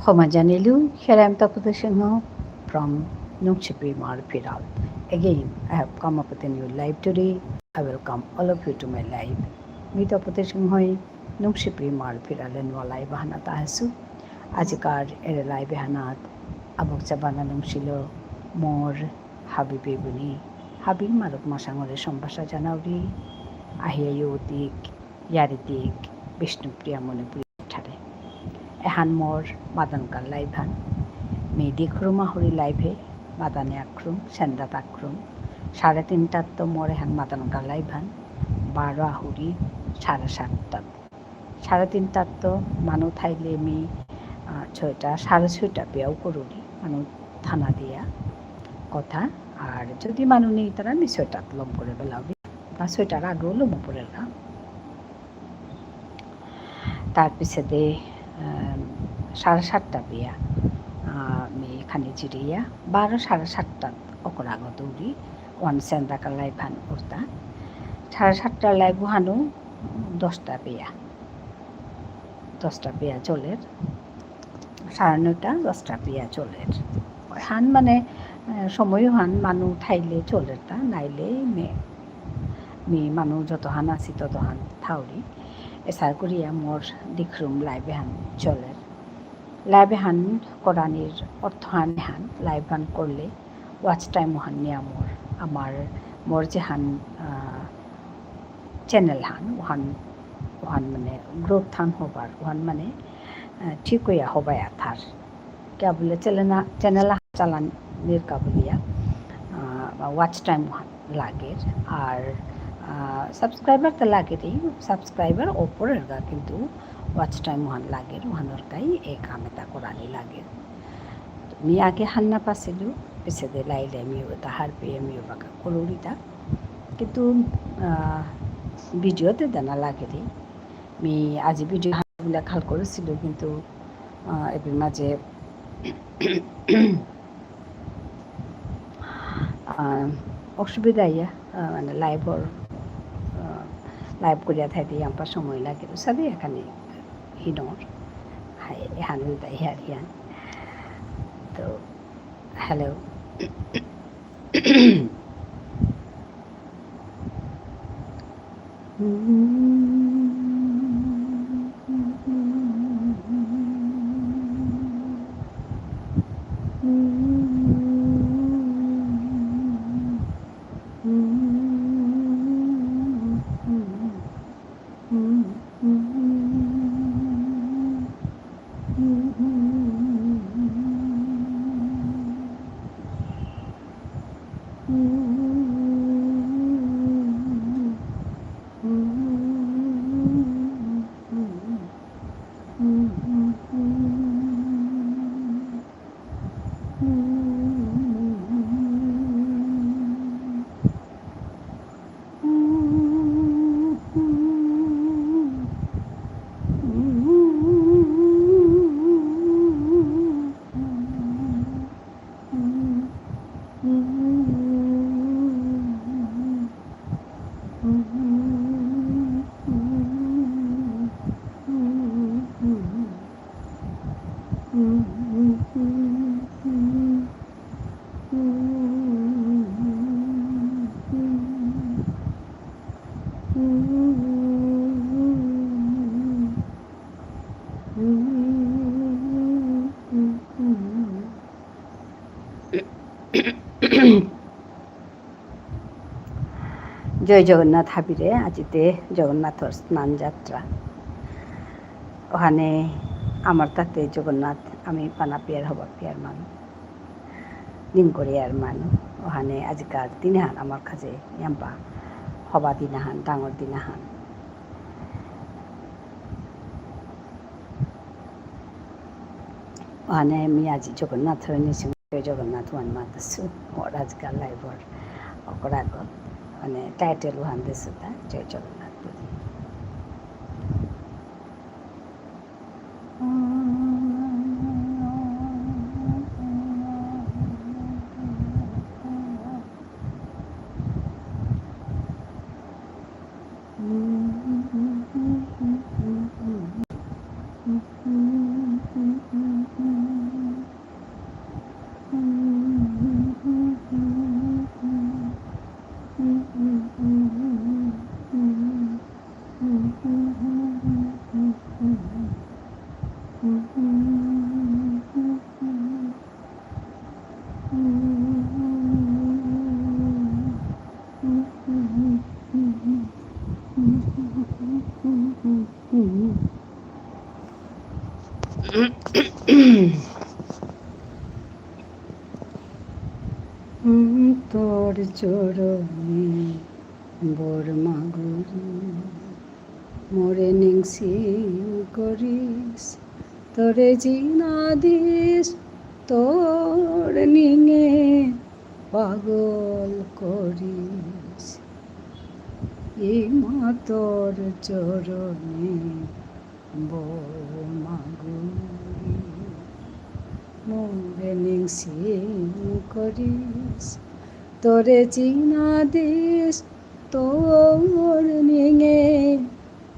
Homajanelu, here I am Tapata Singh from Nungshipri Marpiral. Again, I have come up with a new live today. I welcome all of you to my live. Mi Tapata Singh hoi Nungshipri Marpiral and Walai Bahana Tahasu. Ajikar ere live Bahanat Abok Chabana Nungshilo Mor Habibi Buni Habib Maruk Masangore Sombasa Janauri Ahia Yodik Yaridik Vishnu Priya Monipuri Thare. Ehan more মাদানকার live হান মেয়েদি খুরুমা হরি লাইভে মাদানে আক্রুম সেন্দাত আক্রুম 3:30টার তো মোর এহান মাদানকার live হান 12 আহুরি 7:30টাত 3:30টার তো মানু থাইলে me 6টা 6:30টা পেয়াও করুনি মানু থানা দিয়া কথা আর যদি মানু নেই তারা নিশ্চয়টা লম করে বেলাবি বা 6টার আগেও লম পড়ে না তার পিছনে 7:30টা বিয়া আমি এখানে জিরিয়া 7:30টা অকরাগত উড়ি ওয়ান সেন্দাকা লাইভ হান উড়তা 7:30টার লাইভ হানু 10টা বিয়া চলের 9:30 10টা বিয়া চলের হান মানে সময়ও হান মানু ঠাইলে চলের তা নাইলে মে মানু যত হান আছি তত হান থাউরি এসার করিয়া মোর দিখরুম লাইভে হান চলের লাইভে হান কোরআনের অর্থ হান লাইভ হান করলে ওয়াচ টাইম হান নিয়া আমার মোর যে হান চ্যানেল হান ওহান মানে গ্রোথ হান হবার ওহান মানে ঠিক হইয়া হবাই আথার কে বলে চ্যানেল চালানের কাবলিয়া ওয়াচ টাইম লাগের আর সাবস্ক্রাইবার তো লাগেরই সাবস্ক্রাইবার ওপরের গা কিন্তু ওয়াচ টাইম ওহান লাগের ওহানোর গাই এই কামেতা কোরআনি লাগের মি আগে হান্না পাছিলো পিছতে লাইলে আমিও তাহার পেয়ে আমিও বাঁকা করুরিতা কিন্তু ভিডিওতে দানা লাগেরই মি আজি ভিডিও হাঁবিলাক খাল করেছিল কিন্তু এর মাঝে অসুবিধা ইয়া মানে লাইভ করিয়া থাইতে আমার সময় লাগে সাদে এখানে হিনর হান হিয়ার তো হ্যালো জয় জগন্নাথ হাবিরে আজিতে জগন্নাথর স্নান যাত্রা ওখানে আমার তাতে জগন্নাথ আমি পানা পিয়ার হবা পিয়ার মানু নিম করিয়ার মানু ওখানে আজকাল দিনাহান আমার কাছে ইয়াম্পা হবা দিনাহান ডাঙর দিনাহান ওখানে আমি আজি জগন্নাথর নিশ্চয় জগন্নাথ ওয়ান মাতাসু ওর আজকাল লাইভর অকর আগত মানে টাইটেল ওহান দিছে তা জয় জগন্নাথ পুরী তোর চরণে বর মাগুরি মোরে নিংসিং করিস তোরে জিনা দিস তোর নিঙে পাগল করিস এই মা তোর চরণে বর মাগুরি মোরে নিংসিং করিস তোরে চিনা দিস তোর নিঙে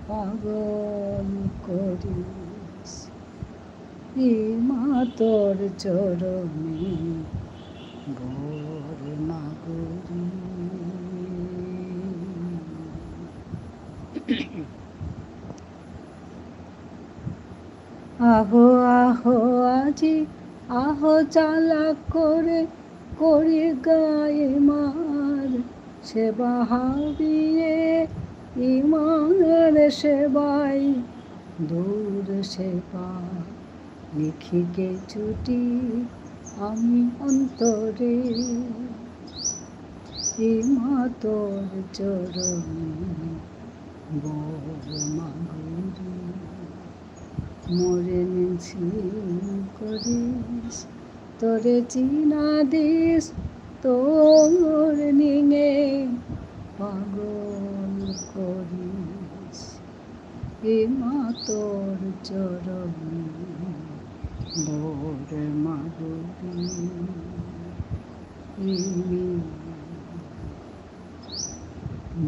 পাগল করিস এ মা তোর চরণে বর মাগুরি আহো আহো আজি আহো চালাক করে করি গায়ে মার সেবা হাবিয়ে ইমানের সেবাই দূর সেবা লিখিকে ছুটি আমি অন্তরে মা তোর চরণে বর মাগুরি মোরে নিছিং করিস তোরে চিনা দিস তোর নিঙে পাগল করিস এ মা তোর চরণে বর মাগুরি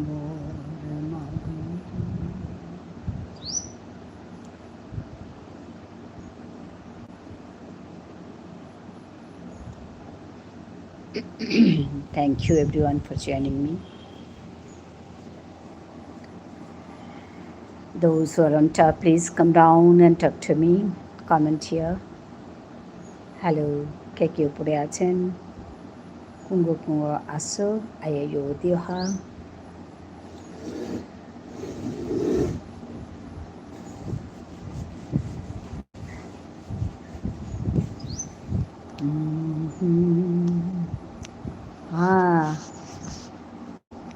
বর মাগুরি। Thank you everyone for joining me. Those who are on top, please come down and talk to me. Comment here. Hello, কে কে উপরে আছেন? কুঙ্গো কুঙ্গো আসো, আইয়ো দিওহা।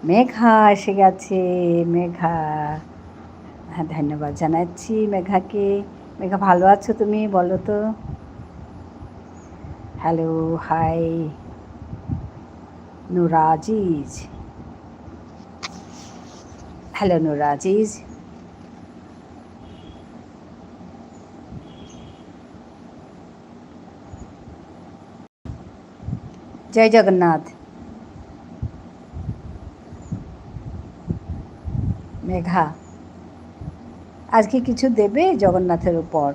মেঘা এসে গেছে, মেঘা। হ্যাঁ, ধন্যবাদ জানাচ্ছি মেঘাকে। মেঘা ভালো আছো তুমি? বলো তো। Hello, hi Nuraziz. Hello Nuraziz. জয় জগন্নাথ। মেঘা, আজকে কিছু দেবে জগন্নাথের উপর?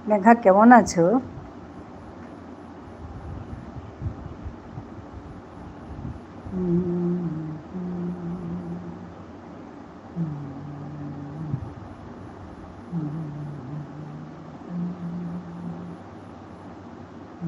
মেঘা কেমন আছো? Like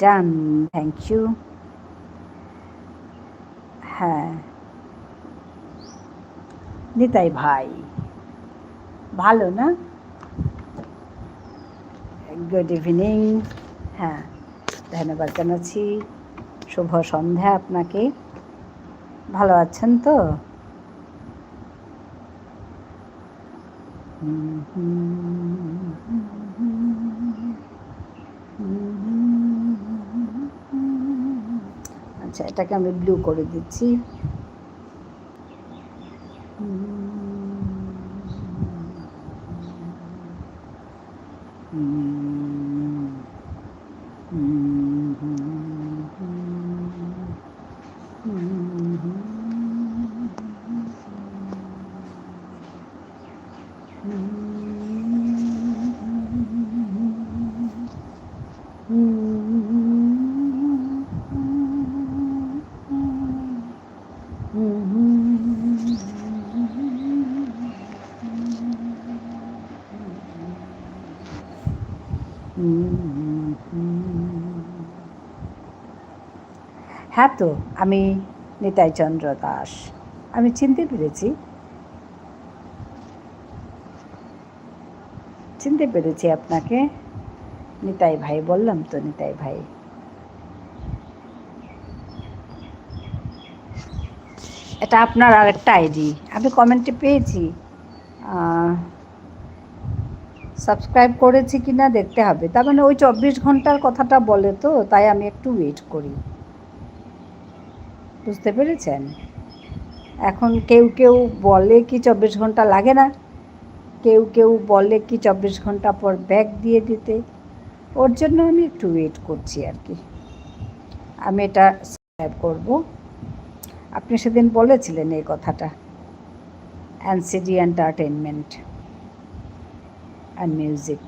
done, thank you. হ্যাঁ, নিতাই ভাই ভালো না? Good evening. হ্যাঁ, ধন্যবাদ জানাচ্ছি। শুভ সন্ধ্যা আপনাকে। ভালো আছেন তো? আচ্ছা, এটাকে আমি ব্লু করে দিচ্ছি। হ্যাঁ, তো আমি নিতাই চন্দ্র দাস। আমি চিনতে পেরেছি আপনাকে। নিতাই ভাই বললাম তো, নিতাই ভাই। এটা আপনার আরেকটা আইডি, আমি কমেন্টে পেয়েছি। সাবস্ক্রাইব করেছি কি না দেখতে হবে। তার মানে ওই 24 ঘন্টার কথাটা বলে, তো তাই আমি একটু ওয়েট করি। বুঝতে পেরেছেন? এখন কেউ বলে কি 24 ঘন্টা লাগে না, কেউ বলে কি 24 ঘন্টা পর ব্যাক দিয়ে দিতে। ওর জন্য আমি একটু ওয়েট করছি আর কি। আমি এটা সাবস্ক্রাইব করব। আপনি সেদিন বলেছিলেন এই কথাটা, এনসিডি এন্টারটেনমেন্ট অ্যান্ড মিউজিক।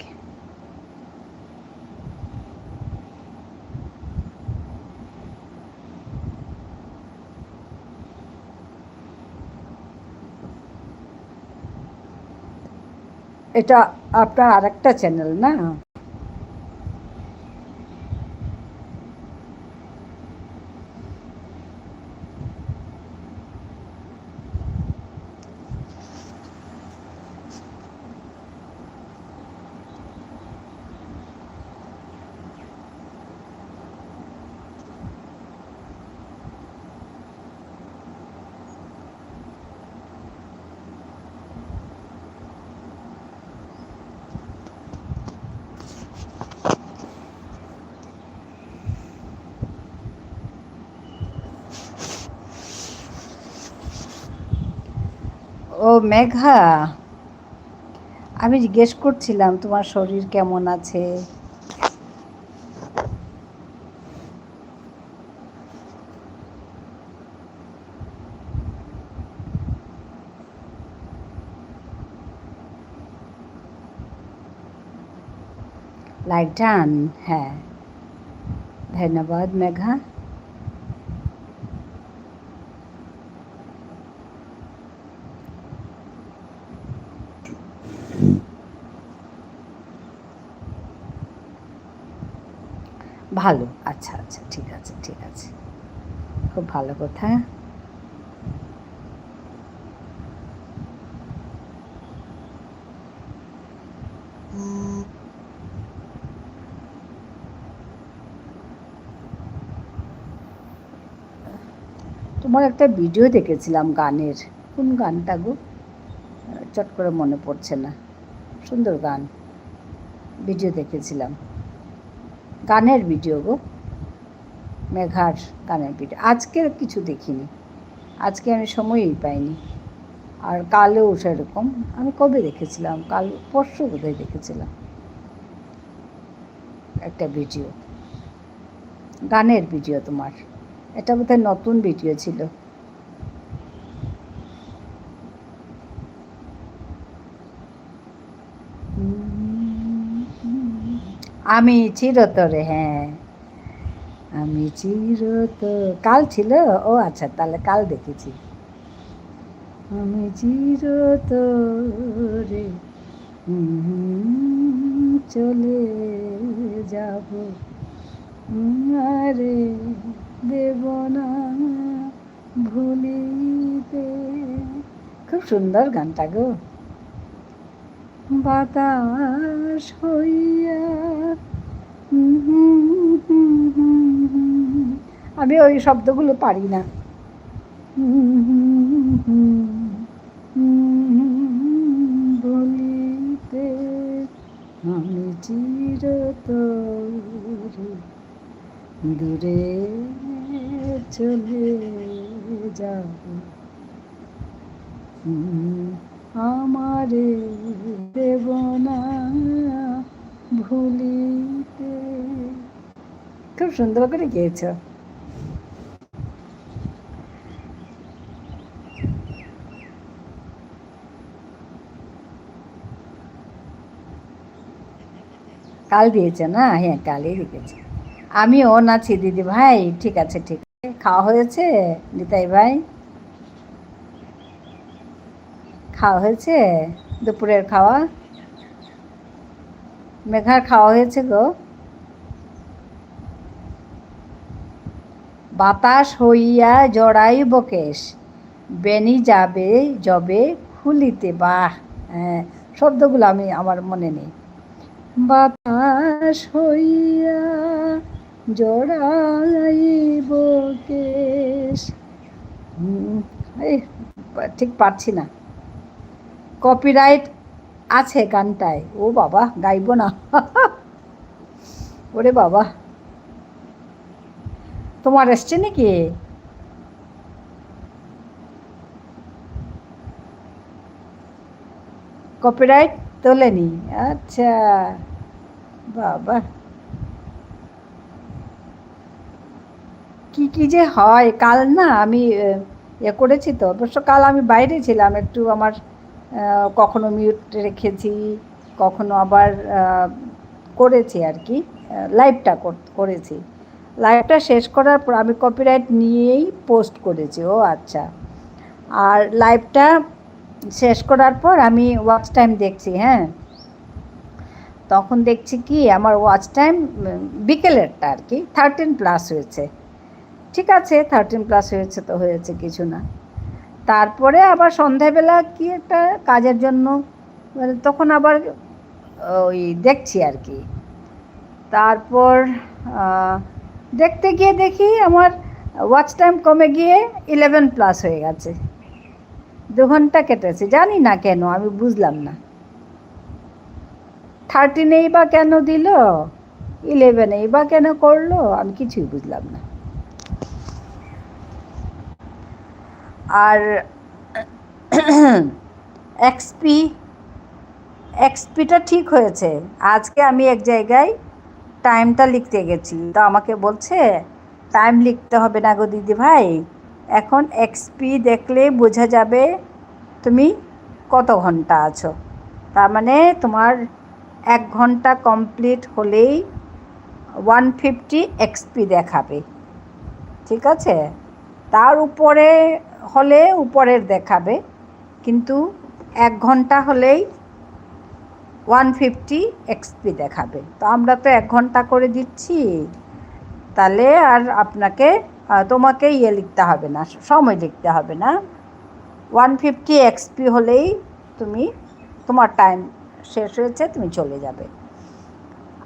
এটা আপনার আরেকটা চ্যানেল না? ও মেঘা, আমি জিজ্ঞেস করছিলাম তোমার শরীর কেমন আছে। লাইক ডান, হ্যাঁ, ধন্যবাদ মেঘা। ভালো, আচ্ছা আচ্ছা, ঠিক আছে ঠিক আছে, খুব ভালো কথা। তোমার একটা ভিডিও দেখেছিলাম গানের, কোন গানটা গো, চট করে মনে পড়ছে না। সুন্দর গান, ভিডিও দেখেছিলাম, গানের ভিডিও গো, মেঘার গানের ভিডিও। আজকের কিছু দেখিনি, আজকে আমি সময়ই পাইনি। আর কালেও সেরকম, আমি কবে দেখেছিলাম, কাল পরশু বোধহয় দেখেছিলাম একটা ভিডিও, গানের ভিডিও তোমার। এটা বোধহয় নতুন ভিডিও ছিল। আমি চিরতরে, হ্যাঁ, আমি কাল ছিল, ও আচ্ছা, তাহলে কাল দেখেছি। আমি চিরতরে চলে যাব, আরে দেব না ভুলিতে। খুব সুন্দর গানটা গো। বাতাস হইয়া, আমি ওই শব্দগুলো পারি না। বলিতে আমি চিরতরে দূরে চলে যাব, আমারে দেব না ভুলিতে। খুব সুন্দর করে গেয়েছ। কাল দিয়েছে না? হ্যাঁ, কালই লিখেছে। আমিও নাচি দিদি ভাই। ঠিক আছে, ঠিক আছে। খাওয়া হয়েছে নিতাই ভাই? খাওয়া হয়েছে? দুপুরের খাওয়া? মেঘার খাওয়া হয়েছে গো? বাতাস হইয়া জড়াইব কেশ, বেনি যাবে যবে খুলিতে। বাহ, হ্যাঁ, শব্দগুলো আমার মনে নেই। বাতাস হইয়া জড়াইব কেশ, এই ঠিক পারছি না। কপিরাইট আছে গানটায়। ও বাবা, গাইব না। ওরে বাবা, তোমার এসছে নাকি? কপিরাইট তোলেনি? আচ্ছা, বাবা, কি কি যে হয়। কাল না আমি করেছি তো, অবশ্য কাল আমি বাইরে ছিলাম একটু। আমার কখনো মিউট রেখেছি, কখনো আবার করেছি আর কি। লাইভটা করেছি। লাইভটা শেষ করার পর আমি কপিরাইট নিয়েই পোস্ট করেছি। ও আচ্ছা। আর লাইভটা শেষ করার পর আমি ওয়াচ টাইম দেখছি। হ্যাঁ, তখন দেখছি কি আমার ওয়াচ টাইম বিকেলেরটা আর কি 13+ হয়েছে। ঠিক আছে, 13+ হয়েছে তো হয়েছে, কিছু না। তারপরে আবার সন্ধ্যাবেলা কি একটা কাজের জন্য তখন আবার ওই দেখছি আর কি। তারপর দেখতে গিয়ে দেখি আমার ওয়াচ টাইম কমে গিয়ে 11+ হয়ে গেছে। 2 ঘন্টা কেটেছে, জানি না কেন, আমি বুঝলাম না। 13-এই বা কেন দিল, 11-এই বা কেন করলো, আমি কিছুই বুঝলাম না। আর এক্সপিটা ঠিক হয়েছে। আজকে আমি এক জায়গায় টাইমটা লিখতে গেছি, তো আমাকে বলছে টাইম লিখতে হবে না গো দিদি ভাই, এখন এক্সপি দেখলে বোঝা যাবে তুমি কত ঘন্টা আছো। তার মানে তোমার 1 ঘন্টা কমপ্লিট হলেই 150 এক্সপি দেখাবে। ঠিক আছে, তার উপরে হলে উপরের দেখাবে, কিন্তু 1 ঘন্টা হলেই 150 এক্সপি দেখাবে। তো আমরা তো 1 ঘন্টা করে দিচ্ছি, তাহলে আর তোমাকে লিখতে হবে না, সময় লিখতে হবে না। 150 এক্সপি হলেই তোমার টাইম শেষ হয়েছে, তুমি চলে যাবে।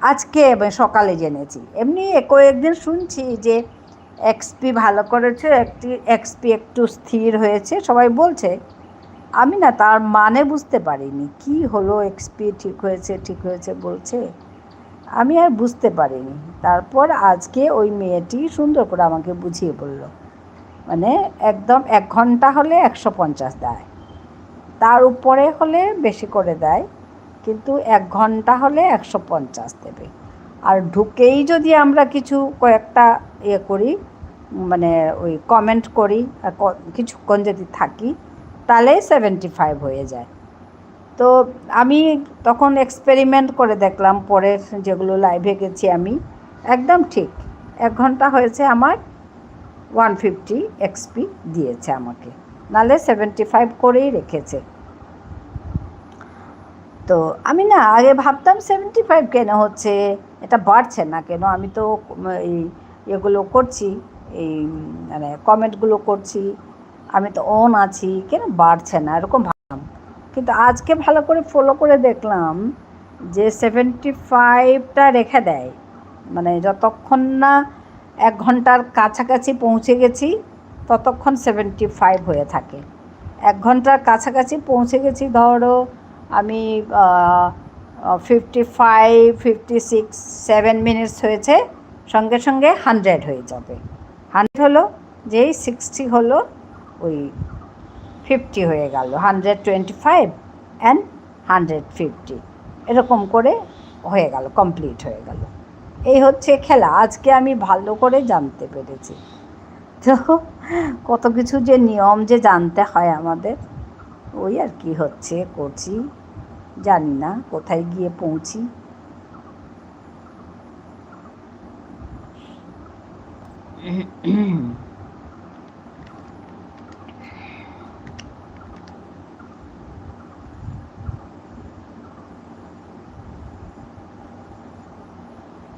আজকে সকালে জেনেছি। এমনি কয়েকদিন শুনছি যে এক্সপি ভালো করেছে, এক্সপি একটু স্থির হয়েছে, সবাই বলছে। আমি না তার মানে বুঝতে পারিনি, কি হলো এক্সপি ঠিক হয়েছে বলছে, আমি আর বুঝতে পারিনি। তারপর আজকে ওই মেয়েটি সুন্দর করে আমাকে বুঝিয়ে বলল, মানে একদম 1 ঘন্টা হলে 150 দেয়, তার উপরে হলে বেশি করে দেয়, কিন্তু 1 ঘন্টা হলে 150 দেবে। আর ঢুকেই যদি আমরা কয়েকটা করি, মানে ওই কমেন্ট করি, আর কিছুক্ষণ যদি থাকি, তাহলে 75 হয়ে যায়। তো আমি তখন এক্সপেরিমেন্ট করে দেখলাম, পরের যেগুলো লাইভে গেছি আমি, একদম ঠিক 1 ঘন্টা হয়েছে আমার 150 XP দিয়েছে আমাকে, নাহলে 75 করেই রেখেছে। তো আমি না আগে ভাবতাম 75 কেন হচ্ছে, এটা বাড়ছে না কেন, আমি তো এই এগুলো করছি, এই মানে কমেন্টগুলো করছি, আমি তো অন আছি, কেন বাড়ছে না এরকম ভাবলাম। কিন্তু আজকে ভালো করে ফলো করে দেখলাম যে 75টা রেখে দেয়, মানে যতক্ষণ না 1 ঘন্টার কাছাকাছি পৌঁছে গেছি ততক্ষণ 75 হয়ে থাকে। 1 ঘন্টার কাছাকাছি পৌঁছে গেছি, ধরো আমি 55, 56, 7 মিনিটস হয়েছে, সঙ্গে সঙ্গে 100 হয়ে যাবে। 100 হলো, যেই 60 হলো ওই 50 হয়ে গেল, 125 অ্যান্ড 150 এরকম করে হয়ে গেল, কমপ্লিট হয়ে গেল। এই হচ্ছে খেলা, আজকে আমি ভালো করে জানতে পেরেছি। তো কত কিছু যে নিয়ম যে জানতে হয় আমাদের, ওই আর কি হচ্ছে করছি, জানি না কোথায় গিয়ে পৌঁছি।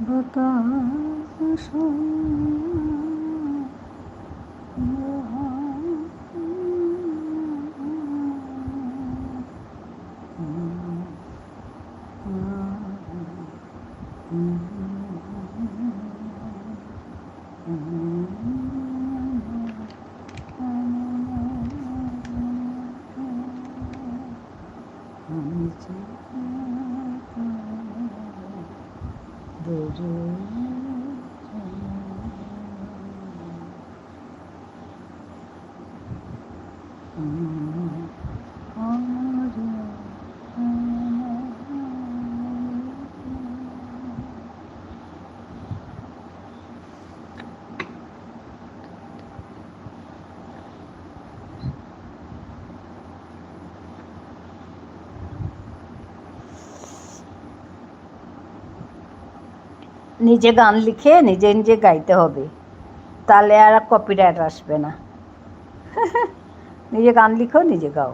বাতাস নিজে গান লিখে নিজে নিজে গাইতে হবে, তাহলে আর কপিরাইট আসবে না। নিজে গান লিখো, নিজে গাও।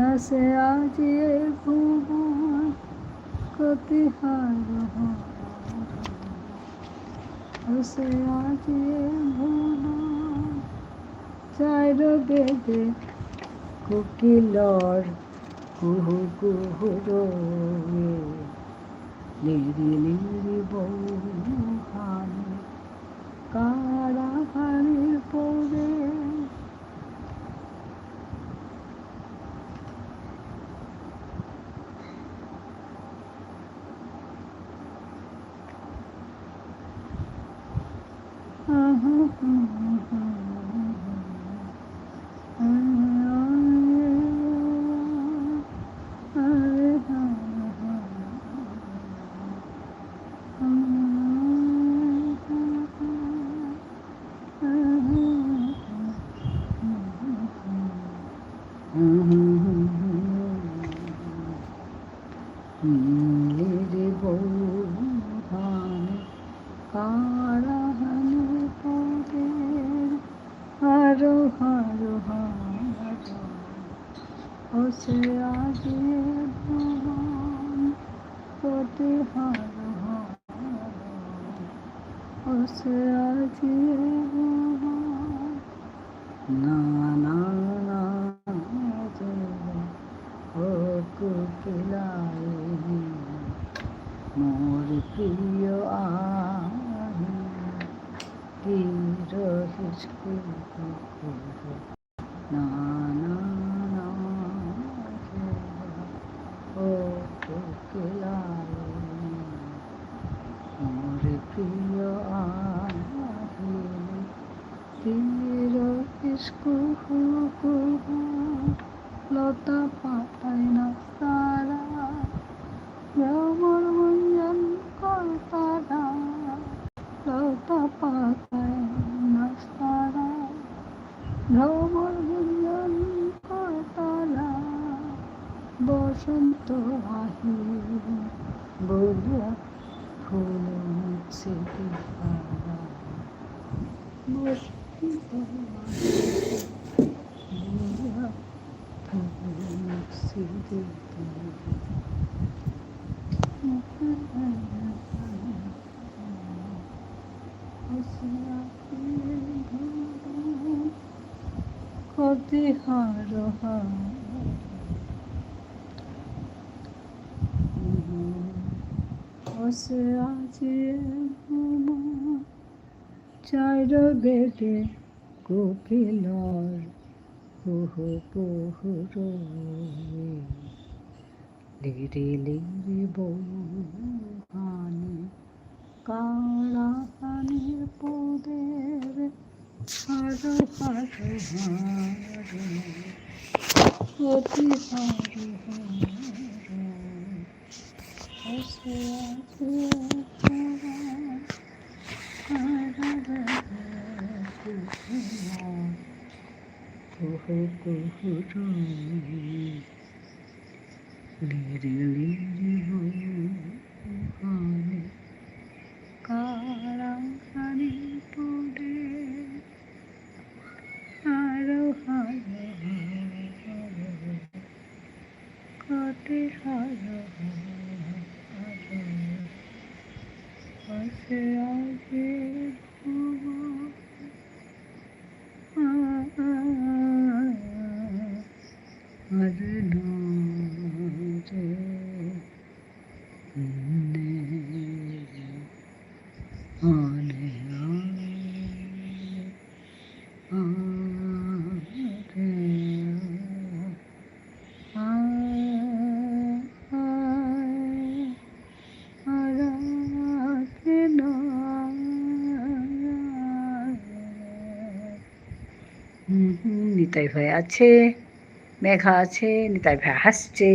আসে আজি ভুবন কতিহার, আসে আজি ভুবন চাইর বেদে কোকিলর কুহু কুহু রোয়ে, লিরি লিরি বৌহান কারা ভানির পরে। লিরি বৌহান কারাহানি পদে, হারো হারো হারো ওসে আজি ভুবন কতি হারো হারো ওসে আজি ভুবন। না না না ও কোকিলাই মোর প্রিয় আহি, কি রহিস না না না ও কোকিলাই মোর প্রিয় আহি, কি রহিস কুহু কুহু লতা পাতায় না তারা, ভ্রমর গুঞ্জন কলতারা, লতা পাতায় না তারা, ভ্রমর গুঞ্জন কলতারা, বসন্ত আহি বলিয়া ফুল মুছে পারা বসন্ত আহি বলিয়া ফুল মুছে কতি হার বসে আছি চাইর বেটে কোকিলর কুহু কুহু লিরি লিরি বৌহানি কারা পানির পোদের হারো হারো হারো অতি হারো হারো বসে আছে কুহু কুহু লিরি লিরি বৌহানি কারা পানির পোদের হারো হারো হারো কতি হারো হারো বসে আছে নিতাই ভাই আছে, মেঘা আছে, নিতাই ভাই হাসছে।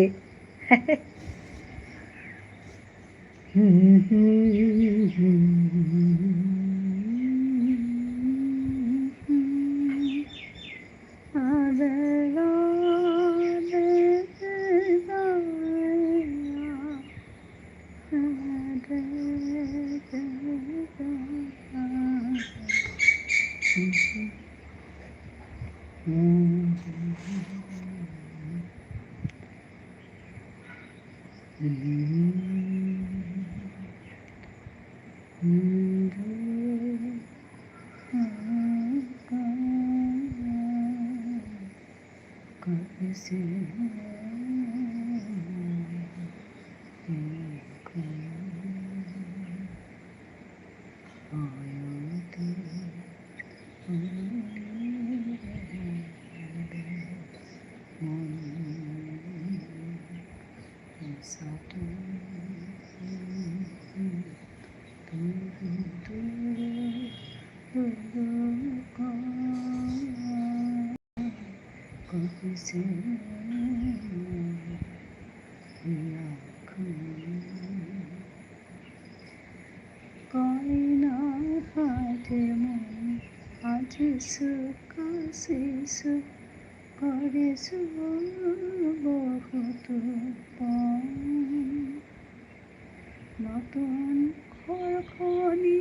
নতুন খড়খড়ি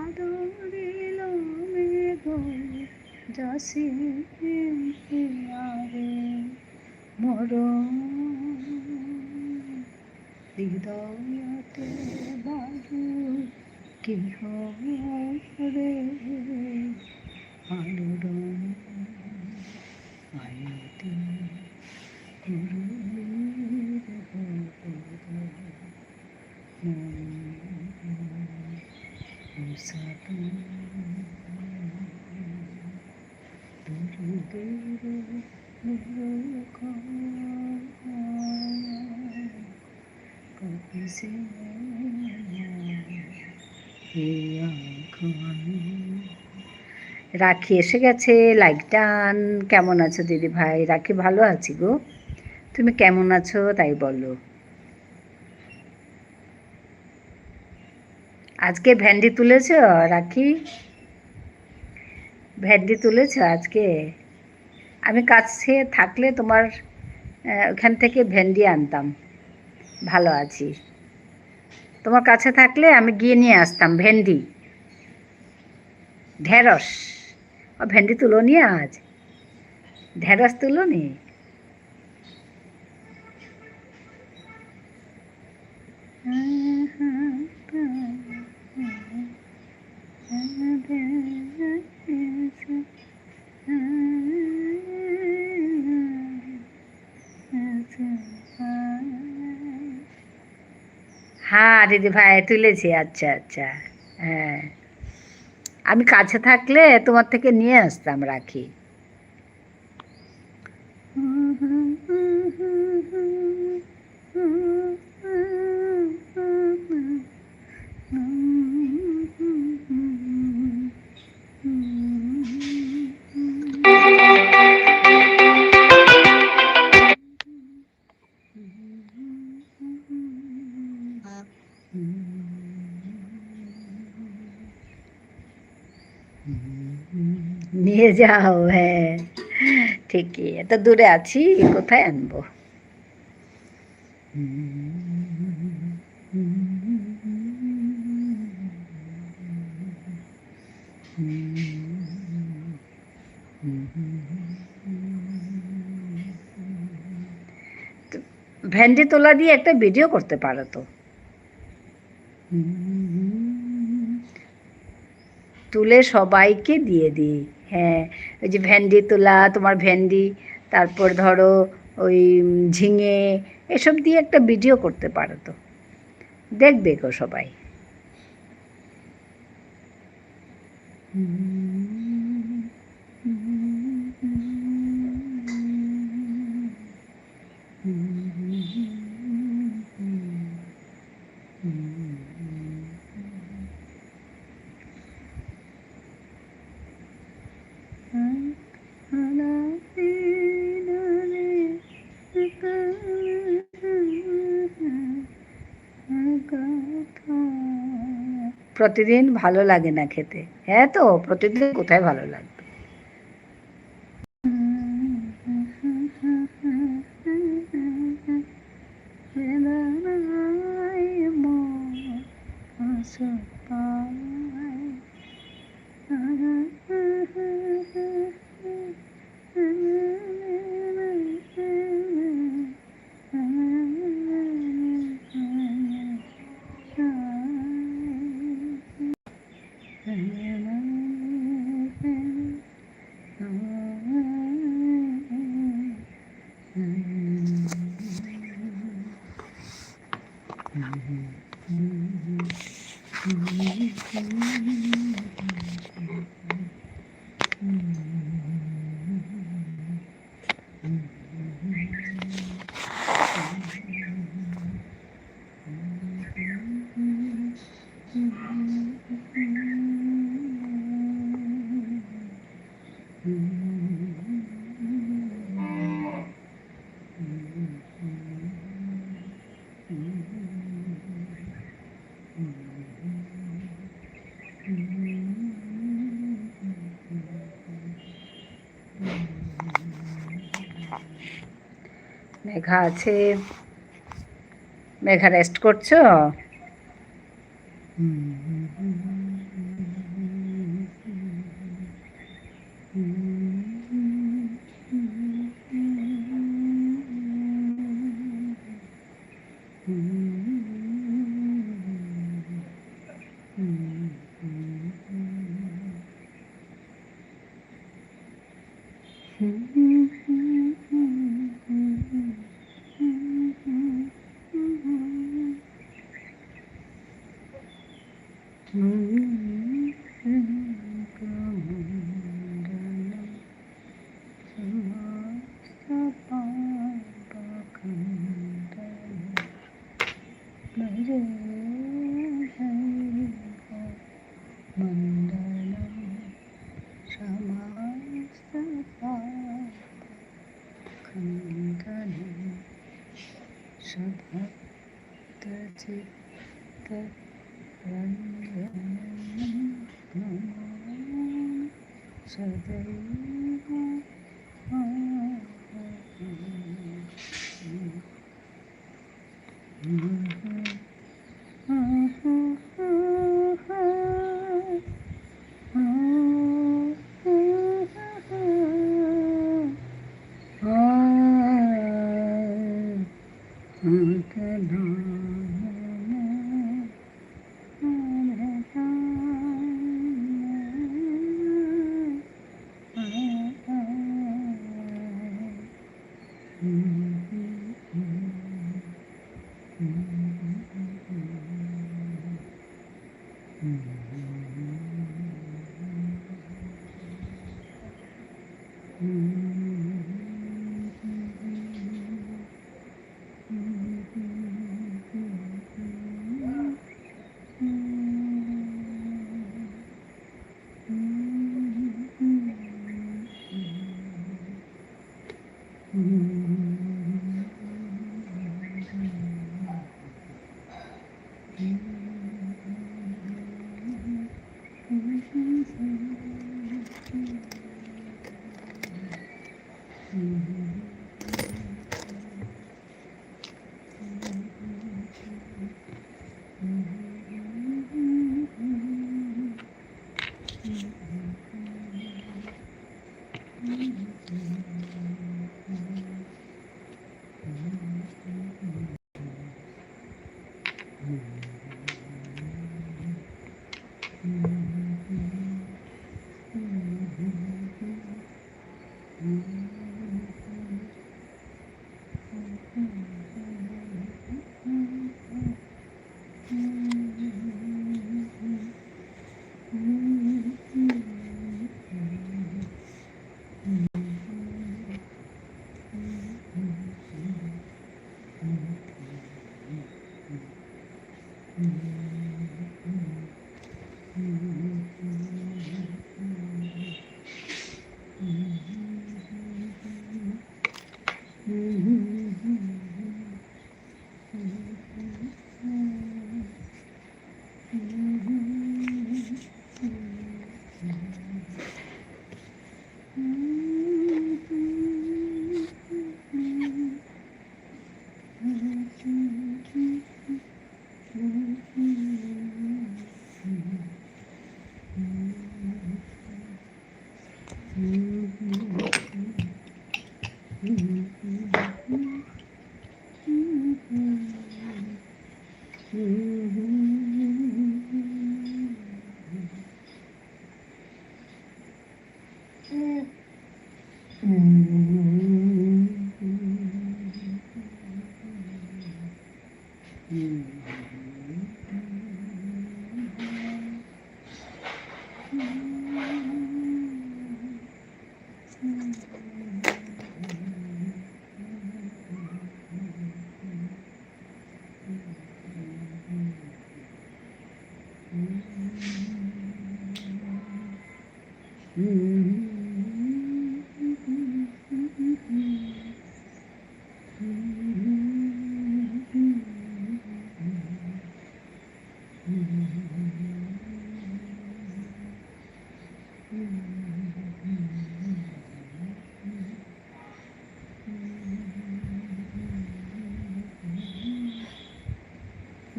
আদরিল মেঘ যাসি আরে মরণ হৃদয়তে বাজু কি রে আলোড়ন আয়তে রাখি এসে গেছে, লাইক টান। কেমন আছো দিদি ভাই? রাখি ভালো আছি গো, তুমি কেমন আছো তাই বলো। আজকে ভেন্ডি তুলেছ রাখি? ভেন্ডি তুলেছ আজকে? আমি কাছে থাকলে তোমার ওখান থেকে ভেন্ডি আনতাম। ভালো আছি। তোমার কাছে থাকলে আমি গিয়ে নিয়ে আসতাম ভেন্ডি, ঢেঁড়স। ভেন্ডি তুলো নি আজ? ঢেঁড়স তুলো নি? হ্যাঁ দিদি ভাই তুলেছি। আচ্ছা আচ্ছা। হ্যাঁ, আমি কাছে থাকলে তোমার থেকে নিয়ে আসতাম রাখি। নিয়ে যাও, হ্যাঁ ঠিকই। এত দূরে আছি, কোথায় আনবো? ভেন্ডি তোলা দিয়ে একটা ভিডিও করতে পারো তো। তুলে সবাইকে দিয়ে দিই। হ্যাঁ, ওই যে ভেন্ডি তোলা, তোমার ভেন্ডি, তারপর ধরো ওই ঝিঙে, এসব দিয়ে একটা ভিডিও করতে পারো তো, দেখবে গো সবাই। প্রতিদিন ভালো লাগে না খেতে। হ্যাঁ তো, প্রতিদিন কোথায় ভালো লাগবে? মেঘা আছে। মেঘা রেস্ট করছো?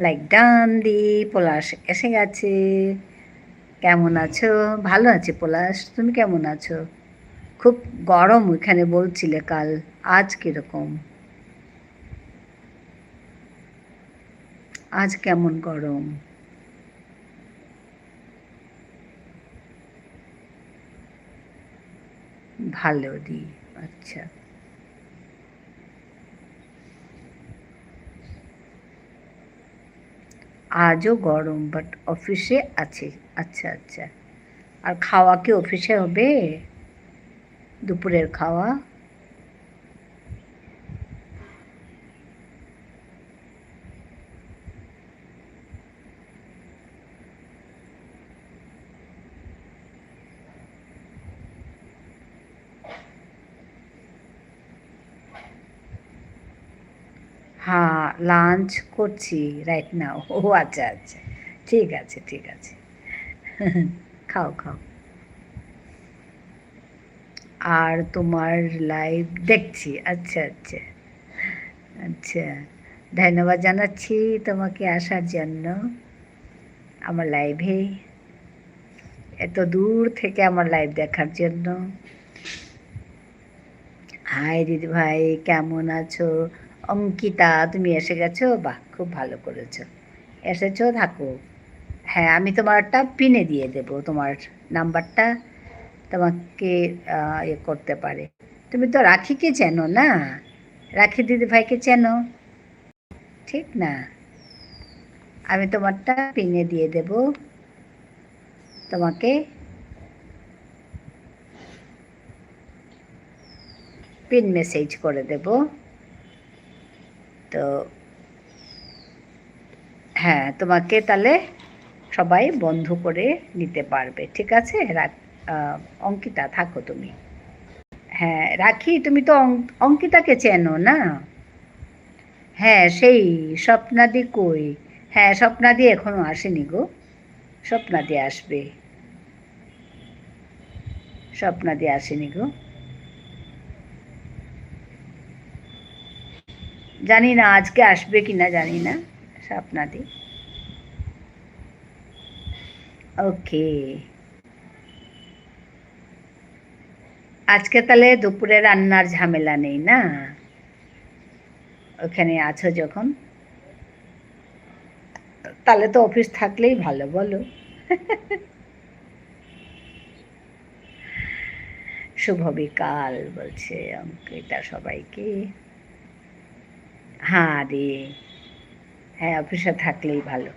লাইক ডান দি পলাশ এসে গেছে। কেমন আছো? ভালো আছি পলাশ, তুমি কেমন আছো? খুব গরম ওইখানে বলছিলে কাল, আজ কীরকম? আজ কেমন গরম? ভালো দি, আচ্ছা। আজও গরম, বাট অফিসে আছে। আচ্ছা আচ্ছা। আর খাওয়া কি অফিসে হবে? দুপুরের খাওয়া? হ্যাঁ, লাঞ্চ করছি রাইট নাও। ও আচ্ছা আচ্ছা, ঠিক আছে ঠিক আছে। খাও খাও। আর তোমার লাইভ দেখছি। আচ্ছা আচ্ছা আচ্ছা, ধন্যবাদ জানাচ্ছি তোমাকে আসার জন্য আমার লাইভে, এত দূর থেকে আমার লাইভ দেখার জন্য। হাই দিদি ভাই, কেমন আছো? অঙ্কিতা, তুমি এসে গেছো? বাহ, খুব ভালো করেছো, এসেছো, থাকো। হ্যাঁ, আমি তোমারটা পিনে দিয়ে দেবো, তোমার নাম্বারটা তোমাকে ইয়ে করতে পারে। তুমি তো রাখিকে চেনো না? রাখি দিদি ভাইকে চেনো? ঠিক না? আমি তোমারটা পিনে দিয়ে দেব তোমাকে, পিন মেসেজ করে দেব। তো হ্যাঁ, তোমাকে তাহলে সবাই বন্ধু করে নিতে পারবে, ঠিক আছে? অঙ্কিতা, থাকো তুমি। হ্যাঁ রাখি, তুমি তো অঙ্কিতাকে চেনো না? হ্যাঁ, সেই স্বপ্নাদি কই? হ্যাঁ, স্বপ্নাদি এখনো আসেনি গো, স্বপ্নাদি আসবে, স্বপ্নাদি আসেনি গো। জানি না আজকে আসবে কিনা, জানি না স্বপ্নাদি। ওকে, আজকে তাহলে দুপুরে রান্নার ঝামেলা নেই না? ওখানে আছো যখন, তাহলে তো অফিস থাকলেই ভালো, বলো? শুভ বিকাল বলছে অঙ্কিতা সবাইকে। হ্যাঁ রে, হ্যাঁ অফিসে থাকলেই ভালো।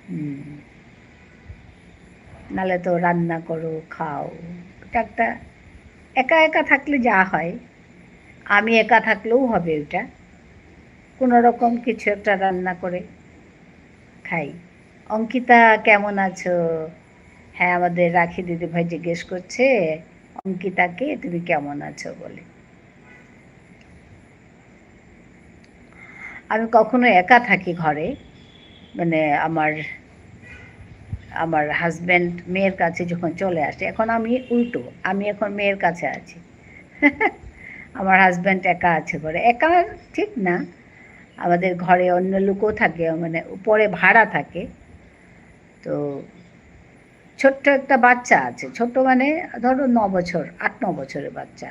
হুম, নাহলে তো রান্না করো, খাও, এটা একটা, একা একা থাকলে যা হয়, আমি একা থাকলেও হবে ওটা, কোনো রকম কিছু একটা রান্না করে খাই। অঙ্কিতা, কেমন আছো? হ্যাঁ, আমাদের রাখি দিদিভাই জিজ্ঞেস করছে অঙ্কিতাকে তুমি কেমন আছো বলে। আমি কখনো একা থাকি ঘরে, মানে আমার আমার হাজব্যান্ড মেয়ের কাছে যখন চলে আসে, এখন আমি উল্টো, আমি এখন মেয়ের কাছে আছি। আমার হাজব্যান্ড একা আছে ঘরে, একা ঠিক না, আমাদের ঘরে অন্য লোকও থাকে, মানে উপরে ভাড়া থাকে। তো ছোট্ট একটা বাচ্চা আছে, ছোট মানে ধরো 9 বছর, 8-9 বছরের বাচ্চা।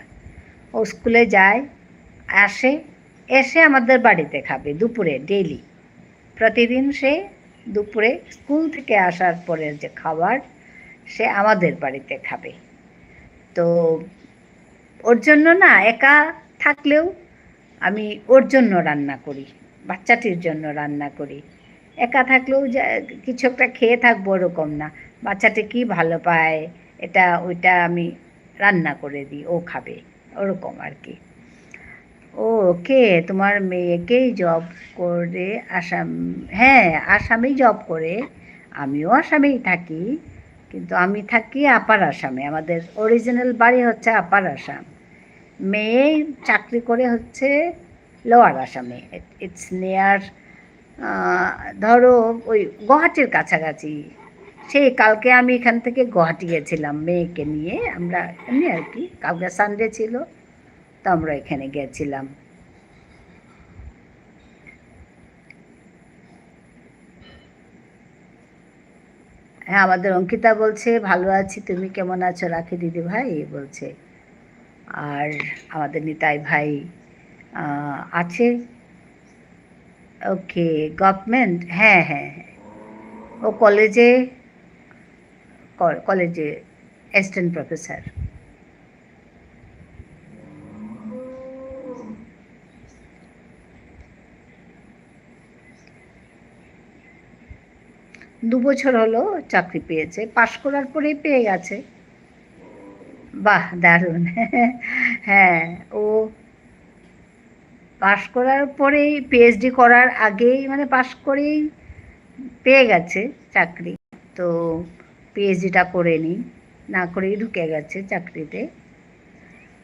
ও স্কুলে যায়, আসে, এসে আমাদের বাড়িতে খাবে দুপুরে, ডেইলি, প্রতিদিন সে দুপুরে স্কুল থেকে আসার পরের যে খাবার সে আমাদের বাড়িতে খাবে। তো ওর জন্য না, একা থাকলেও আমি ওর জন্য রান্না করি, বাচ্চাটির জন্য রান্না করি। একা থাকলেও যা কিছু একটা খেয়ে থাকবো ওরকম না, বাচ্চাটি কী ভালো পায় এটা ওইটা আমি রান্না করে দিই, ও খাবে, ওরকম আর কি। ও ওকে, তোমার মেয়েকেই জব করে আসাম? হ্যাঁ, আসামেই জব করে, আমিও আসামেই থাকি, কিন্তু আমি থাকি আপার আসামে, আমাদের অরিজিনাল বাড়ি হচ্ছে আপার আসাম। মেয়ে চাকরি করে হচ্ছে লোয়ার আসামে, ইটস নিয়ার, ধরো ওই গুয়াহাটির কাছাকাছি। সেই কালকে আমি এখান থেকে গুয়াহাটি গেছিলাম মেয়েকে নিয়ে, আমরা এমনি আর কি, কালকে সানডে ছিল, তো আমরা এখানে গেছিলাম। হ্যাঁ, আমাদের অঙ্কিতা বলছে ভালো আছি, তুমি কেমন আছো রাখি দিদি ভাই বলছে। আর আমাদের নিতাই ভাই আছে। ওকে, গভর্নমেন্ট, হ্যাঁ হ্যাঁ হ্যাঁ, ও কলেজে, কলেজে অ্যাসিস্ট্যান্ট প্রফেসর। 2 বছর হলো চাকরি পেয়েছে, পাশ করার পরেই পেয়ে গেছে। বাহ, দারুণ। হ্যাঁ, ও পাশ করার পরেই, পিএইচডি করার আগেই, মানে পাশ করেই পেয়ে গেছে চাকরি। তো পিএইচডিটা করে নি, না করেই ঢুকে গেছে চাকরিতে,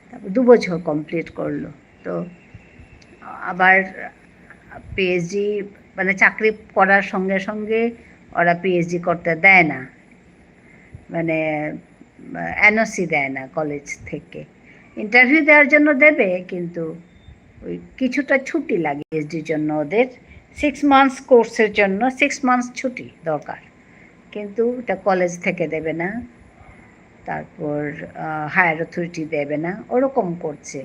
তারপর 2 বছর কমপ্লিট করলো। তো আবার পিএইচডি, মানে চাকরি করার সঙ্গে সঙ্গে ওরা পিএইচডি করতে দেয় না, মানে এনওসি দেয় না কলেজ থেকে, ইন্টারভিউ দেওয়ার জন্য দেবে, কিন্তু ওই কিছুটা ছুটি লাগে পিএইচডির জন্য ওদের, 6 মান্থস কোর্সের জন্য 6 মান্থস ছুটি দরকার, কিন্তু এটা কলেজ থেকে দেবে না, তারপর হায়ার অথরিটি দেবে না, ওরকম করছে।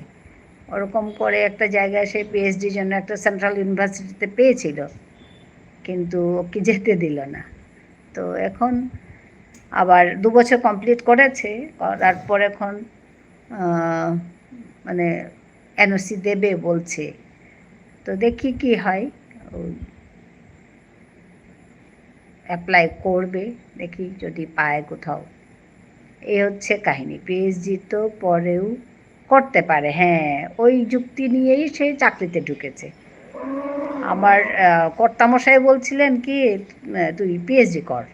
ওরকম করে একটা জায়গায় সে পিএইচডির জন্য একটা সেন্ট্রাল ইউনিভার্সিটিতে পেয়েছিল, কিন্তু ওকে যেতে দিল না। তো এখন আবার 2 বছর কমপ্লিট করেছে, করার পর এখন মানে এনওসি দেবে বলছে। তো দেখি কি হয়, অ্যাপ্লাই করবে, দেখি যদি পায় কোথাও। এই হচ্ছে কাহিনী। পিএইচডি তো পরেও করতে পারে, হ্যাঁ, ওই যুক্তি নিয়েই সে চাকরিতে ঢুকেছে। আমার কর্তামশাই বলছিলেন কি, তুই পিএইচডি কর,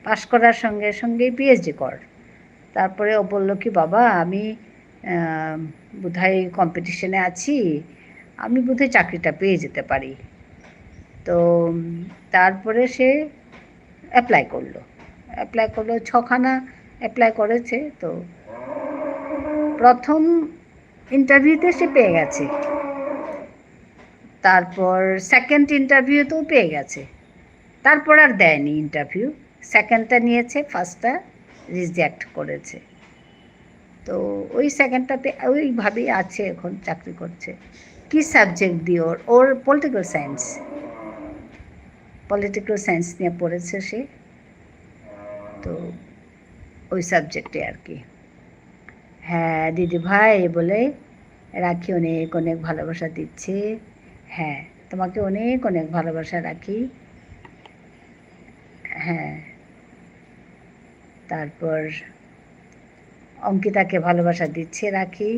পাশ করার সঙ্গে সঙ্গেই পিএইচডি কর। তারপরে ও বলল কি, বাবা আমি বোধহয় কম্পিটিশনে আছি, আমি বোধহয় চাকরিটা পেয়ে যেতে পারি। তো তারপরে সে অ্যাপ্লাই করলো 6খানা অ্যাপ্লাই করেছে। তো প্রথম ইন্টারভিউতে সে পেয়ে গেছে, তারপর সেকেন্ড ইন্টারভিউতেও পেয়ে গেছে, তারপর আর দেয়নি ইন্টারভিউ। সেকেন্ডটা নিয়েছে, ফার্স্টটা রিজেক্ট করেছে। তো ওই সেকেন্ডটাতে ওইভাবেই আছে, এখন চাকরি করছে। কি সাবজেক্ট দিয়ে? ওর পলিটিক্যাল সায়েন্স নিয়ে পড়েছে সে, তো ওই সাবজেক্টে আর কি। হ্যাঁ দিদি ভাই বলে রাখি, অনেক অনেক ভালোবাসা দিচ্ছে। হ্যাঁ, তোমাকে অনেক অনেক ভালোবাসা রাখি। হ্যাঁ, তারপর অঙ্কিতাকে ভালোবাসা দিচ্ছে রাখি।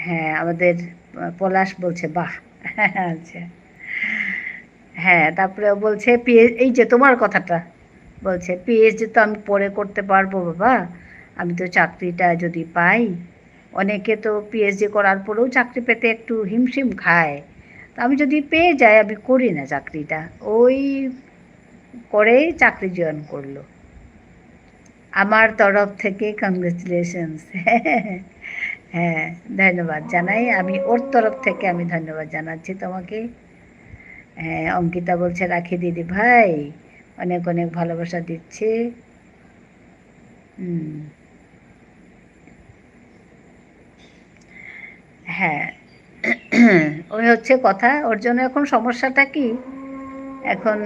হ্যাঁ, আমাদের পলাশ বলছে বাহ। আচ্ছা, হ্যাঁ, তারপরে ও বলছে এই যে তোমার কথাটা বলছে, পিএইচডি তো আমি পরে করতে পারবো বাবা, আমি তো চাকরিটা যদি পাই, অনেকে তো পিএইচডি করার পরেও চাকরি পেতে একটু হিমশিম খায়, তো আমি যদি পেয়ে যাই, আমি করি না চাকরিটা। ওই করেই চাকরি জয়েন করলো। আমার তরফ থেকে কংগ্রেচুলেশনস। হ্যাঁ, ধন্যবাদ জানাই, আমি ওর তরফ থেকে আমি ধন্যবাদ জানাচ্ছি তোমাকে। হ্যাঁ, অঙ্কিতা বলছে রাখি দিদি ভাই অনেক অনেক ভালোবাসা দিচ্ছে। হ্যাঁ, ওই হচ্ছে কথা। ওর জন্য এখন সমস্যাটা কি, এখন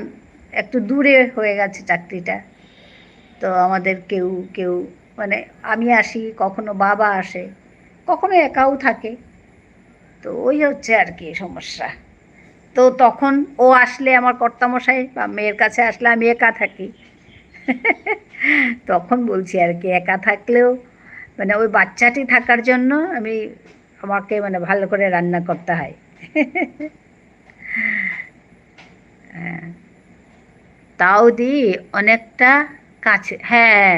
একটু দূরে হয়ে গেছে চাকরিটা। তো আমাদের কেউ কেউ মানে আমি আসি, কখনো বাবা আসে, কখনো একাও থাকে। তো ওই হচ্ছে আর কি সমস্যা। তো তখন ও আসলে, আমার কর্তামশাই বা মেয়ের কাছে আসলে আমি একা থাকি। তখন বলছি আর কি, একা থাকলেও মানে ওই বাচ্চাটি থাকার জন্য আমাকে মানে ভালো করে রান্না করতে হয়। হ্যাঁ, তাও দি অনেকটা কাছে। হ্যাঁ,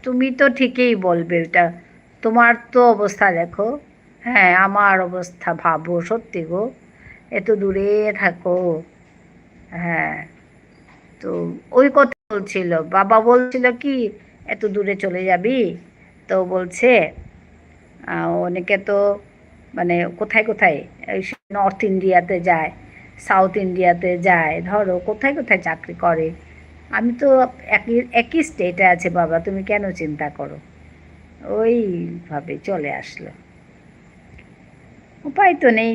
তুমি তো ঠিকই বলবে এটা, তোমার তো অবস্থা দেখো। হ্যাঁ, আমার অবস্থা ভাবো, সত্যি গো, এত দূরে থাকো। হ্যাঁ, তো ওই কথা বলছিল, বাবা বলছিল কি এত দূরে চলে যাবি, তো বলছে অনেকে তো মানে কোথায় কোথায় এই নর্থ ইন্ডিয়াতে যায়, সাউথ ইন্ডিয়াতে যায়, ধরো কোথায় কোথায় চাকরি করে। আমি তো একই একই স্টেটে আছে বাবা, তুমি কেন চিন্তা করো। ওইভাবে চলে আসলো, উপায় তো নেই,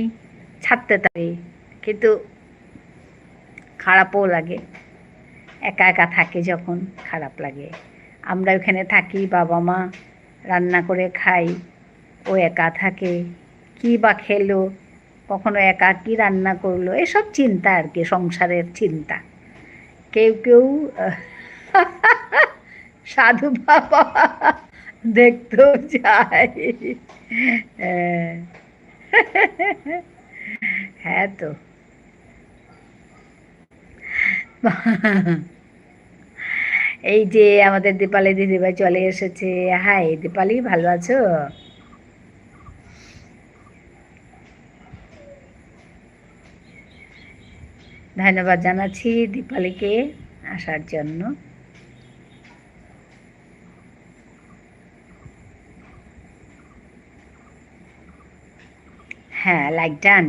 ছাড়তে পারি, কিন্তু খারাপও লাগে। একা একা থাকে যখন খারাপ লাগে। আমরা ওখানে থাকি, বাবা মা রান্না করে খাই, ও একা থাকে, কী বা খেলো, কখনো একা কী রান্না করলো, এসব চিন্তা আর কি, সংসারের চিন্তা। কেউ কেউ সাধু বাবা দেখতেও যায়। হ্যাঁ, হ্যাঁ তো। এই যে আমাদের দীপালি দিদিভাই চলে এসেছে। হাই দীপালি, ভালো আছো? ধন্যবাদ জানাচ্ছি দীপালিকে আসার জন্য। হ্যাঁ, লাইক ডান,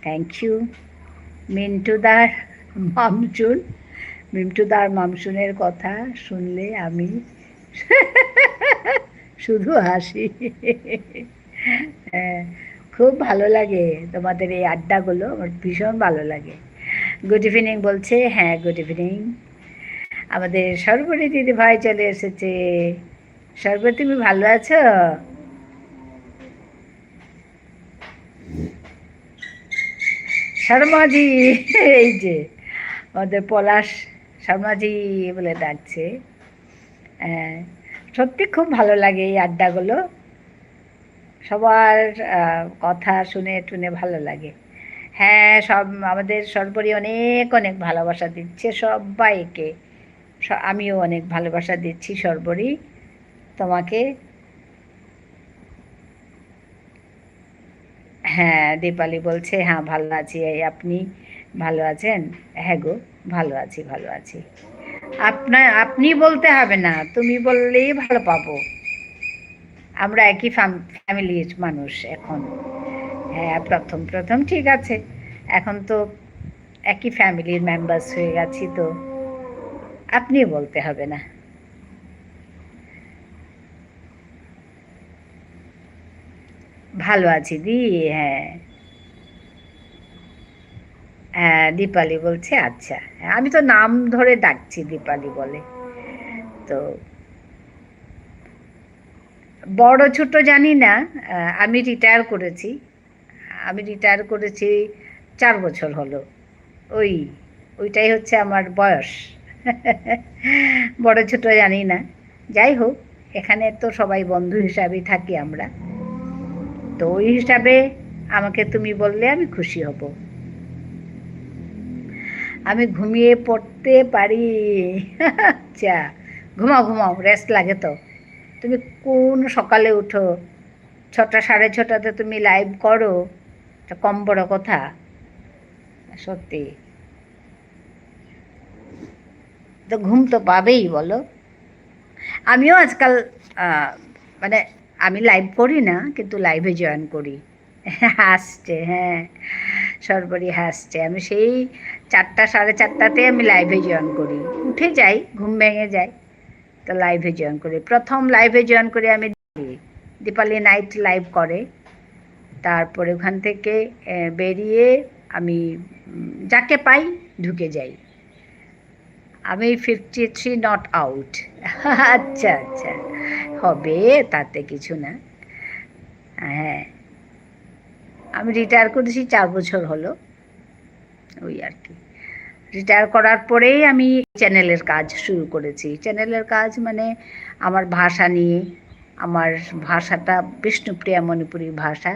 থ্যাংক ইউ। মিন্টুদার মামচুন, মিন্টুদার মামচুনের কথা শুনলে আমি শুধু হাসি। হ্যাঁ, খুব ভালো লাগে তোমাদের এই আড্ডাগুলো, আমার ভীষণ ভালো লাগে। গুড ইভিনিং বলছে, হ্যাঁ গুড ইভিনিং। আমাদের সর্বরী দিদি ভাই চলে এসেছে। সর্বরী, তুমি ভালো আছো? শর্মাজি, এই যে আমাদের পলাশ শর্মাজি বলে ডাকছে। হ্যাঁ, সত্যি খুব ভালো লাগে এই আড্ডাগুলো, সবার কথা শুনে টুনে ভালো লাগে। হ্যাঁ, সব আমাদের সর্বরী অনেক অনেক ভালোবাসা দিচ্ছে সবাইকে। আমিও অনেক ভালোবাসা দিচ্ছি সর্বরী তোমাকে। হ্যাঁ, দীপালি বলছে হ্যাঁ ভালো আছি, এই আপনি ভালো আছেন? হ্যাঁ গো, ভালো আছি ভালো আছি। আপনি বলতে হবে না, তুমি বললেই ভালো পাবো। আমরা একই ফ্যামিলির মানুষ এখন। হ্যাঁ, প্রথম প্রথম ঠিক আছে, এখন তো একই ফ্যামিলির মেম্বার্স হয়ে গেছি, তো আপনি বলতে হবে না। ভালো আছি দি। হ্যাঁ, হ্যাঁ দীপালি বলছে আচ্ছা। হ্যাঁ, আমি তো নাম ধরে ডাকছি, দীপালি বলে। তো বড় ছোট জানি না, আমি রিটায়ার করেছি। আমি রিটায়ার করেছি 4 বছর হলো। ওই ওইটাই হচ্ছে আমার বয়স। বড় ছোট জানি না, যাই হোক, এখানে তো সবাই বন্ধু হিসাবেই থাকি আমরা। তো ওই হিসাবে আমাকে তুমি বললে আমি খুশি হব। আমি ঘুমিয়ে পড়তে পারি। আচ্ছা, ঘুমাও ঘুমাও, রেস্ট লাগে তো। তুমি কোন সকালে উঠো, 6টা 6:30টাতে তুমি লাইভ করো, তা কম বড় কথা? সত্যি, তো ঘুম তো পাবেই বলো। আমিও আজকাল আহ, মানে আমি লাইভ করি না, কিন্তু লাইভে জয়েন করি। হাসছে, হ্যাঁ সর্বরী হাসছে। আমি সেই 4টা 4:30টাতে আমি লাইভে জয়েন করি, উঠে যাই, ঘুম ভেঙে যায়, তো লাইভে জয়েন করি। প্রথম লাইভে জয়েন করি আমি দীপালি নাইট লাইভ করে। তারপরে ওখান থেকে বেরিয়ে আমি যাকে পাই ঢুকে যাই। আমি 53 নট আউট। আচ্ছা আচ্ছা, হবে, তাতে কিছু না। হ্যাঁ, আমি রিটায়ার করেছি 4 বছর হলো, ওই আর কি। রিটায়ার করার পরেই আমি চ্যানেলের কাজ শুরু করেছি। চ্যানেলের কাজ মানে আমার ভাষা নিয়ে। আমার ভাষাটা বিষ্ণুপ্রিয়া মণিপুরী ভাষা।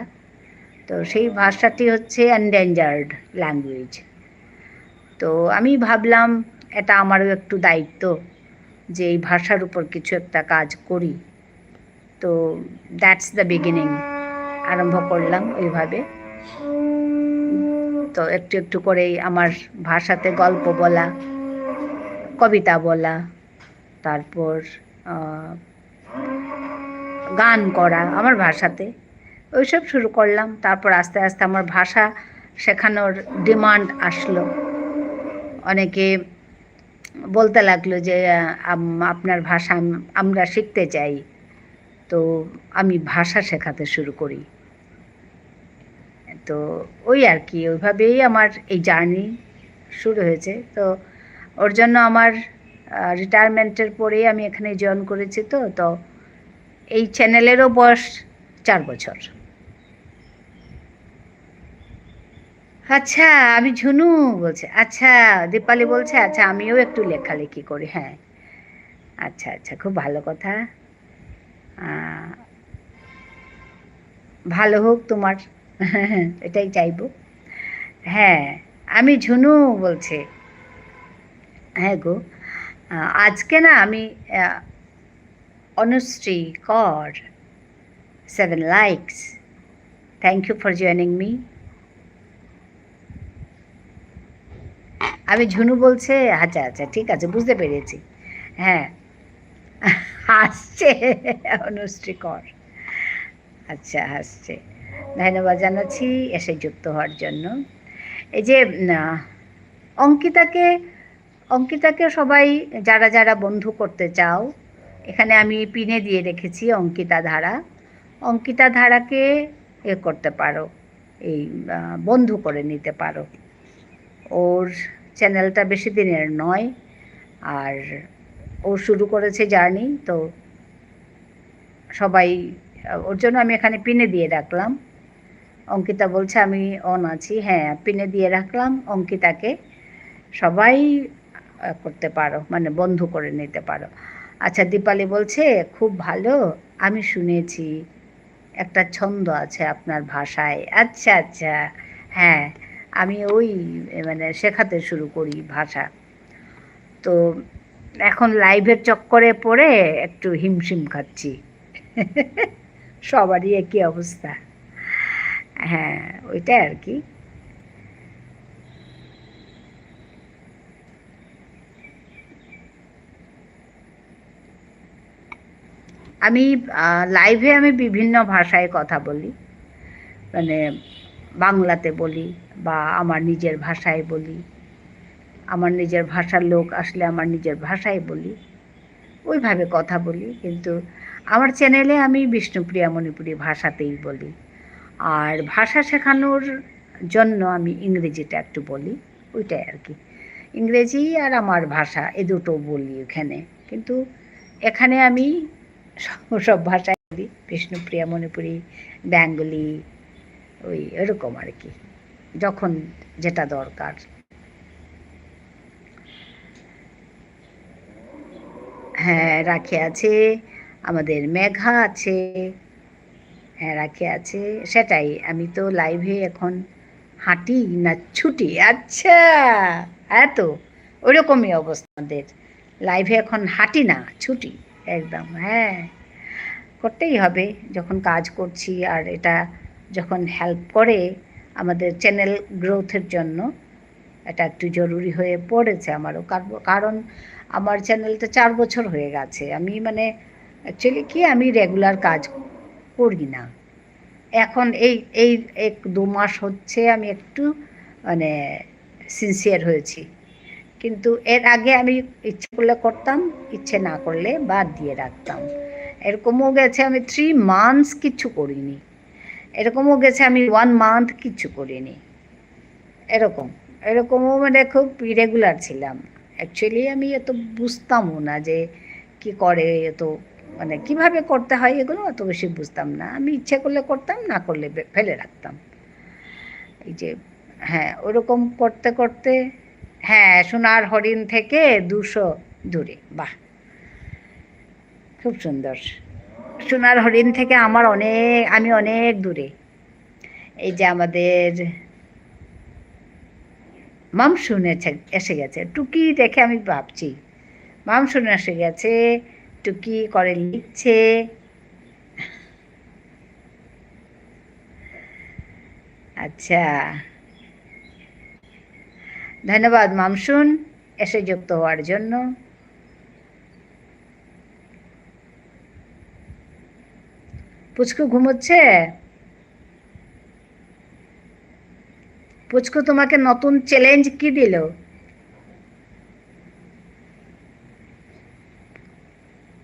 তো সেই ভাষাটি হচ্ছে এন্ডেঞ্জার্ড ল্যাঙ্গুয়েজ। তো আমি ভাবলাম এটা আমারও একটু দায়িত্ব যে এই ভাষার উপর কিছু একটা কাজ করি। তো দ্যাটস দ্য বিগিনিং, আরম্ভ করলাম ওইভাবে। তো একটু একটু করেই আমার ভাষাতে গল্প বলা, কবিতা বলা, তারপর গান করা আমার ভাষাতে, ওইসব শুরু করলাম। তারপর আস্তে আস্তে আমার ভাষা শেখানোর ডিমান্ড আসলো। অনেকে বলতে লাগলো যে আপনার ভাষা আমরা শিখতে চাই। তো আমি ভাষা শেখাতে শুরু করি। তো ওই আর কি, ওইভাবেই আমার এই জার্নি শুরু হয়েছে। তো ওর জন্য আমার রিটায়ারমেন্টের পরেই আমি এখানে জয়েন করেছি। তো তো এই চ্যানেলেরও বয়স 4 বছর। আচ্ছা, আমি ঝুনু বলছে। আচ্ছা, দীপালি বলছে আচ্ছা আমিও একটু লেখালেখি করি। হ্যাঁ, আচ্ছা আচ্ছা, খুব ভালো কথা। আহ, ভালো হোক তোমার, এটাই চাইবো। হ্যাঁ, আমি ঝুনু বলছে। হ্যাঁ গো, আজকে না আমি Anushree Kar 7 likes, thank you for joining me. আমি ঝুনু বলছে। আচ্ছা আচ্ছা, ঠিক আছে, বুঝতে পেরেছি। হ্যাঁ, হাসছে অনুশ্রী কর। আচ্ছা, হাসছে। ধন্যবাদ জানাচ্ছি এসে যুক্ত হওয়ার জন্য। এই যে অঙ্কিতাকে অঙ্কিতাকে সবাই যারা যারা বন্ধু করতে চাও, এখানে আমি পিনে দিয়ে রেখেছি অঙ্কিতা ধারা। অঙ্কিতা ধারাকে করতে পারো, এই বন্ধু করে নিতে পারো। ওর চ্যানেলটা বেশি দিনের নয়, আর ও শুরু করেছে জার্নি, তো সবাই ওর জন্য আমি এখানে পিনে দিয়ে রাখলাম। অঙ্কিতা বলছে আমি অন আছি, হ্যাঁ পিনে দিয়ে রাখলাম অঙ্কিতাকে। সবাই করতে পারো, মানে বন্ধু করে নিতে পারো। আচ্ছা, দীপালি বলছে খুব ভালো, আমি শুনেছি একটা ছন্দ আছে আপনার ভাষায়। আচ্ছা আচ্ছা, হ্যাঁ আমি ওই মানে শেখাতে শুরু করি ভাষা, তো এখন লাইভের চক্করে পড়ে একটু হিমশিম খাচ্ছি। সবারই একই অবস্থা। হ্যাঁ, ওইটাই আর কি। আমি লাইভে আমি বিভিন্ন ভাষায় কথা বলি, মানে বাংলাতে বলি বা আমার নিজের ভাষায় বলি। আমার নিজের ভাষার লোক আসলে আমার নিজের ভাষায় বলি, ওইভাবে কথা বলি। কিন্তু আমার চ্যানেলে আমি বিষ্ণুপ্রিয়া মণিপুরী ভাষাতেই বলি। আর ভাষা শেখানোর জন্য আমি ইংরেজিটা একটু বলি, ওইটাই আর কি। ইংরেজি আর আমার ভাষা এ দুটো বলি এখানে, কিন্তু এখানে আমি সব ভাষায় বলি, বিষ্ণুপ্রিয়া মণিপুরী, বেঙ্গলি, ওই এরকম আর কি, যখন যেটা দরকার। হ্যাঁ, রাখে আছে, আমাদের মেঘা আছে। হ্যাঁ, রাখে আছে, সেটাই। আমি তো লাইভে এখন হাঁটি না ছুটি? আচ্ছা, হ্যাঁ, তো ওইরকমই অবস্থা আমাদের। লাইভে এখন হাঁটি না, ছুটি একদম। হ্যাঁ, করতেই হবে যখন কাজ করছি, আর এটা যখন হেল্প করে আমাদের চ্যানেল গ্রোথের জন্য, এটা একটু জরুরি হয়ে পড়েছে আমারও। কারণ আমার চ্যানেলটা 4 বছর হয়ে গেছে। আমি মানে অ্যাকচুয়ালি কি, আমি রেগুলার কাজ করি না। এখন এই এই 1-2 মাস হচ্ছে আমি একটু মানে সিনসিয়ার হয়েছি, কিন্তু এর আগে আমি ইচ্ছে করলে করতাম, ইচ্ছে না করলে বাদ দিয়ে রাখতাম। এরকমও গেছে আমি 3 মান্থস কিচ্ছু করিনি, এরকমও গেছে আমি 1 মান্থ কিচ্ছু করিনি। এরকম এরকমও মানে খুব ইরেগুলার ছিলাম। অ্যাকচুয়ালি আমি এত বুঝতামও না যে কি করে, এত মানে কিভাবে করতে হয় এগুলো অত বেশি বুঝতাম না। আমি ইচ্ছে করলে করতাম, না করলে ফেলে রাখতাম। এই যে, হ্যাঁ ওরকম করতে করতে, হ্যাঁ সোনার হরিণ থেকে 200 দূরে, বাহ খুব সুন্দর। সোনার হরিণ থেকে আমি অনেক দূরে। এই যে আমাদের মামসুন এসে গেছে, টুকি দেখে আমি ভাবছি মামসুন এসে গেছে, টুকি করে লিখছে। আচ্ছা, ধন্যবাদ মামসুন এসে যুক্ত হওয়ার জন্য। পুচকু ঘুমোচ্ছে? পুচকু তোমাকে নতুন চ্যালেঞ্জ কি দিল?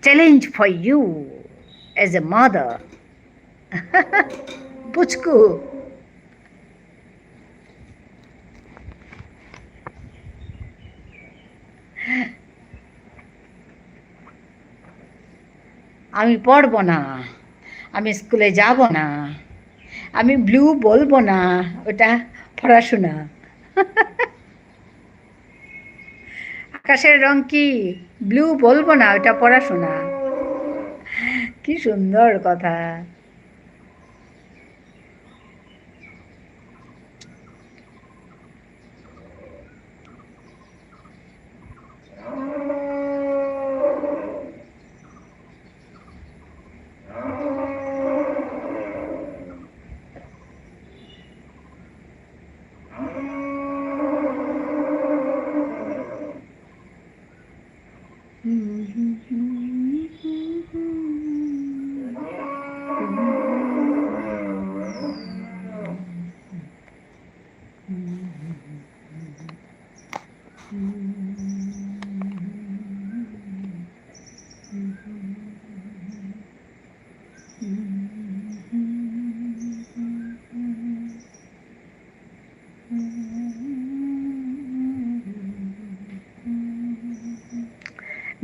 Challenge for you as a mother. Puchku, আমি পড়বো না, আমি স্কুলে যাব না, আমি ব্লু বলবো না, ওটা পড়াশোনা। আকাশের রং কি? ব্লু বলবো না, ওটা পড়াশোনা। কি সুন্দর কথা।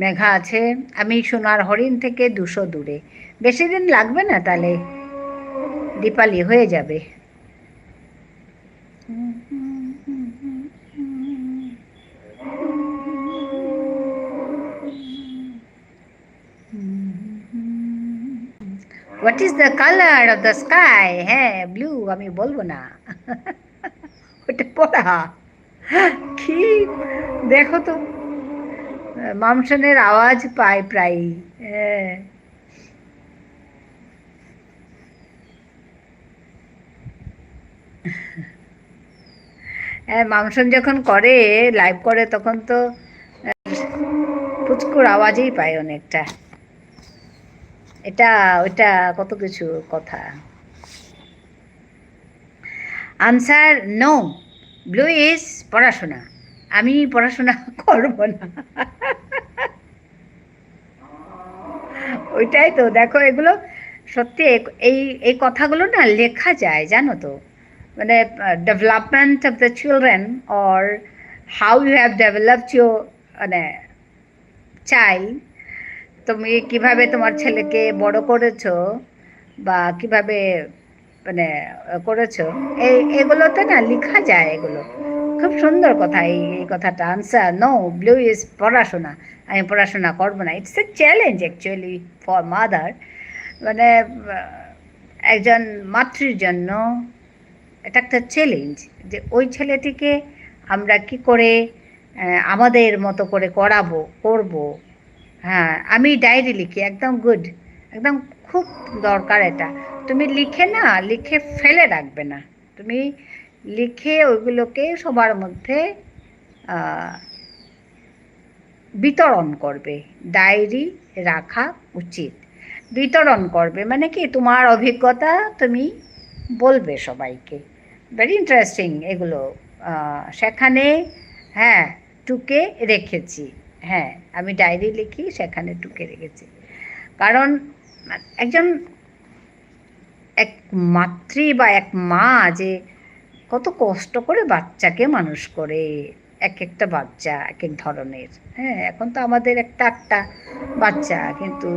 মেঘা আছে, আমি সোনার হরিণ থেকে 200 দূরে। বেশি দিন লাগবে না, তাহলে দীপালি হয়ে যাবে। What is the colour of the sky? হ্যাঁ, ব্লু। আমি বলবো না। ওটা পড়া কি, দেখো তো, মামসনের আওয়াজ পাই প্রায়। হ্যাঁ, হ্যাঁ, মামসন যখন করে, লাইভ করে, তখন তো পুচকুর আওয়াজেই পায় অনেকটা। এটা ওইটা কত কিছু কথা। আনসার নো, ব্লু ইজ পড়াশোনা। আমি পড়াশোনা করব না। ওইটাই তো, দেখো এগুলো সত্যি, এই এই কথাগুলো না লেখা যায়, জানো তো, মানে development of the children, or how you have developed your মানে চাইল্ড, তুমি কিভাবে তোমার ছেলেকে বড় করেছো, বা কিভাবে মানে করেছো, এগুলোতে না লেখা যায়। এগুলো খুব সুন্দর কথা। এই কথাটা, আনসার নো, ব্লু ইজ পড়াশোনা। আমি পড়াশোনা করবো না। It's a challenge actually for mother, মানে একজন মাতৃর জন্য এটা একটা চ্যালেঞ্জ, যে ওই ছেলেটিকে আমরা কি করে আমাদের মতো করে করব। হ্যাঁ, আমি ডায়েরি লিখি, একদম গুড, একদম খুব দরকার এটা। তুমি লিখে না, লিখে ফেলে রাখবে না, তুমি লিখে ওইগুলোকে সবার মধ্যে বিতরণ করবে। ডায়েরি রাখা উচিত, বিতরণ করবে, মানে কি, তোমার অভিজ্ঞতা তুমি বলবে সবাইকে। ভেরি ইন্টারেস্টিং এগুলো। সেখানে, হ্যাঁ, টুকে রেখেছি। হ্যাঁ, আমি ডায়েরি লিখি, সেখানে টুকে রেখেছি। কারণ একজন এক মাতৃ বা এক মা যে কত কষ্ট করে বাচ্চাকে মানুষ করে, এক একটা বাচ্চা এক এক ধরনের। হ্যাঁ, এখন তো আমাদের একটা বাচ্চা, কিন্তু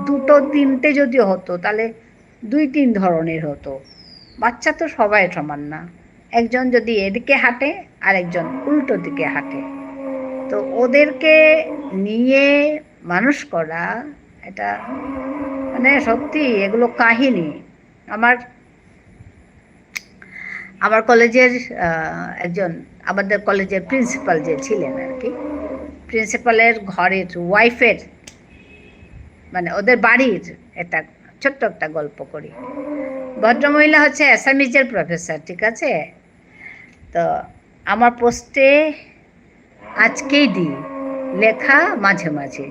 2-3টে যদি হতো, তাহলে 2-3 ধরনের হতো। বাচ্চা তো সবাই সমান না, একজন যদি এদিকে হাঁটে আর একজন উল্টো দিকে হাঁটে, তো ওদেরকে নিয়ে মানুষ করা, এটা মানে সত্যি এগুলো কাহিনী। আমার আমার কলেজের একজন, আমাদের কলেজের প্রিন্সিপাল যে ছিলেন আর কি, প্রিন্সিপালের ঘরের ওয়াইফের, মানে ওদের বাড়ির একটা ছোট্ট একটা গল্প করি। ভদ্রমহিলা হচ্ছে অ্যাসামিজের প্রফেসর, ঠিক আছে? তো আমার পোস্টে আজকেই দিই, লেখা মাঝে মাঝে,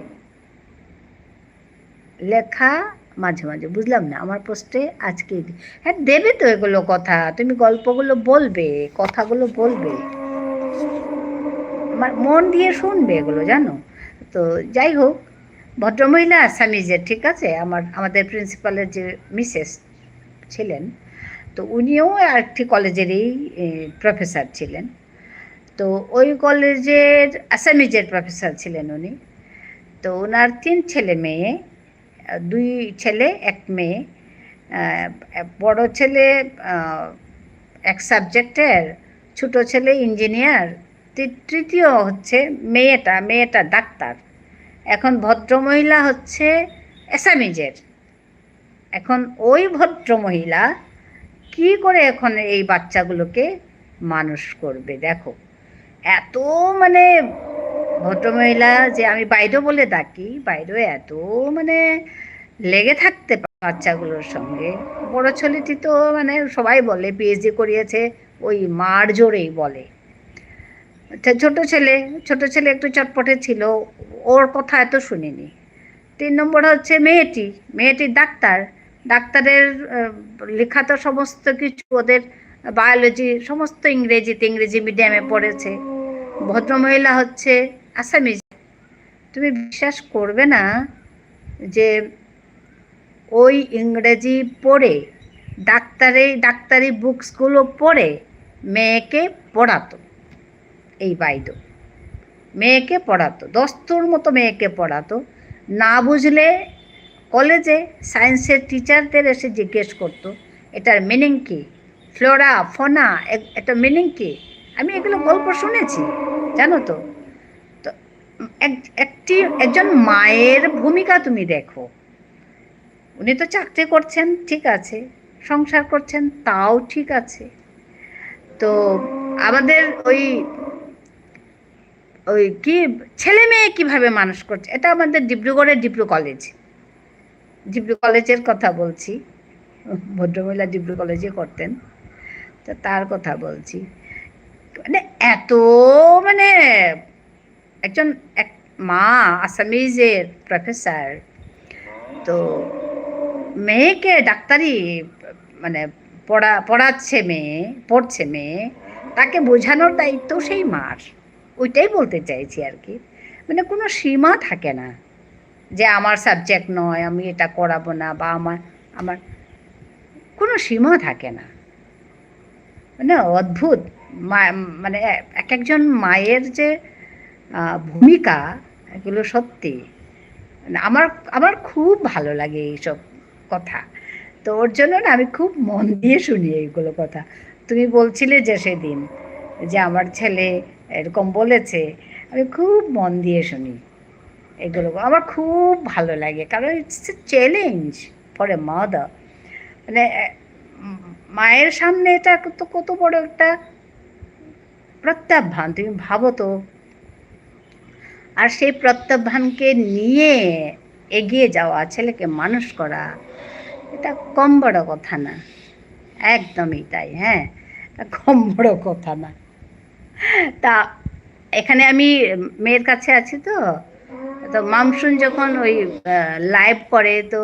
লেখা মাঝে মাঝে, বুঝলাম না, আমার পোস্টে আজকেই দিই। হ্যাঁ, দেবে তো এগুলো কথা, তুমি গল্পগুলো বলবে, কথাগুলো বলবে, আমার মন দিয়ে শুনবে এগুলো, জানো তো। যাই হোক, ভদ্রমহিলা আসামিজের, ঠিক আছে, আমাদের প্রিন্সিপালের যে মিসেস ছিলেন, তো উনিও আরেকটি কলেজেরই প্রফেসর ছিলেন। তো ওই কলেজের আসামিজের প্রফেসর ছিলেন উনি। তো ওনার 3 ছেলে মেয়ে, 2 ছেলে 1 মেয়ে। বড় ছেলে এক সাবজেক্টের, ছোট ছেলে ইঞ্জিনিয়ার, তৃতীয় হচ্ছে মেয়েটা ডাক্তার। এখন ভদ্রমহিলা হচ্ছে অ্যাসামিজের। এখন ওই ভদ্রমহিলা কী করে এখন এই বাচ্চাগুলোকে মানুষ করবে, দেখো। এত মানে ভদ্রমহিলা, যে আমি বাইরেও বলে ডাকি, বাইরেও এত মানে লেগে থাকতে বাচ্চাগুলোর সঙ্গে। বড় ছেলেটি তো মানে সবাই বলে পিএইচডি করিয়েছে, ওই মার জোরেই বলে। ছোট ছেলে একটু চটপটে ছিল, ওর কথা এত শুনিনি। 3 নম্বর হচ্ছে মেয়েটি ডাক্তার। ডাক্তারের লেখা তো সমস্ত কিছু, ওদের বায়োলজি সমস্ত ইংরেজি মিডিয়ামে পড়েছে। ভদ্রমহিলা হচ্ছে আসামিজ। তুমি বিশ্বাস করবে না যে ওই ইংরেজি পড়ে, ডাক্তারি বুকসগুলো পড়ে মেয়েকে পড়াতো এই বাইদ। মেয়েকে পড়াতো, দস্তুর মতো মেয়েকে পড়াতো। না বুঝলে কলেজে সায়েন্সের টিচারদের এসে জিজ্ঞেস করতো এটার মিনিং কী, ফ্লোরা ফোনা এটা মিনিং কী। আমি এগুলো গল্প শুনেছি, জানো তো। তো একজন মায়ের ভূমিকা তুমি দেখো। উনি তো চাকরি করছেন, ঠিক আছে, সংসার করছেন, তাও ঠিক আছে। তো আমাদের ওই ওই কি ছেলে মেয়ে কীভাবে মানুষ করছে, এটা আমাদের ডিব্রুগড়ের ডিব্রু কলেজের কথা বলছি। ভদ্রমহিলা ডিব্রু কলেজে করতেন, তো তার কথা বলছি। মানে এত মানে একজন এক মা আসামিজের প্রফেসর, তো মেয়েকে ডাক্তারি মানে পড়ছে মেয়ে, তাকে বোঝানোর দায়িত্ব সেই মার। ওইটাই বলতে চাইছি আর কি। মানে কোনো সীমা থাকে না যে আমার সাবজেক্ট নয়, আমি এটা করাবো না, বা আমার আমার কোনো সীমা থাকে না। মানে অদ্ভুত মানে এক একজন মায়ের যে ভূমিকা, এগুলো সত্যি আমার আমার খুব ভালো লাগে এইসব কথা। তো ওর জন্য না আমি খুব মন দিয়ে শুনি এইগুলো কথা। তুমি বলছিলে যে সেদিন যে আমার ছেলে এরকম বলেছে, আমি খুব মন দিয়ে শুনি এগুলো। আমার খুব ভালো লাগে, কারণ it's a challenge for a mother. মানে মায়ের সামনে এটা তো কত বড় একটা প্রত্যাহ্বান, তুমি ভাবো তো। আর সেই প্রত্যাহ্বানকে নিয়ে এগিয়ে যাওয়া, ছেলেকে মানুষ করা, এটা কম বড় কথা না, একদমই তাই। হ্যাঁ, কম বড় কথা না। তা এখানে আমি মেয়ের কাছে আছি, তো তো মামসুন যখন ওই লাইভ করে, তো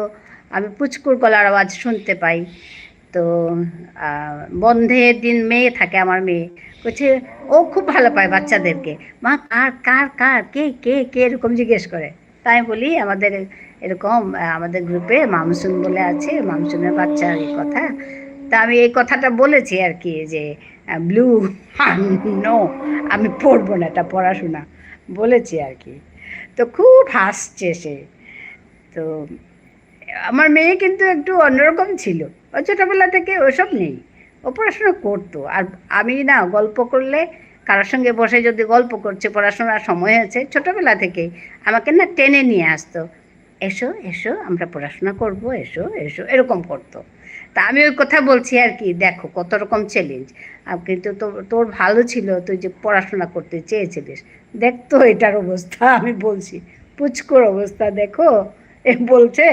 আমি পুচকুর গলার আওয়াজ শুনতে পাই। তো বন্ধের দিন মেয়ে থাকে আমার মেয়ে, বলছে ও খুব ভালো পায় বাচ্চাদেরকে, মা কার কার কার কে কে কে এরকম জিজ্ঞেস করে। তাই বলি আমাদের এরকম আমাদের গ্রুপে মামসুন বলে আছে, মামসুনের বাচ্চার এই কথা। তা আমি এই কথাটা বলেছি আর কি, যে ব্লু নো, আমি পড়বো না, এটা পড়াশোনা বলেছি আর কি। তো খুব হাসছে সে। তো আমার মেয়ে কিন্তু একটু অন্যরকম ছিল, ও ছোটোবেলা থেকে ওসব নেই, ও পড়াশোনা করতো। আর আমি না গল্প করলে, কারোর সঙ্গে বসে যদি গল্প করছে, পড়াশোনার সময় হয়েছে, ছোটোবেলা থেকেই আমাকে না টেনে নিয়ে আসতো, এসো এসো আমরা পড়াশোনা করবো, এসো এসো, এরকম করতো। তা আমি ওই কথা বলছি আর কি, দেখো কত রকম চ্যালেঞ্জ। কিন্তু তোর ভালো ছিল, তুই যে পড়াশোনা করতে চেয়েছিলিস, দেখতো এটার অবস্থা। আমি বলছি পুচকোর অবস্থা দেখো, এ বলছে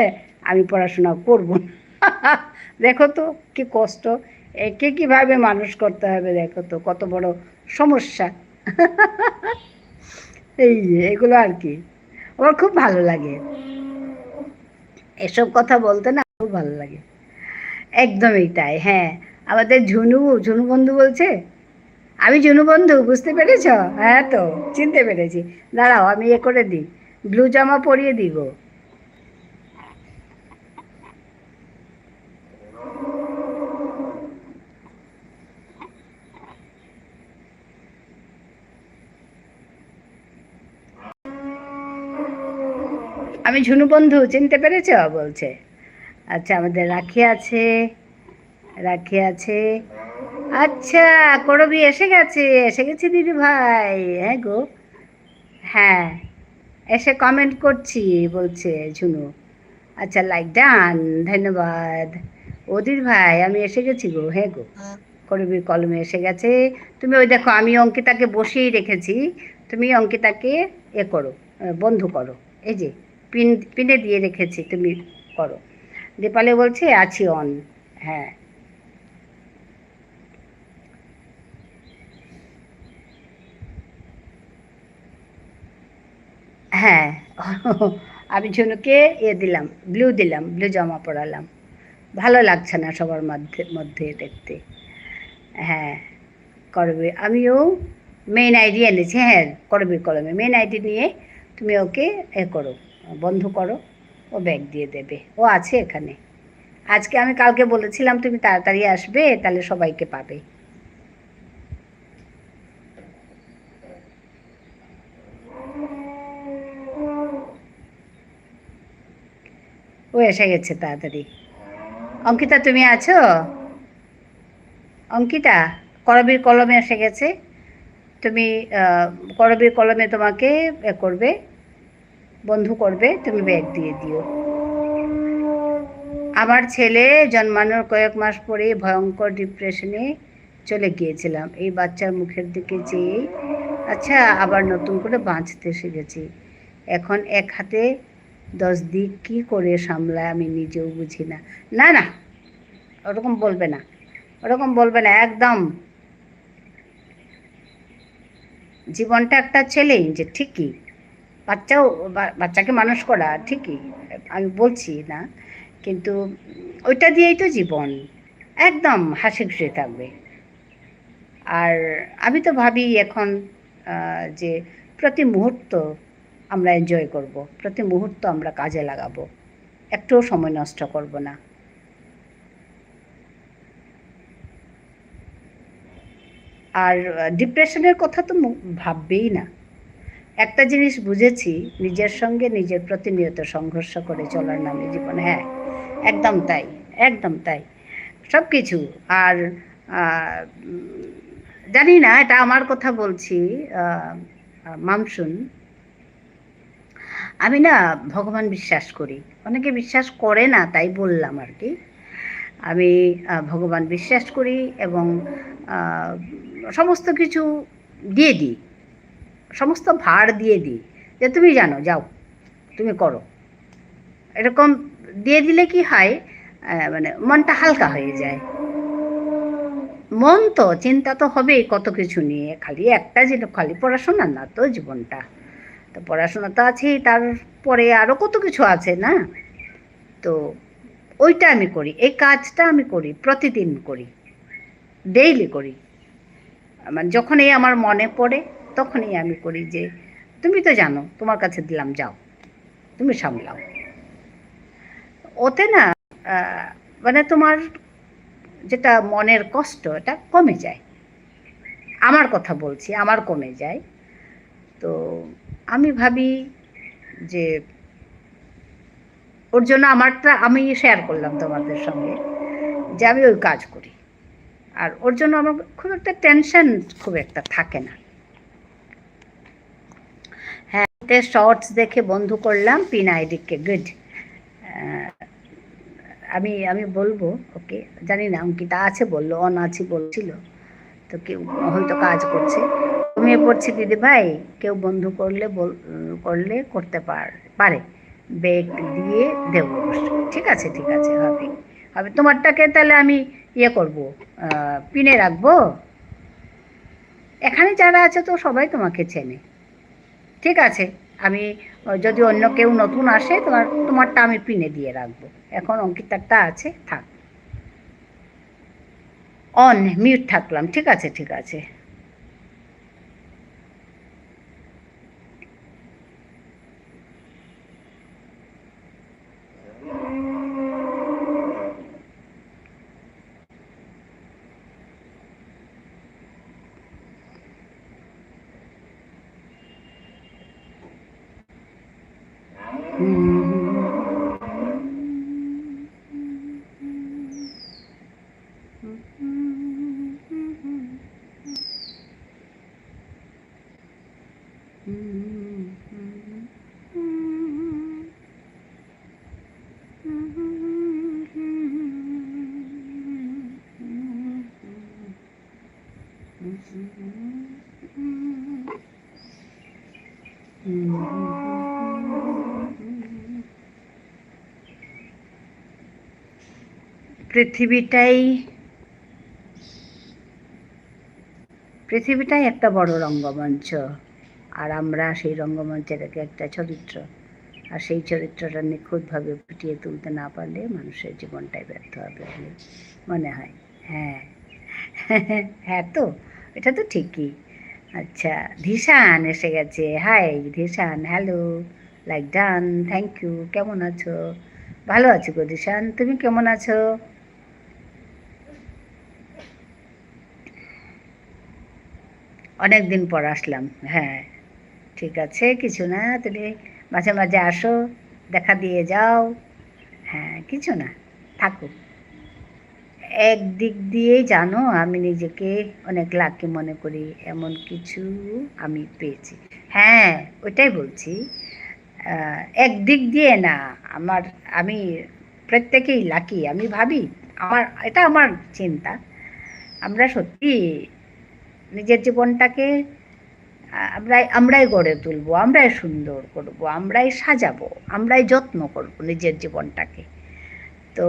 আমি পড়াশোনা করব না। দেখো তো কি কষ্ট, একে কীভাবে মানুষ করতে হবে, দেখো তো কত বড় সমস্যা। এই এগুলো আর কি, আমার খুব ভালো লাগে এসব কথা বলতে, না খুব ভালো লাগে। একদমই তাই। হ্যাঁ, আমাদের ঝুনু বন্ধু বলছে, আমি ঝুনু বন্ধু, বুঝতে পেরেছ? হ্যাঁ তো চিনতে পেরেছি। দাঁড়াও আমি এ করে দিই, ব্লু জামা পরিয়ে দিব। আমি ঝুনু বন্ধু, চিনতে পেরেছ? বলছে। আচ্ছা, আমাদের রাখি আছে। আচ্ছা, করবি এসে গেছে দিদি ভাই। হ্যাঁ গো, হ্যাঁ, এসে কমেন্ট করছি বলছে ঝুনু। আচ্ছা, লাইক ডান, ধন্যবাদ। অধীর ভাই আমি এসে গেছি গো, হ্যাঁ গো, করবি কলমে এসে গেছে। তুমি ওই দেখো, আমি অঙ্কিতাকে বসিয়েই রেখেছি, তুমি অঙ্কিতাকে এ করো, বন্ধু করো। এই যে পিনে দিয়ে রেখেছি, তুমি করো। দীপালি বলছে আছি অন। হ্যাঁ হ্যাঁ। আমি ঝুনুকে দিলাম, ব্লু জামা পরালাম। ভালো লাগছে না সবার মধ্যে মধ্যে দেখতে। হ্যাঁ, করবে, আমিও মেন আইডি এনেছি। হ্যাঁ, করবে কলমে মেন আইডি নিয়ে তুমি ওকে করো, বন্ধ করো, ও ব্যাগ দিয়ে দেবে, ও আছে এখানে। আমি কালকে বলেছিলাম তুমি তাড়াতাড়ি আসবে, তাহলে সবাইকে পাবে। এসে গেছে তাড়াতাড়ি। অঙ্কিতা তুমি আছো? অঙ্কিতা, করবীর কলমে এসে গেছে। তুমি করবীর কলমে তোমাকে করবে, বন্ধু করবে, তুমি ব্যাগ দিয়ে দিও। আমার ছেলে জন্মানোর কয়েক মাস পরেই ভয়ঙ্কর ডিপ্রেশনে চলে গিয়েছিলাম। এই বাচ্চার মুখের দিকে চেয়েই আচ্ছা আবার নতুন করে বাঁচতে শিখেছি। এখন এক হাতে 10 দিক কী করে সামলায় আমি নিজেও বুঝি না। না না, ওরকম বলবে না, ওরকম বলবে না একদম। জীবনটা একটা চ্যালেঞ্জ, ঠিকই। বাচ্চাকে মানুষ করা ঠিকই, আমি বলছি না, কিন্তু ওইটা দিয়েই তো জীবন একদম হাসি খুশি থাকবে। আর আমি তো ভাবি এখন যে প্রতি মুহূর্ত আমরা এনজয় করব, প্রতি মুহূর্ত আমরা কাজে লাগাবো, একটুও সময় নষ্ট করব না। আর ডিপ্রেশনের কথা তো ভাববেই না। একটা জিনিস বুঝেছি, নিজের সঙ্গে নিজের প্রতিনিয়ত সংঘর্ষ করে চলার নামে জীবন। হ্যাঁ, একদম তাই, একদম তাই, সব কিছু। আর জানি না এটা আমার কথা বলছি, মামসুন, আমি না ভগবান বিশ্বাস করি। অনেকে বিশ্বাস করে না, তাই বললাম আর কি। আমি ভগবান বিশ্বাস করি এবং সমস্ত কিছু দিয়ে দিই, সমস্ত ভার দিয়ে দিই, যে তুমি জানো, যাও তুমি করো, এরকম দিয়ে দিলে কি হয়, মানে মনটা হালকা হয়ে যায়। মন তো চিন্তা তো হবেই কত কিছু নিয়ে, খালি একটা জিনিস, খালি পড়াশোনা না তো জীবনটা, তো পড়াশোনা তো আছেই, তারপরে আরও কত কিছু আছে না। তো ওইটা আমি করি, এই কাজটা আমি করি, প্রতিদিন করি, ডেইলি করি। মানে যখনই আমার মনে পড়ে তখনই আমি করি, যে তুমি তো জানো, তোমার কাছে দিলাম, যাও তুমি সামলাও। ওতে না মানে তোমার যেটা মনের কষ্ট, এটা কমে যায়। আমার কথা বলছি, আমার কমে যায়। তো আমি ভাবি যে ওর জন্য আমারটা আমি শেয়ার করলাম তোমাদের সঙ্গে, যে আমি ওই কাজ করি। আর ওর জন্য আমার খুব একটা টেনশন খুব একটা থাকে না। হ্যাঁ, শর্টস দেখে বন্ধু করলাম পিন আইডিকে, গুড। আমি আমি বলবো ওকে, জানি না অঙ্কিতা আছে বললো, অন আছি বলছিল, তো কেউ হয়তো কাজ করছে। ঘুমিয়ে পড়ছি দিদি ভাই, কেউ বন্ধু করলে করলে করতে পারে, বেগ দিয়ে দেবো অবশ্যই। ঠিক আছে, ঠিক আছে, হবে হবে। তোমারটাকে তাহলে আমি ইয়ে করবো, পিনে রাখবো। এখানে যারা আছে তো সবাই তোমাকে চেনে। ঠিক আছে, আমি যদি অন্য কেউ নতুন আসে, তোমারটা আমি পিনে দিয়ে রাখবো। এখন অঙ্কিতারটা আছে, থাক। অন মিউট থাকলাম, ঠিক আছে, ঠিক আছে। পৃথিবীটাই একটা বড় রঙ্গমঞ্চ, আর আমরা সেই রঙ্গমঞ্চের একটা চরিত্র। আর সেই চরিত্রটা নিখুঁতভাবে ফুটিয়ে তুলতে না পারলে মানুষের জীবনটাই ব্যর্থ হবে বলে মনে হয়। হ্যাঁ, হ্যাঁ, তো এটা তো ঠিকই। আচ্ছা, ধিশান এসে গেছে। Hi Dhishan, hello, like done, thank you. কেমন আছো? ভালো আছি গো ধিশান, তুমি কেমন আছো? অনেক দিন পর আসলাম। হ্যাঁ, ঠিক আছে, কিছু না, তুমি মাঝে মাঝে আসো, দেখা দিয়ে যাও। হ্যাঁ, কিছু না, থাকুক। একদিক দিয়েই জানো আমি নিজেকে অনেক লাকি মনে করি, এমন কিছু আমি পেয়েছি। হ্যাঁ, ওইটাই বলছি। একদিক দিয়ে না, আমার আমি প্রত্যেকেই লাকি আমি ভাবি। এটা আমার চিন্তা। আমরা সত্যি নিজের জীবনটাকে আমরাই গড়ে তুলবো, আমরাই সুন্দর করব, আমরাই সাজাবো, আমরাই যত্ন করব নিজের জীবনটাকে। তো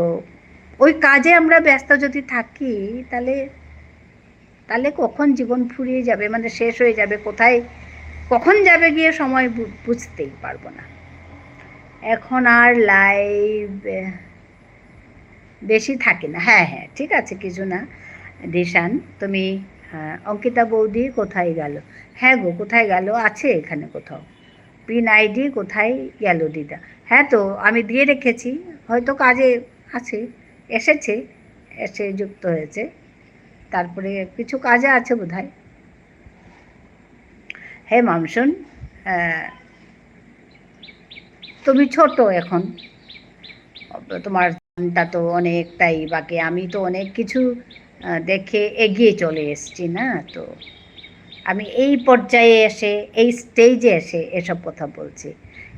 ওই কাজে আমরা ব্যস্ত যদি থাকি, তাহলে তাহলে কখন জীবন ফুরিয়ে যাবে, মানে শেষ হয়ে যাবে, কোথায় কখন যাবে গিয়ে সময় বুঝতেই পারবো না। এখন আর লাইভ বেশি থাকে না। হ্যাঁ হ্যাঁ, ঠিক আছে, কিছু না। দিশান, তুমি অঙ্কিতা বৌদি কোথায় গেল? হ্যাঁ গো, কোথায় গেল? আছে এখানে কোথাও। পিন আইডি কোথায় গেল দিদা? হ্যাঁ, তো আমি দিয়ে রেখেছি, হয়তো কাজে আছে, এসেছে, এসে যুক্ত হয়েছে, তারপরে কিছু কাজে আছে বোধহয়। হে মামসুন, তুমি ছোট এখন, তোমার টা তো অনেকটাই বাকি, আমি তো অনেক কিছু দেখে এগিয়ে চলে এসেছি না, তো আমি এই পর্যায়ে এসে, এই স্টেজে এসে এসব কথা বলছি।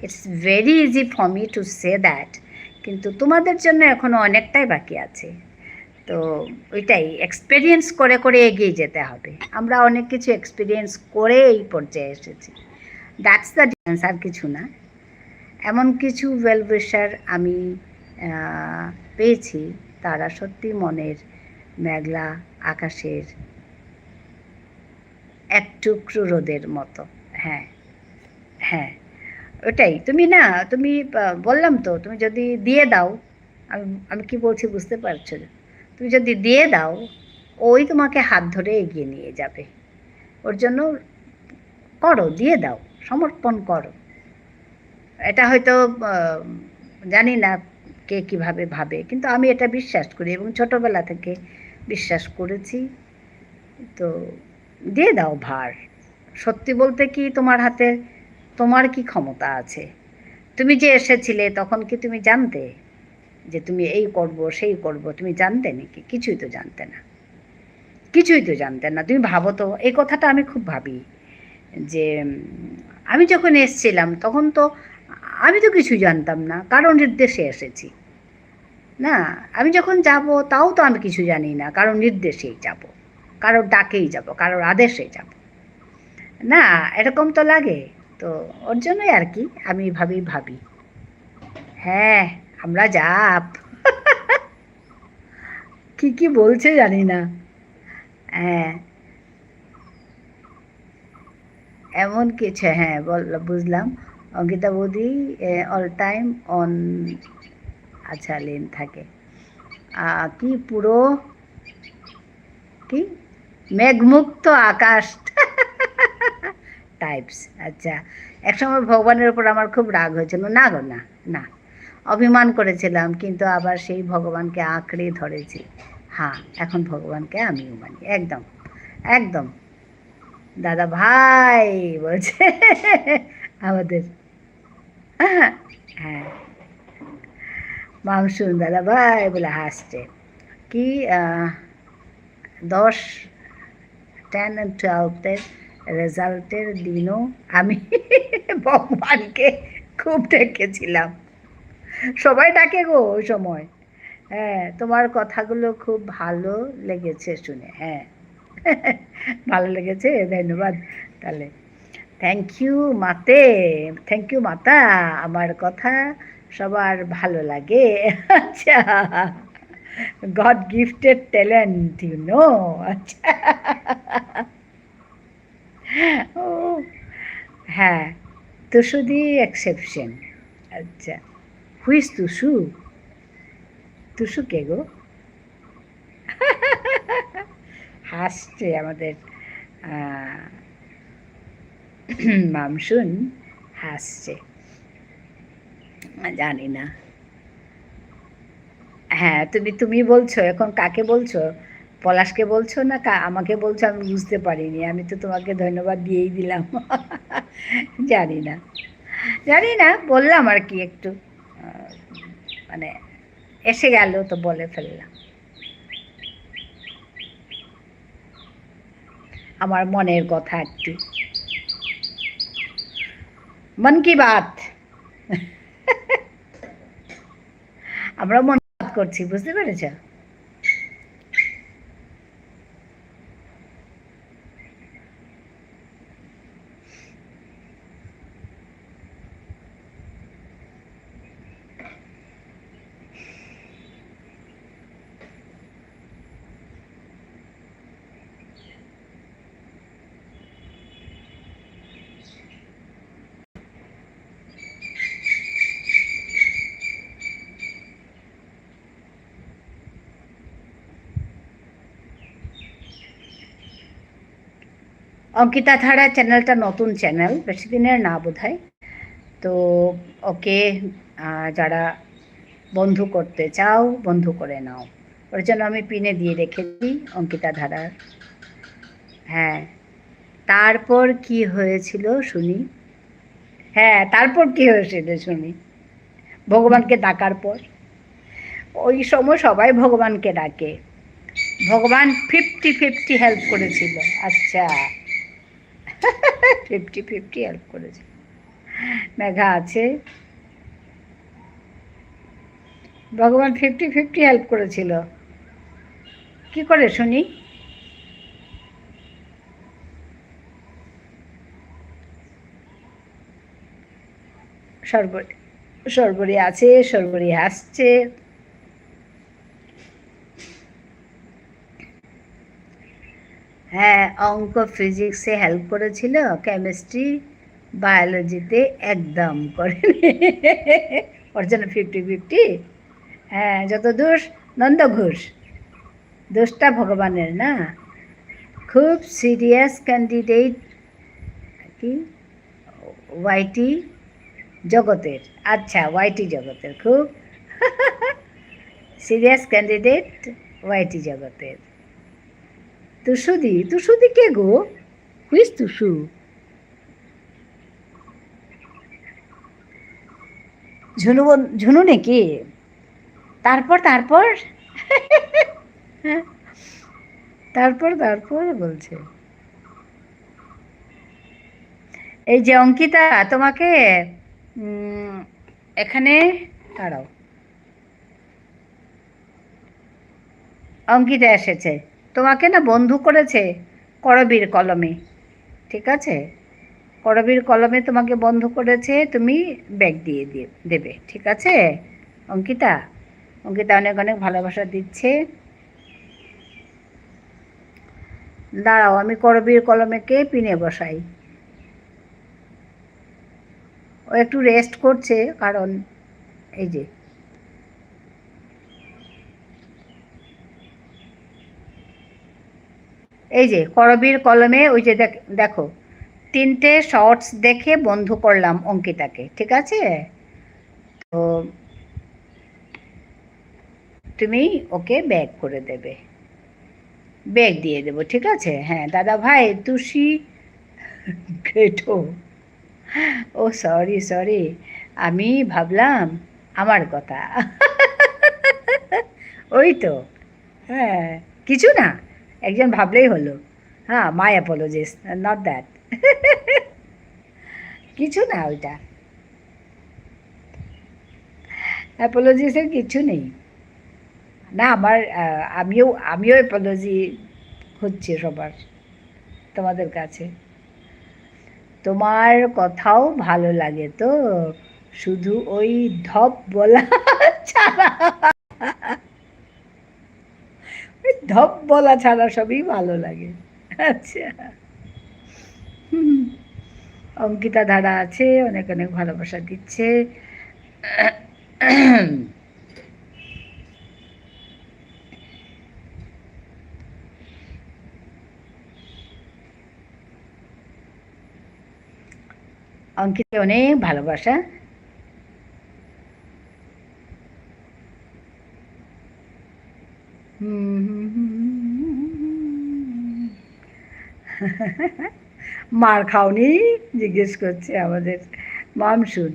It's very easy for me to say that, কিন্তু তোমাদের জন্য এখনও অনেকটাই বাকি আছে। তো ওইটাই এক্সপিরিয়েন্স করে করে এগিয়ে যেতে হবে। আমরা অনেক কিছু এক্সপিরিয়েন্স করে এই পর্যায়ে এসেছি, দ্যাটস দ্য ডিফারেন্স, আর কিছু না। এমন কিছু ওয়েল উইশার আমি পেয়েছি, তারা সত্যি মনের মেঘলা আকাশের এক টুকরো রোদের মতো। হ্যাঁ হ্যাঁ, ওটাই। তুমি বললাম তো, তুমি যদি দিয়ে দাও, আমি আমি কি বলছি বুঝতে পারছো? তুমি যদি দিয়ে দাও, ওই তোমাকে হাত ধরে এগিয়ে নিয়ে যাবে। ওর জন্য করো, দিয়ে দাও, সমর্পণ করো। এটা হয়তো জানি না কে কীভাবে ভাবে, কিন্তু আমি এটা বিশ্বাস করি এবং ছোটোবেলা থেকে বিশ্বাস করেছি। তো দিয়ে দাও ভার। সত্যি বলতে কি, তোমার হাতে তোমার কি ক্ষমতা আছে? তুমি যে এসেছিলে তখন কি তুমি জানতে যে তুমি এই করব সেই করব? তুমি জানতে নাকি? কিছুই তো জানতে না, কিছুই তো জানতে না। তুমি ভাবো তো, এই কথাটা আমি খুব ভাবি যে আমি যখন এসছিলাম তখন তো আমি তো কিছুই জানতাম না, কারণ নির্দেশে এসেছি না। আমি যখন যাব তাও তো আমি কিছু জানি না, কারণ নির্দেশেই যাব, কারোর ডাকেই যাব, কারোর আদেশে যাব না, এরকম তো লাগে। তো ওর জন্যই আর কি আমি ভাবি। হ্যাঁ, আমরা যাব। কি কি বলছে জানি না। হ্যাঁ, এমন কিছু, হ্যাঁ বুঝলাম। অঙ্কিতা বৌদি অল টাইম অন, আচ্ছা লেন থাকে। কি পুরো কি মেঘমুক্ত আকাশ টাইপস। আচ্ছা, একসময় ভগবানের ওপর আমার খুব রাগ হয়েছিল। না গো, না না, অভিমান করেছিলাম, কিন্তু আবার সেই ভগবানকে আঁকড়ে ধরেছি। হ্যাঁ, এখন ভগবানকে আমিও মানি, একদম একদম। দাদা ভাই বলছে আমাদের। হ্যাঁ, মামসুন দাদা ভাই বলে হাসছে। কি 10, 10 and 12-এর রেজাল্টের দিনও আমি ভগবানকে খুব ডেকেছিলাম। সবাই ডাকে গো ওই সময়। হ্যাঁ, তোমার কথাগুলো খুব ভালো লেগেছে শুনে। হ্যাঁ, ভালো লেগেছে, ধন্যবাদ। তাহলে থ্যাংক ইউ মাতে, থ্যাংক ইউ মাতা। আমার কথা সবার ভালো লাগে। আচ্ছা, god gifted talent, you know. আচ্ছা, ও হ্যাঁ, তুসু দি এক্সেপশন। আচ্ছা, হুইস তুসু? তুসু কে গো? হাসছে আমাদের মামসুন, হাসছে। জানি না। হ্যাঁ, তুমি বলছো এখন, কাকে বলছো? পলাশকে বলছো না আমাকে বলছো? আমি বুঝতে পারিনি, আমি তো তোমাকে ধন্যবাদ দিয়েই দিলাম। জানি না, জানি না, বললাম আর কি একটু, মানে এসে গেল তো বলে ফেললাম। আমার মনের কথা একটু, মন কি বাত। আমরা মন কি বাত করছি, বুঝতে পেরেছ? অঙ্কিতা ধারা চ্যানেলটা নতুন চ্যানেল, বেশি দিনের না বোধহয়। তো ওকে যারা বন্ধু করতে চাও বন্ধু করে নাও। ওর জন্য আমি পিনে দিয়ে রেখেছি অঙ্কিতা ধারার। হ্যাঁ, তারপর কি হয়েছিল শুনি। হ্যাঁ, তারপর কি হয়েছিল শুনি। ভগবানকে ডাকার পর, ওই সময় সবাই ভগবানকে ডাকে, ভগবান 50-50 হেল্প করেছিল। আচ্ছা, 50-50 হেল্প করেছিল। মেঘা আছে, ভগবান 50-50 হেল্প করেছিল। কি করে শুনি। সর্বরী আছে, সর্বরী হাসছে। হ্যাঁ, অঙ্ক ফিজিক্সে হেল্প করেছিল, কেমিস্ট্রি বায়োলজিতে একদম করেনি। ওর জন্য 50-50। হ্যাঁ, যত দোষ নন্দ ঘোষ, দোষটা ভগবানের না। খুব সিরিয়াস ক্যান্ডিডেট কি ওয়াইটি জগতের। আচ্ছা, ওয়াইটি জগতের খুব সিরিয়াস ক্যান্ডিডেট ওয়াইটি জগতের। তুষুদি, তুষুদি কে গো? হুইস তুষু? ঝুনু, ঝুনু নাকি? তারপর তারপর তারপর তারপর বলছে। এই যে অঙ্কিতা, তোমাকে এখানে দাঁড়াও, অঙ্কিতা এসেছে, তোমাকে না বন্ধু করেছে করবীর কলমে, ঠিক আছে? করবীর কলমে তোমাকে বন্ধ করেছে, তুমি ব্যাগ দিয়ে দেবে, ঠিক আছে অঙ্কিতা? অঙ্কিতা অনেক অনেক ভালোবাসা দিচ্ছে। দাঁড়াও, আমি করবীর কলমেকে পিনে বসাই। ও একটু রেস্ট করছে, কারণ এই যে করবীর কলমে ওই যে দেখো 3টে শর্টস দেখে বন্ধু করলাম অঙ্কিতাকে, ঠিক আছে? তো তুমি ওকে ব্যাগ করে দেবে, ব্যাগ দিয়ে দেবো, ঠিক আছে? হ্যাঁ দাদা ভাই তুষি গ্রেটো। ও সরি সরি, আমি ভাবলাম আমার কথা। ওই তো, হ্যাঁ, কিছু না, একজন ভাবলেই হলো। হ্যাঁ, মাই অ্যাপোলজিস, নট দ্যাট। কিছু না ওইটা, অ্যাপোলজিসের কিছু নেই। না আমার আমিও অ্যাপোলজি হচ্ছে সবার তোমাদের কাছে। তোমার কথাও ভালো লাগে তো, শুধু ওই ধপ বলা ছাড়া, ওই ধপ বলা ছাড়া সবই ভালো লাগে। আচ্ছা, অঙ্কিতা ধারা আছে, অনেক অনেক ভালোবাসা দিচ্ছে। অঙ্কিতা অনেক ভালোবাসা। মার খাওনি জিজ্ঞেস করছে আমাদের মামসুন।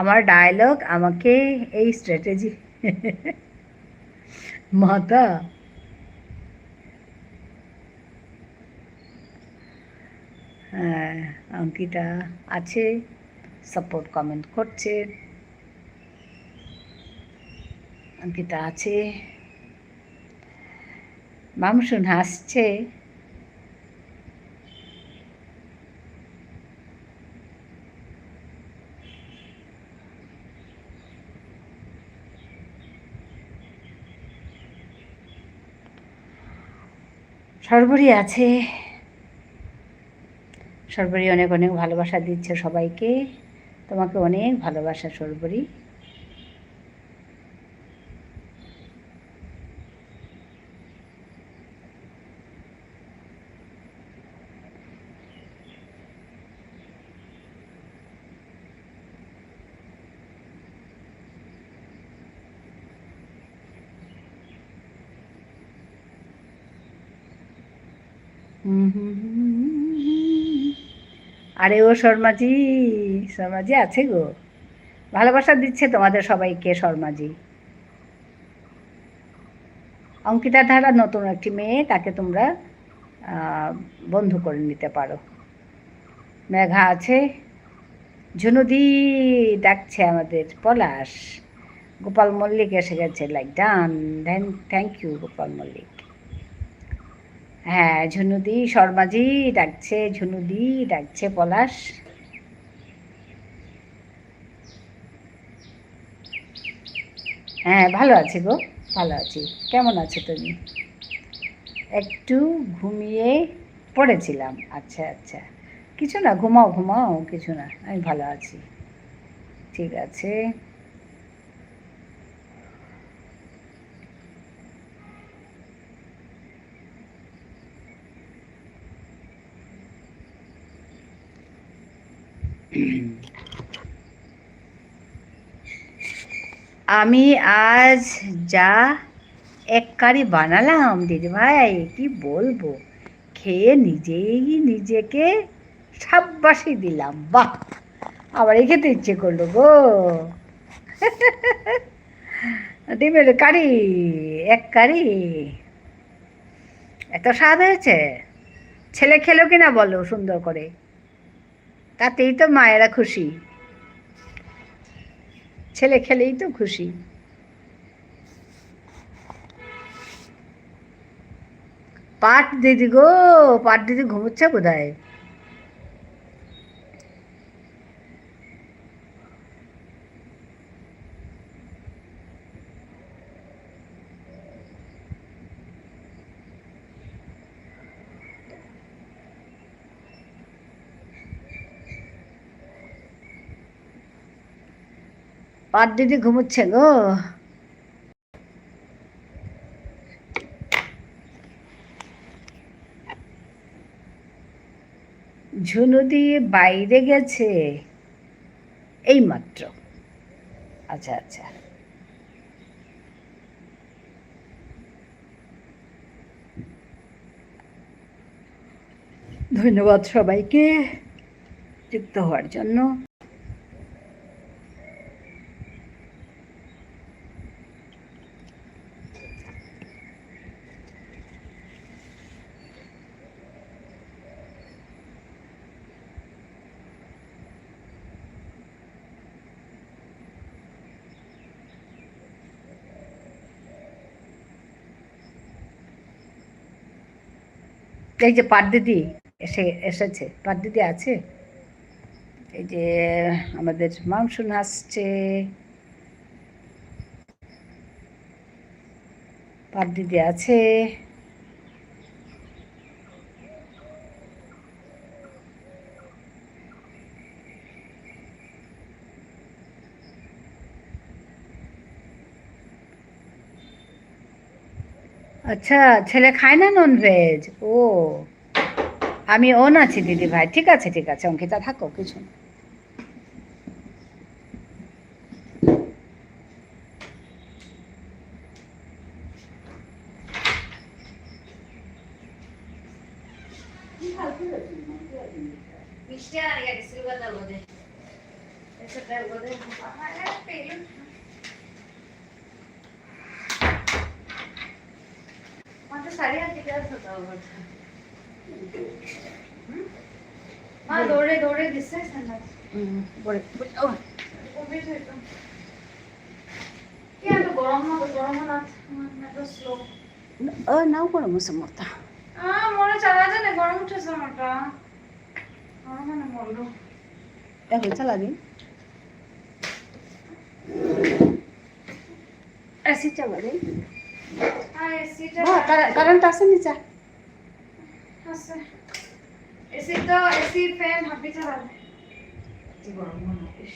আমার ডায়লগ, আমাকে এই স্ট্র্যাটেজি। মাতা হ্যাঁ, অঙ্কিতা আছে, সাপোর্ট কমেন্ট করছে। অঙ্কিতা আছে, মামসুন হাসছে। সর্বরী আছে, সর্বরী অনেক অনেক ভালোবাসা দিচ্ছে সবাইকে। তোমাকে অনেক ভালোবাসা সর্বরী। আরে ও শর্মাজি, শর্মাজি আছে গো, ভালোবাসা দিচ্ছে তোমাদের সবাইকে শর্মাজি। অঙ্কিতা ধারা নতুন একটি মেয়ে, তাকে তোমরা বন্ধু করে নিতে পারো। মেঘা আছে, ঝুনুদি ডাকছে আমাদের পলাশ। গোপাল মল্লিক এসে গেছে, like done, thank you Gopal Mallick. হ্যাঁ, ঝুনুদি, শর্মাজি ডাকছে, ঝুনুদি ডাকছে, পলাশ। হ্যাঁ, ভালো আছি গো, ভালো আছি। কেমন আছো তুমি? একটু ঘুমিয়ে পড়েছিলাম। আচ্ছা আচ্ছা, কিছু না, ঘুমাও ঘুমাও, কিছু না, আমি ভালো আছি। ঠিক আছে। আমি আজ যা এক কারি বানালাম দিদিভাই, কি বলবো, খেয়ে নিজেই নিজেকে সাব্বাসি দিলাম। বাহ, আবার খেতে ইচ্ছে করলো গো। ডিমের কারি, এক কারি, এত স্বাদ হয়েছে। ছেলে খেলো কিনা বলো সুন্দর করে, তাতেই তো মায়েরা খুশি, ছেলে খেলেই তো খুশি। পাট দিদি গো, পাট দিদি ঘুমোচ্ছে বোধ হয়। পাট দিদি ঘুমোচ্ছে গো। ঝুনু দিয়ে বাইরে গেছে এই মাত্র। আচ্ছা আচ্ছা, ধন্যবাদ সবাইকে যুক্ত হওয়ার জন্য। এই যে পাট দিদি এসেছে, পাট দিদি আছে, এই যে আমাদের মামসুন আসছে, পাট দিদি আছে। আচ্ছা, ছেলে খায় না ননভেজ? ও, আমি ওন আছি দিদি ভাই, ঠিক আছে ঠিক আছে, অঙ্কিতা থাকো, কিছু না। माझं साडी आणते त्याच होता মা দৌড়ে দৌড়ে দিছে কি এত গরম না এত স্লো নাও কোনো মুসম্মতা মনে চালা যায় না গরম উঠেছে আমারটা গরম মানে মরলো এখন চালা দিন এসি চালা দিন হ্যাঁ এসিটা কারেন্ট আছে নিচা আছে এসি তো এসি ফ্যান হাবি চালাবে কি গরম মনে হয়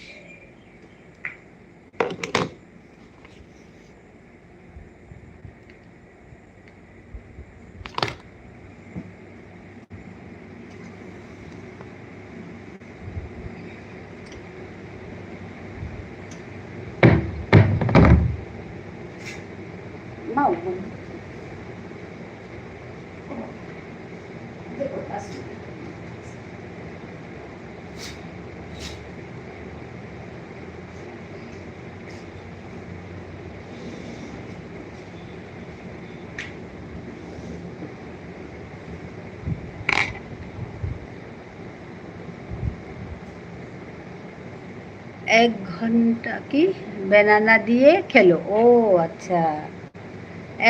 মাও 1 ঘন্টা কি ব্যানানা দিয়ে খেলো ও আচ্ছা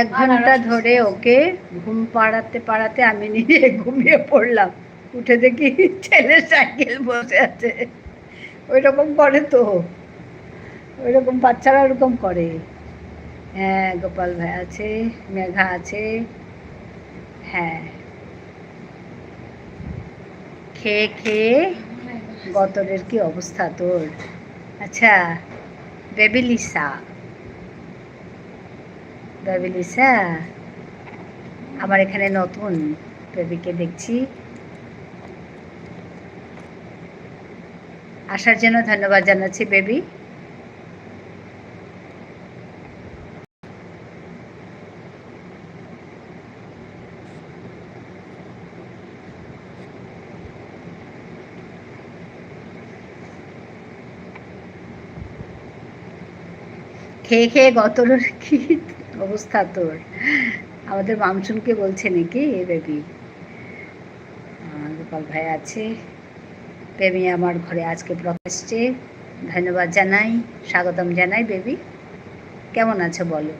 1 ঘন্টা ধরে ওকে ঘুম পাড়াতে পাড়াতে আমি নিজে ঘুমিয়ে পড়লাম উঠে দেখি ছেলে সাইকেল বসে আছে ওই রকম করে তো ওই রকম বাচ্চারা ওরকম করে হ্যাঁ গোপাল ভাই আছে মেঘা আছে হ্যাঁ খেয়ে খেয়ে গতরের কি অবস্থা তোর আচ্ছা বেবিলিসা আমার এখানে নতুন বেবিকে দেখছি আসার জন্য ধন্যবাদ জানাচ্ছি বেবি খেয়ে খেয়ে গতরের কি অবস্থা তোর আমাদের মামসুনকে বলছে নাকি বেবি গোপাল ভাই আছে বেবি আমার ঘরে আজকে প্রকাশ্যে ধন্যবাদ জানাই স্বাগতম জানাই বেবি কেমন আছো বলো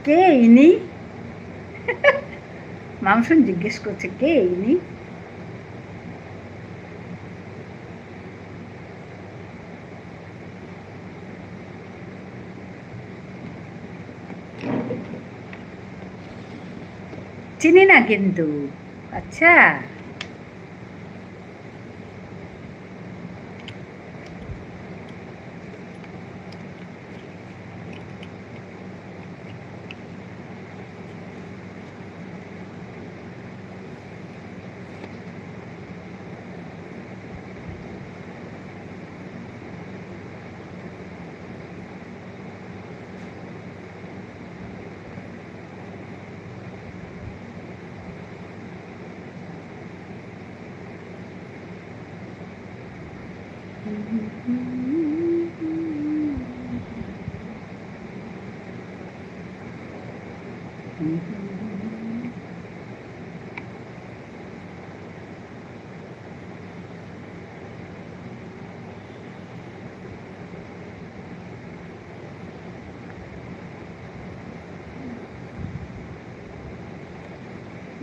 কে ইনি মামসুন জিজ্ঞেস করছে কে ইনি চিনি না কিন্তু আচ্ছা,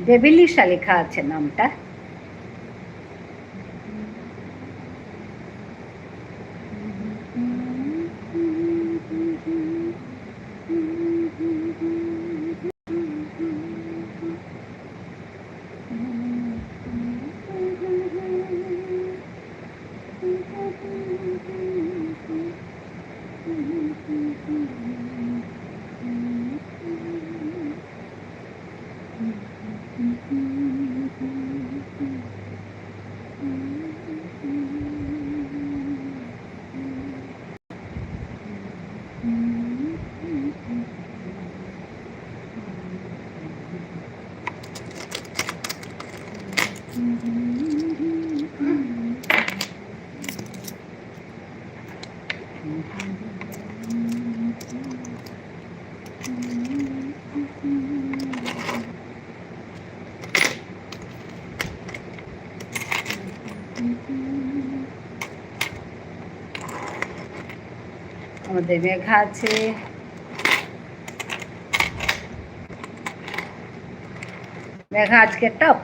দেবেলিশা লেখা আছে নামটা। আমাদের মেঘা আছে, মেঘা আজকে টপ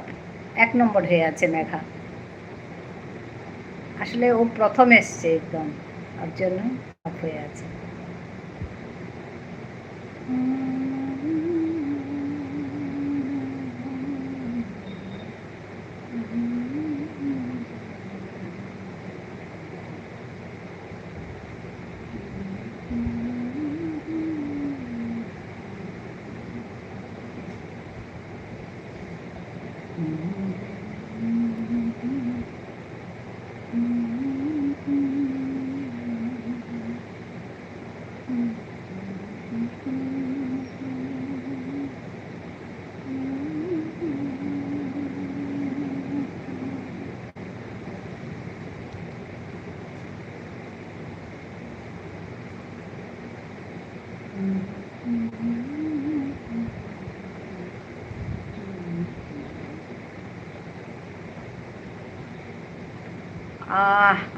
1 নম্বর হয়ে আছে মেঘা। আসলে ও প্রথম এসছে একদম, তার জন্য টপ হয়ে আছে।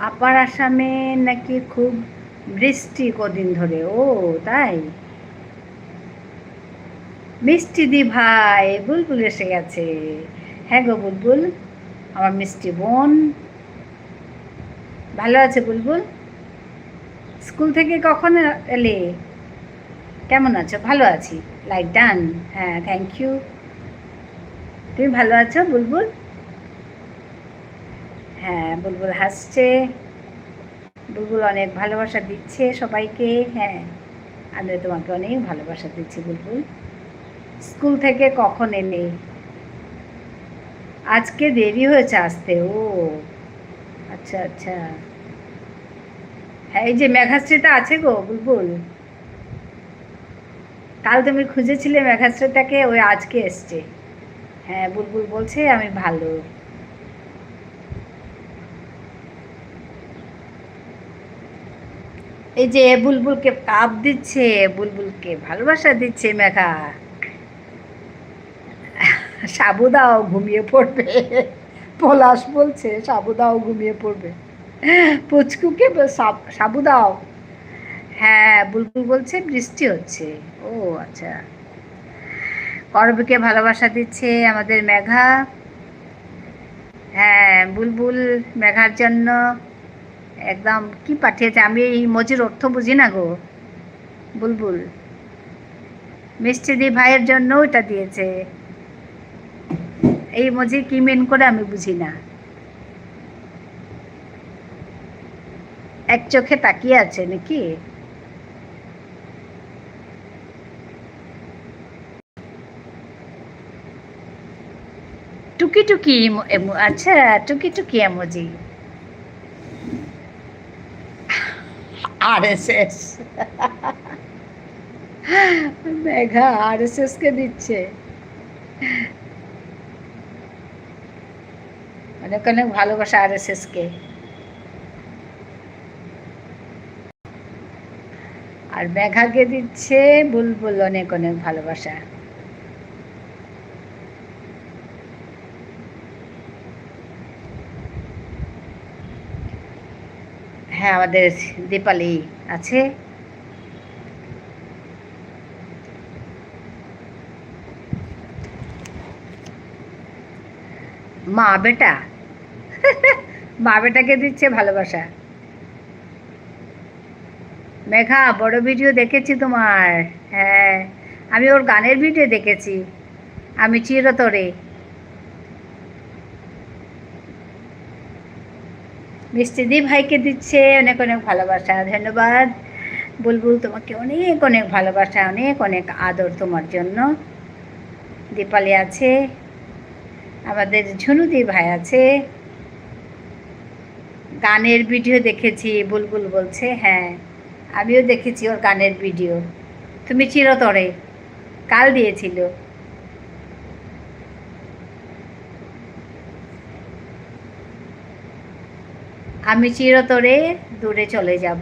আপার আসামে নাকি খুব বৃষ্টি কদিন ধরে। ও তাই? মিষ্টি দি ভাই, বুলবুল এসে গেছে। হ্যাঁ গো বুলবুল, আমার মিষ্টি বোন। ভালো আছে বুলবুল? স্কুল থেকে কখন এলে? কেমন আছো? ভালো আছি। Like done. হ্যাঁ, থ্যাংক ইউ। তুমি ভালো আছো বুলবুল? হ্যাঁ, বুলবুল হাসছে। বুলবুল অনেক ভালোবাসা দিচ্ছে সবাইকে। হ্যাঁ, আমি তোমাকে অনেক ভালোবাসা দিচ্ছি বুলবুল। স্কুল থেকে কখন এলে? আজকে দেরি হয়েছে আসতে। ও আচ্ছা আচ্ছা। হ্যাঁ, এই যে মেঘাশ্রীটা আছে গো বুলবুল, কাল তুমি খুঁজেছিলে মেঘাশ্রীটাকে, ওই আজকে এসছে। হ্যাঁ, বুলবুল বলছে আমি ভালো। এই যে বুলবুলকে কাপ দিচ্ছে, বুলবুলকে ভালোবাসা দিচ্ছে মেঘা। সাবু দাও, ঘুমিয়ে পড়বে। পলাশ বলছে সাবু দাও, ঘুমিয়ে পড়বে। পুচকুকে সাবু দাও। হ্যাঁ, বুলবুল বলছে বৃষ্টি হচ্ছে। ও আচ্ছা। করবীকে ভালোবাসা দিচ্ছে আমাদের মেঘা। হ্যাঁ, বুলবুল মেঘার জন্য একদম কি পাঠিয়েছে, আমি এই ইমোজির অর্থ বুঝি না গো বুলবুল। মিষ্টি দি ভাইয়ের জন্য ওটা দিয়েছে। এই ইমোজি কি মেন করে আমি বুঝি না। এক চোখে তাকিয়ে আছে নাকি? টুকি টুকি আচ্ছা, টুকি টুকি ইমোজি। আরএসএস মেঘা আরএসএস কে দিচ্ছে। অনেক অনেক ভালোবাসা আরএসএস কে। আর মেঘাকে দিচ্ছে বুলবুল অনেক অনেক ভালোবাসা। হ্যাঁ, আমাদের দীপালি আছে। মা বেটা মা বেটাকে দিচ্ছে ভালোবাসা। মেঘা বড় ভিডিও দেখেছি তোমার। হ্যাঁ, আমি ওর গানের ভিডিও দেখেছি। আমি চিরতরে। মিষ্টিদি ভাইকে দিচ্ছে অনেক অনেক ভালোবাসা। ধন্যবাদ বুলবুল, তোমাকে অনেক অনেক ভালোবাসা, অনেক অনেক আদর তোমার জন্য। দীপালি আছে, আমাদের ঝুনুদি ভাই আছে। গানের ভিডিও দেখেছি বুলবুল বলছে। হ্যাঁ, আমিও দেখেছি ওর গানের ভিডিও। তুমি চিরতরে কাল দিয়েছিল। আমি চিরতরে দূরে চলে যাব।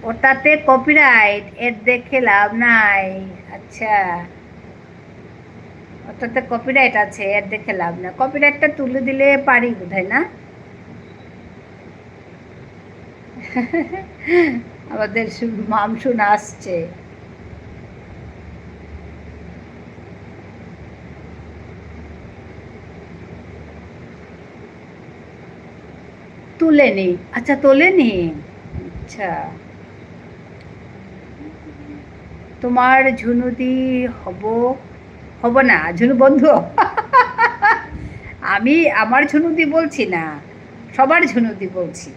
ওটাতে কপিরাইট, এর দেখে লাভ নাই। আচ্ছা, ওটাতে কপিরাইট আছে, এর দেখে লাভ না। কপিরাইটটা তুলে দিলে পারি বোধহয়, না? আমাদের মামসুন আসছে। তুলেনি? আচ্ছা, তোলেনি। আচ্ছা, তোমার ঝুনুদি হব, হব না, ঝুনু বন্ধু। আমি আমার ঝুনুদি বলছি না, সবার ঝুনুদি বলছি।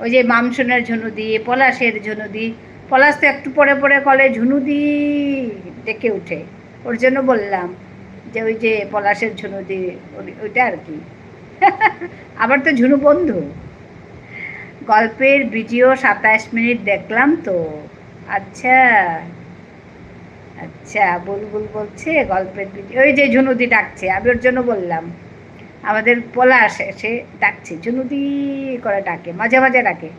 ওই যে মামসুনের ঝুনুদি, পলাশের ঝুনুদি। পলাশ তো একটু পরে পরে কলে ঝুনুদি ডেকে উঠে, ওর জন্য বললাম যে ওই যে পলাশের ঝুনুদি, ওইটা আর কি। আবার তো ঝুনু বন্ধু। গল্পের ভিডিও 27 মিনিট দেখলাম তো। আচ্ছা আচ্ছা, বুলবুল বলছে গল্পের ভিডিও। ওই যে ঝুনুদি ডাকছে, আমি ওর জন্য বললাম। আমাদের পলাশ এসে ডাকছে, ঝুনুদি করে ডাকে, মাঝে মাঝে ডাকে।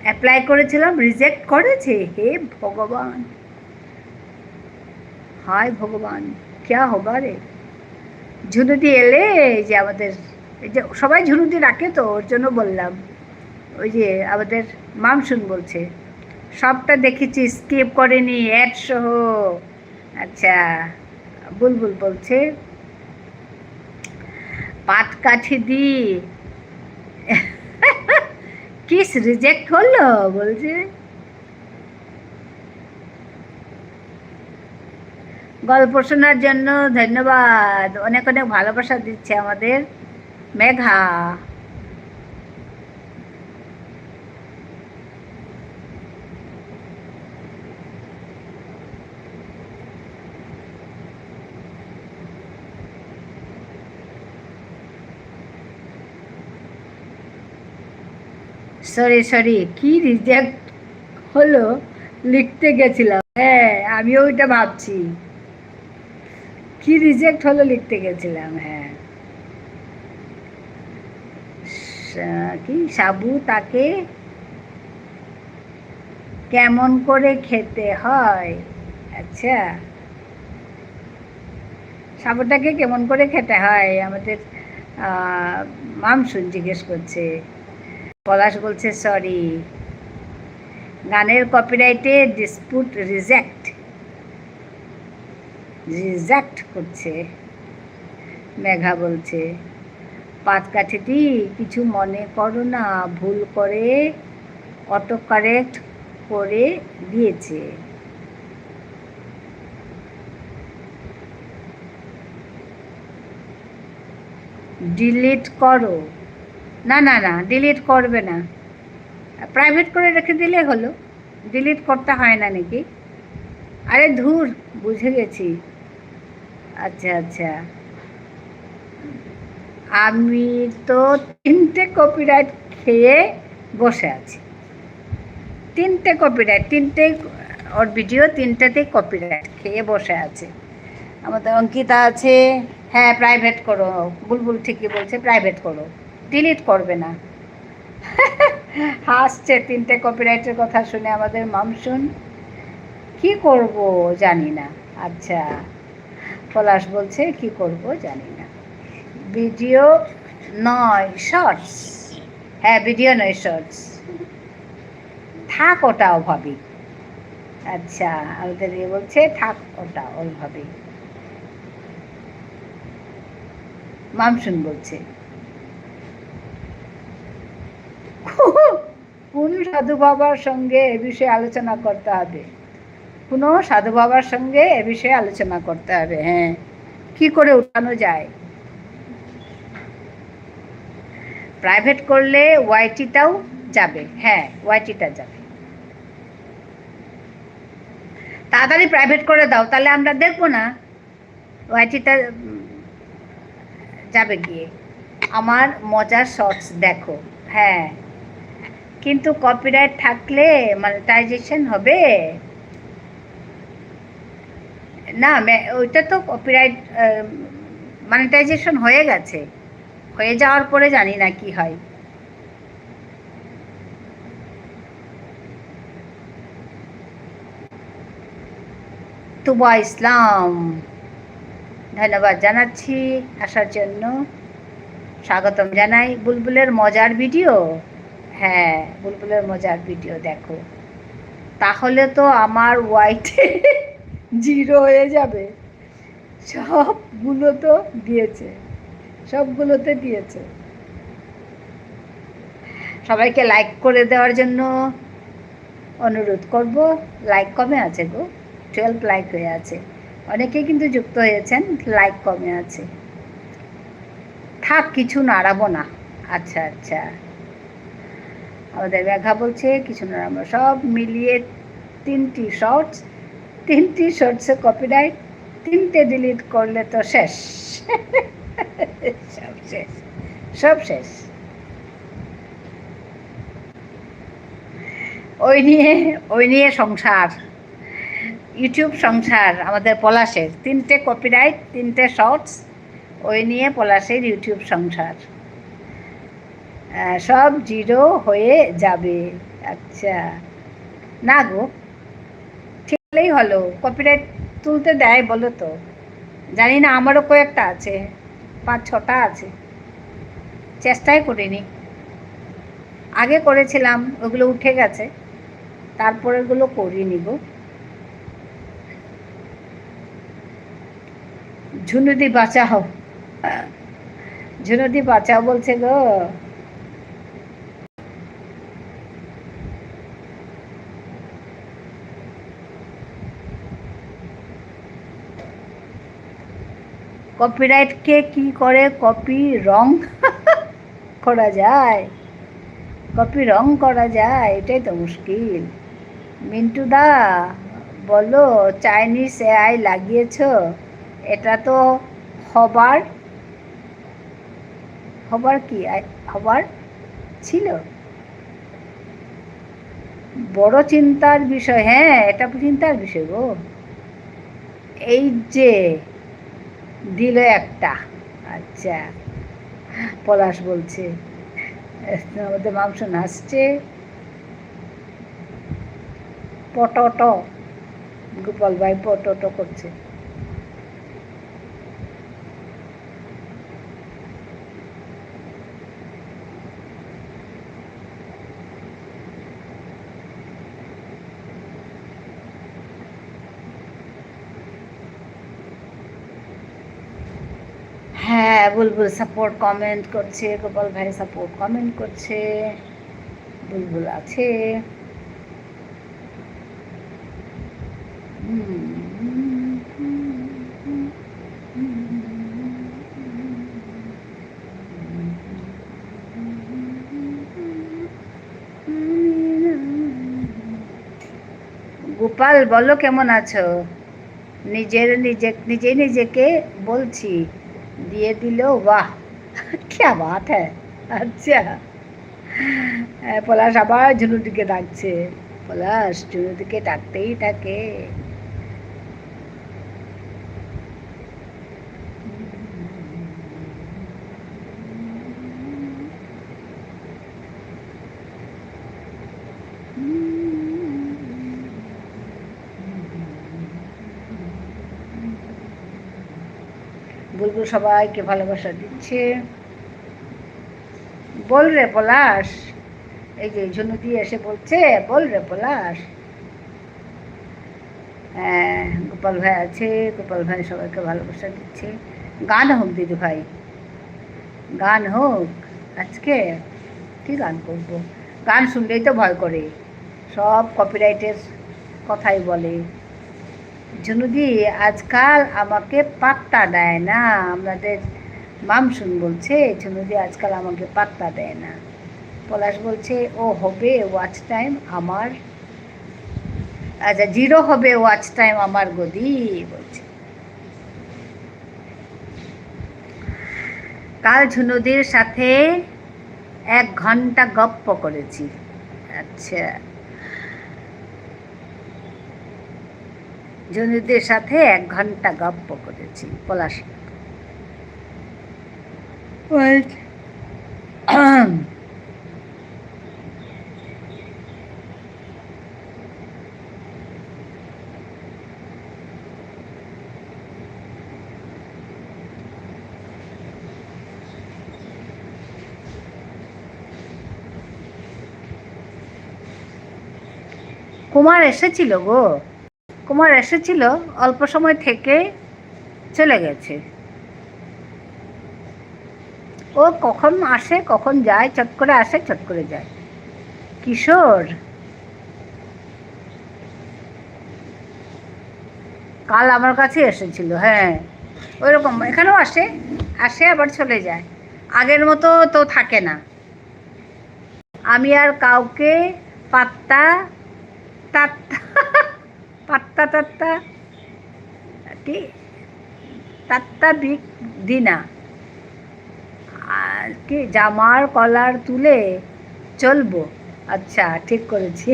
অ্যাপ্লাই করেছিলাম, রিজেক্ট করেছে। হে ভগবান, হায় ভগবান, ক্যা হবা রে। ঝুনুদি এলে যে আমাদের, এই যে সবাই ঝুনুদি ডাকে তো, ওর জন্য বললাম। ওই যে আমাদের মামসুন বলছে সবটা দেখেছি, স্কিপ করেনি, অ্যাড সহ। আচ্ছা, বুলবুল বলছে পাটকাঠি দি কিস রিজেক্ট হলো বলছে। গল্প শোনার জন্য ধন্যবাদ, অনেক অনেক ভালোবাসা দিচ্ছে আমাদের মেঘা। সরি সরি, কি রিজেক্ট হলো লিখতে গেছিলাম। হ্যাঁ, আমিও ওইটা ভাবছি, কি রিজেক্ট হলো লিখতে গেছিলাম। হ্যাঁ, কি সাবু তাকে কেমন করে খেতে হয়? আচ্ছা, সাবুটাকে কেমন করে খেতে হয় আমাদের মামসুন জিজ্ঞেস করছে। পলাশ বলছে সরি, গানের কপিরাইটে ডিসপুট রিজেক্ট রিজেক্ট করছে। মেঘা বলছে পাটকাঠিটি কিছু মনে করো না, ভুল করে অটো কারেক্ট করে দিয়েছে। ডিলিট করো। না না না, ডিলিট করবে না, প্রাইভেট করে রেখে দিলে হলো, ডিলিট করতে হয় না নাকি? আরে ধুর, বুঝে গেছি। আচ্ছা আচ্ছা, আমি তো 3টে কপিরাইট খেয়ে বসে আছি। 3টে কপিরাইট, 3টে ওর ভিডিও, 3টাতেই কপিরাইট খেয়ে বসে আছে। আমাদের অঙ্কিতা আছে, হ্যাঁ প্রাইভেট করো, বুলবুল ঠিকই বলছে, প্রাইভেট করো, ডিলিট করবে না। হাসছে 3টে কপিরাইটের কথা শুনে আমাদের মামসুন। কি করব জানি না। আচ্ছা, পলাশ বলছে কি করব জানি না। ভিডিও নয়, শর্টস। হ্যাঁ, ভিডিও নয়, শর্টস। থাক ওটা ওভাবে। আচ্ছা, আমাদের বলছে থাক ওটা ওইভাবে। মামসুন বলছে কোন সাধু বাবার সঙ্গে এ বিষয়ে আলোচনা করতে হবে? কোনো সাধু বাবার সঙ্গে এ বিষয়ে আলোচনা করতে হবে। হ্যাঁ, কি করে উঠানো যায়? প্রাইভেট করলে ওয়াইটিটাও যাবে। হ্যাঁ, ওয়াইটিটা যাবে। তাড়াতাড়ি প্রাইভেট করে দাও, তাহলে আমরা দেখবো না, ওয়াইটিটা যাবে গিয়ে। আমার মজার শর্টস দেখো। হ্যাঁ, কিন্তু কপিরাইট থাকলে মনিটাইজেশন হবে না? ওইটা তো কপিরাইট মনিটাইজেশন হয়ে গেছে, হয়ে যাওয়ার পরে জানি না কি হয়। তুবা ইসলাম, ধন্যবাদ জানাচ্ছি আসার জন্য, স্বাগতম জানাই। বুলবুলের মজার ভিডিও, হ্যাঁ বুলবুলের মজার ভিডিও দেখো, তাহলে তো আমার ওয়াইটে 0 হয়ে যাবে। সবগুলো তো দিয়েছে, সবগুলোতে দিয়েছে। সবাইকে লাইক করে দেওয়ার জন্য অনুরোধ করব। লাইক কমে আছে গো, 12 লাইক হয়ে আছে, অনেকেই কিন্তু যুক্ত হয়েছেন, লাইক কমে আছে। থাক, কিছু নাড়াবো না। আচ্ছা আচ্ছা, আমাদের মেঘা বলছে কিছু নাড়াবো, সব মিলিয়ে 3টি শর্টস, 3টি শর্টসে কপিরাইট, 3টে ডিলিট করলে তো শেষ। সব শেষ, সব শেষ। ওই নিয়ে সংসার, ইউটিউব সংসার আমাদের পলাশের। 3টে কপিরাইট, 3টে শর্টস, ওই নিয়ে পলাশের ইউটিউব সংসার। সব 0 হয়ে যাবে। আচ্ছা, না গো, ঠিক হলেই হলো। কপিরাইট তুলতে দেয় বলো তো? জানি না, আমারও কয়েকটা আছে, 5-6টা আছে, চেষ্টাই করিনি। আগে করেছিলাম, ওগুলো উঠে গেছে, তারপরেগুলো করিনি গো। ঝুনুদি বাঁচাও, ঝুনুদি বাঁচাও বলছে গো। কপিরাইটকে কি করে কপি রং করা যায়? কপি রং করা যায়, এটাই তো মুশকিল। মিন্টু দা বলো, চাইনিজ এআই লাগিয়েছ, এটা তো হবার কি হবার ছিল, বড় চিন্তার বিষয়। হ্যাঁ, এটা চিন্তার বিষয় গো। এই যে দিল একটা। আচ্ছা, পলাশ বলছে, আমাদের মাংস নাচছে, পটট, গোপাল ভাই পটট করছে। হ্যাঁ, বুলবুল সাপোর্ট কমেন্ট করছে, গোপাল ভাই সাপোর্ট কমেন্ট করছে, বুলবুল আছে। গোপাল বলো কেমন আছো? নিজেই নিজেকে বলছি, দিয়ে দিল বাহ। क्या बात है। আচ্ছা, পলাশ আবার ঝুনুদিকে ডাকছে। পলাশ ঝুনুদিকে ডাকতেই থাকে। বুলবুল সবাইকে ভালোবাসা দিচ্ছে। বল রে পলাশ, এই যে ঝুনুদি এসে বলছে বল রে পলাশ। হ্যাঁ, গোপাল ভাই আছে, গোপাল ভাই সবাইকে ভালোবাসা দিচ্ছে। গান হোক দিদি ভাই, গান হোক। আজকে কি গান করবো? গান শুনলেই তো ভয় করে, সব কপিরাইটের কথাই বলে। ঝুনুদি আজকাল আমাকে পাত্তা দেয় না, আমাদের মামসুন বলছে ঝুনুদি আজকাল আমাকে পাত্তা দেয় না। পলাশ বলছে ও হবে ওয়াচ টাইম আমার, আচ্ছা 0 হবে ওয়াচ টাইম আমার গদি বলছে। কাল ঝুনুদির সাথে 1 ঘন্টা গপ্প করেছি। আচ্ছা, ঝুনুদির সাথে 1 ঘন্টা গপ্প করেছি। পলাশ কুমার এসেছিল গো, কুমার এসেছিল, অল্প সময় থেকে চলে গেছে। ও কখন আসে কখন যায়, চট করে আসে চট করে যায়। কিশোর কাল আমার কাছে এসেছিল, হ্যাঁ ওইরকম এখানেও আসে, আসে আবার চলে যায়, আগের মতো তো থাকে না। আমি আর কাউকে পাত্তা তাত্তা পাত্তা তাত্তা কি তাত্তা দি না, আর কি জামার কলার তুলে চলবো। আচ্ছা ঠিক করেছি।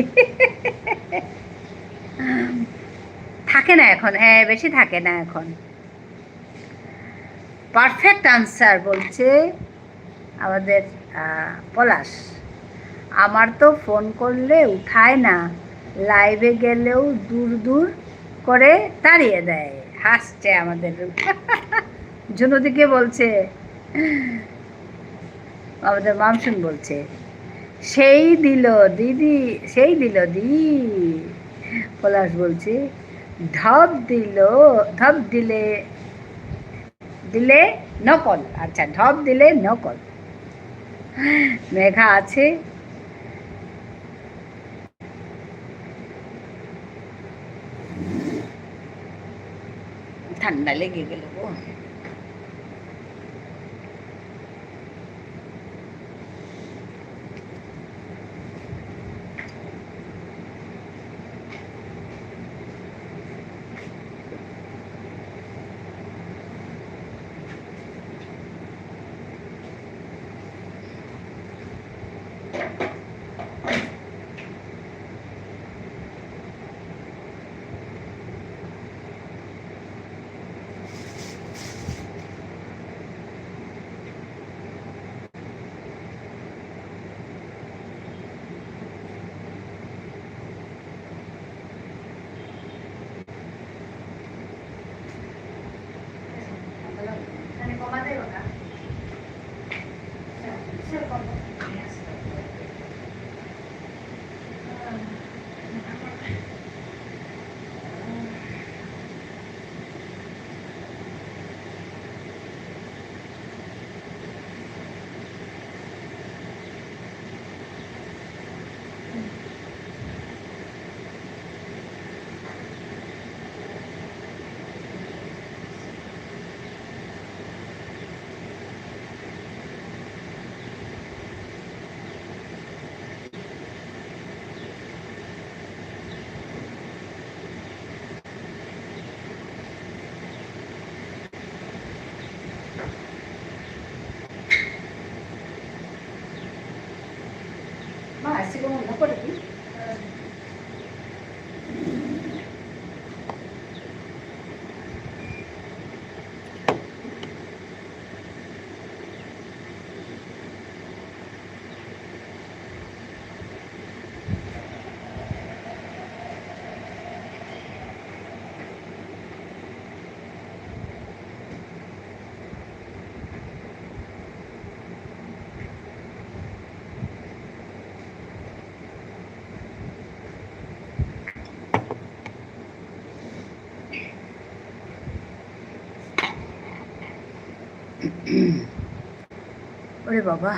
থাকে না এখন, হ্যাঁ বেশি থাকে না এখন। পারফেক্ট আনসার বলছে আমাদের পলাশ। আমার তো ফোন করলে উঠায় না, লাইভে গেলেও দূর দূর করে তাড়িয়ে দেয়। হাসছে আমাদের জুনুদিকে বলছে, আমাদের মামসুন বলছে সেই দিল দিদি, সেই দিল দি। পলাশ বলছে ঢপ দিল, ঢপ দিলে দিলে নকল। আচ্ছা ঢপ দিলে নকল। মেঘা আছে, ঠান্ডা লেগে গেল গো। আসছিল মনে করে কি? ওরে বাবা,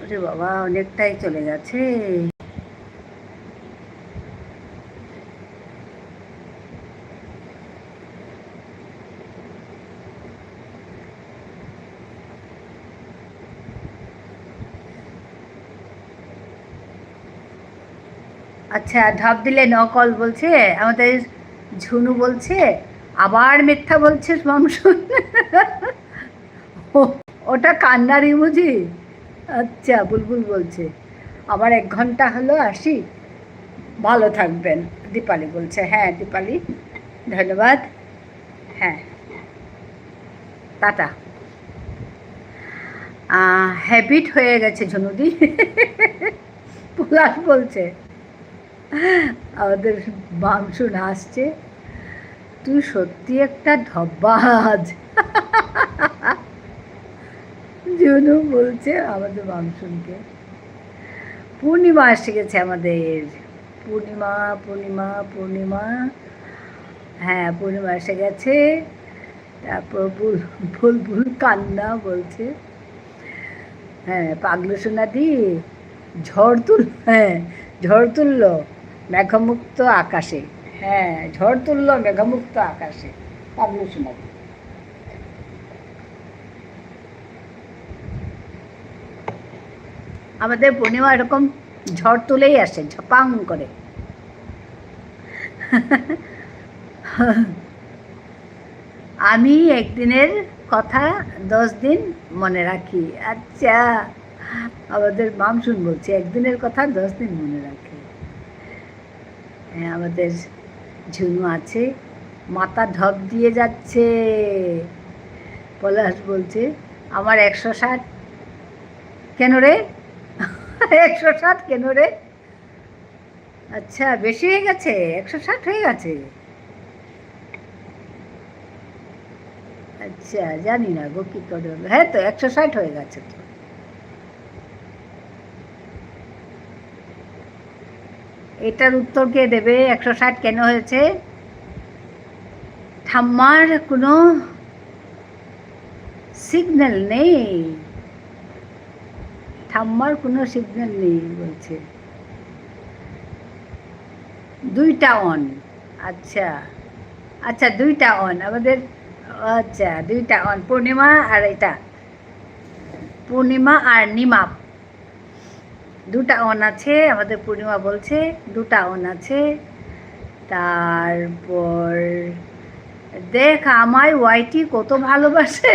ওরে বাবা, অনেকটাই চলে গেছে। আচ্ছা, ঢপ দিলে নকল বলছে আমাদের ঝুনু, বলছে আবার মিথ্যা বলছিস মামসুন। ওটা কান্নার ইমোজি। আচ্ছা, বুলবুল বলছে আবার 1 ঘন্টা হলো, আসি, ভালো থাকবেন। দীপালি বলছে, হ্যাঁ দীপালি ধন্যবাদ, হ্যাঁ টাটা। হ্যাবিট হয়ে গেছে ঝুনুদি। পলাশ বলছে আমাদের মামসুন হাসছে, তুই সত্যি একটা ধব্বাজ। জুনু বলছে আমাদের মামসুনকে। পূর্ণিমা এসে গেছে আমাদের, পূর্ণিমা পূর্ণিমা পূর্ণিমা, হ্যাঁ পূর্ণিমা এসে গেছে। তারপর বুলবুল কান্না বলছে, হ্যাঁ পাগলু সোনা দি হ্যাঁ ঝড় তুলল মেঘমুক্ত আকাশে, হ্যাঁ ঝড় তুলল মেঘমুক্ত আকাশে, পাগলু সোনা দি। আমাদের পূর্ণিমা এরকম ঝড় তুলেই আসে ঝপাং করে। আমি একদিনের কথা 10 দিন মনে রাখি। আচ্ছা, আমাদের মামসুন বলছে একদিনের কথা 10 দিন মনে রাখে। হ্যাঁ, আমাদের ঝুনু আছে, মাথা ঢপ দিয়ে যাচ্ছে। পলাশ বলছে আমার 160 কেন রে? 160 কেন রে? আচ্ছা, বেশি হয়ে গেছে, 160 হয়ে গেছে। আচ্ছা, জানি না গো কি করে হলো। হ্যাঁ তো 160 হয়ে গেছে তো। এটার উত্তর কে দেবে? 160 কেন হয়েছে? ঠাম্মার কোনো সিগন্যাল নেই, ঠাম্মার কোনো সিগন্যাল নেই বলছে। 2টা অন। আচ্ছা আচ্ছা, 2টা অন আমাদের। আচ্ছা, 2টা অন, পূর্ণিমা আর এটা, পূর্ণিমা আর নিমাপ 2টা অন আছে। আমাদের পূর্ণিমা বলছে 2টা অন আছে। তারপর দেখ আমায় ওয়াইটি কত ভালোবাসে।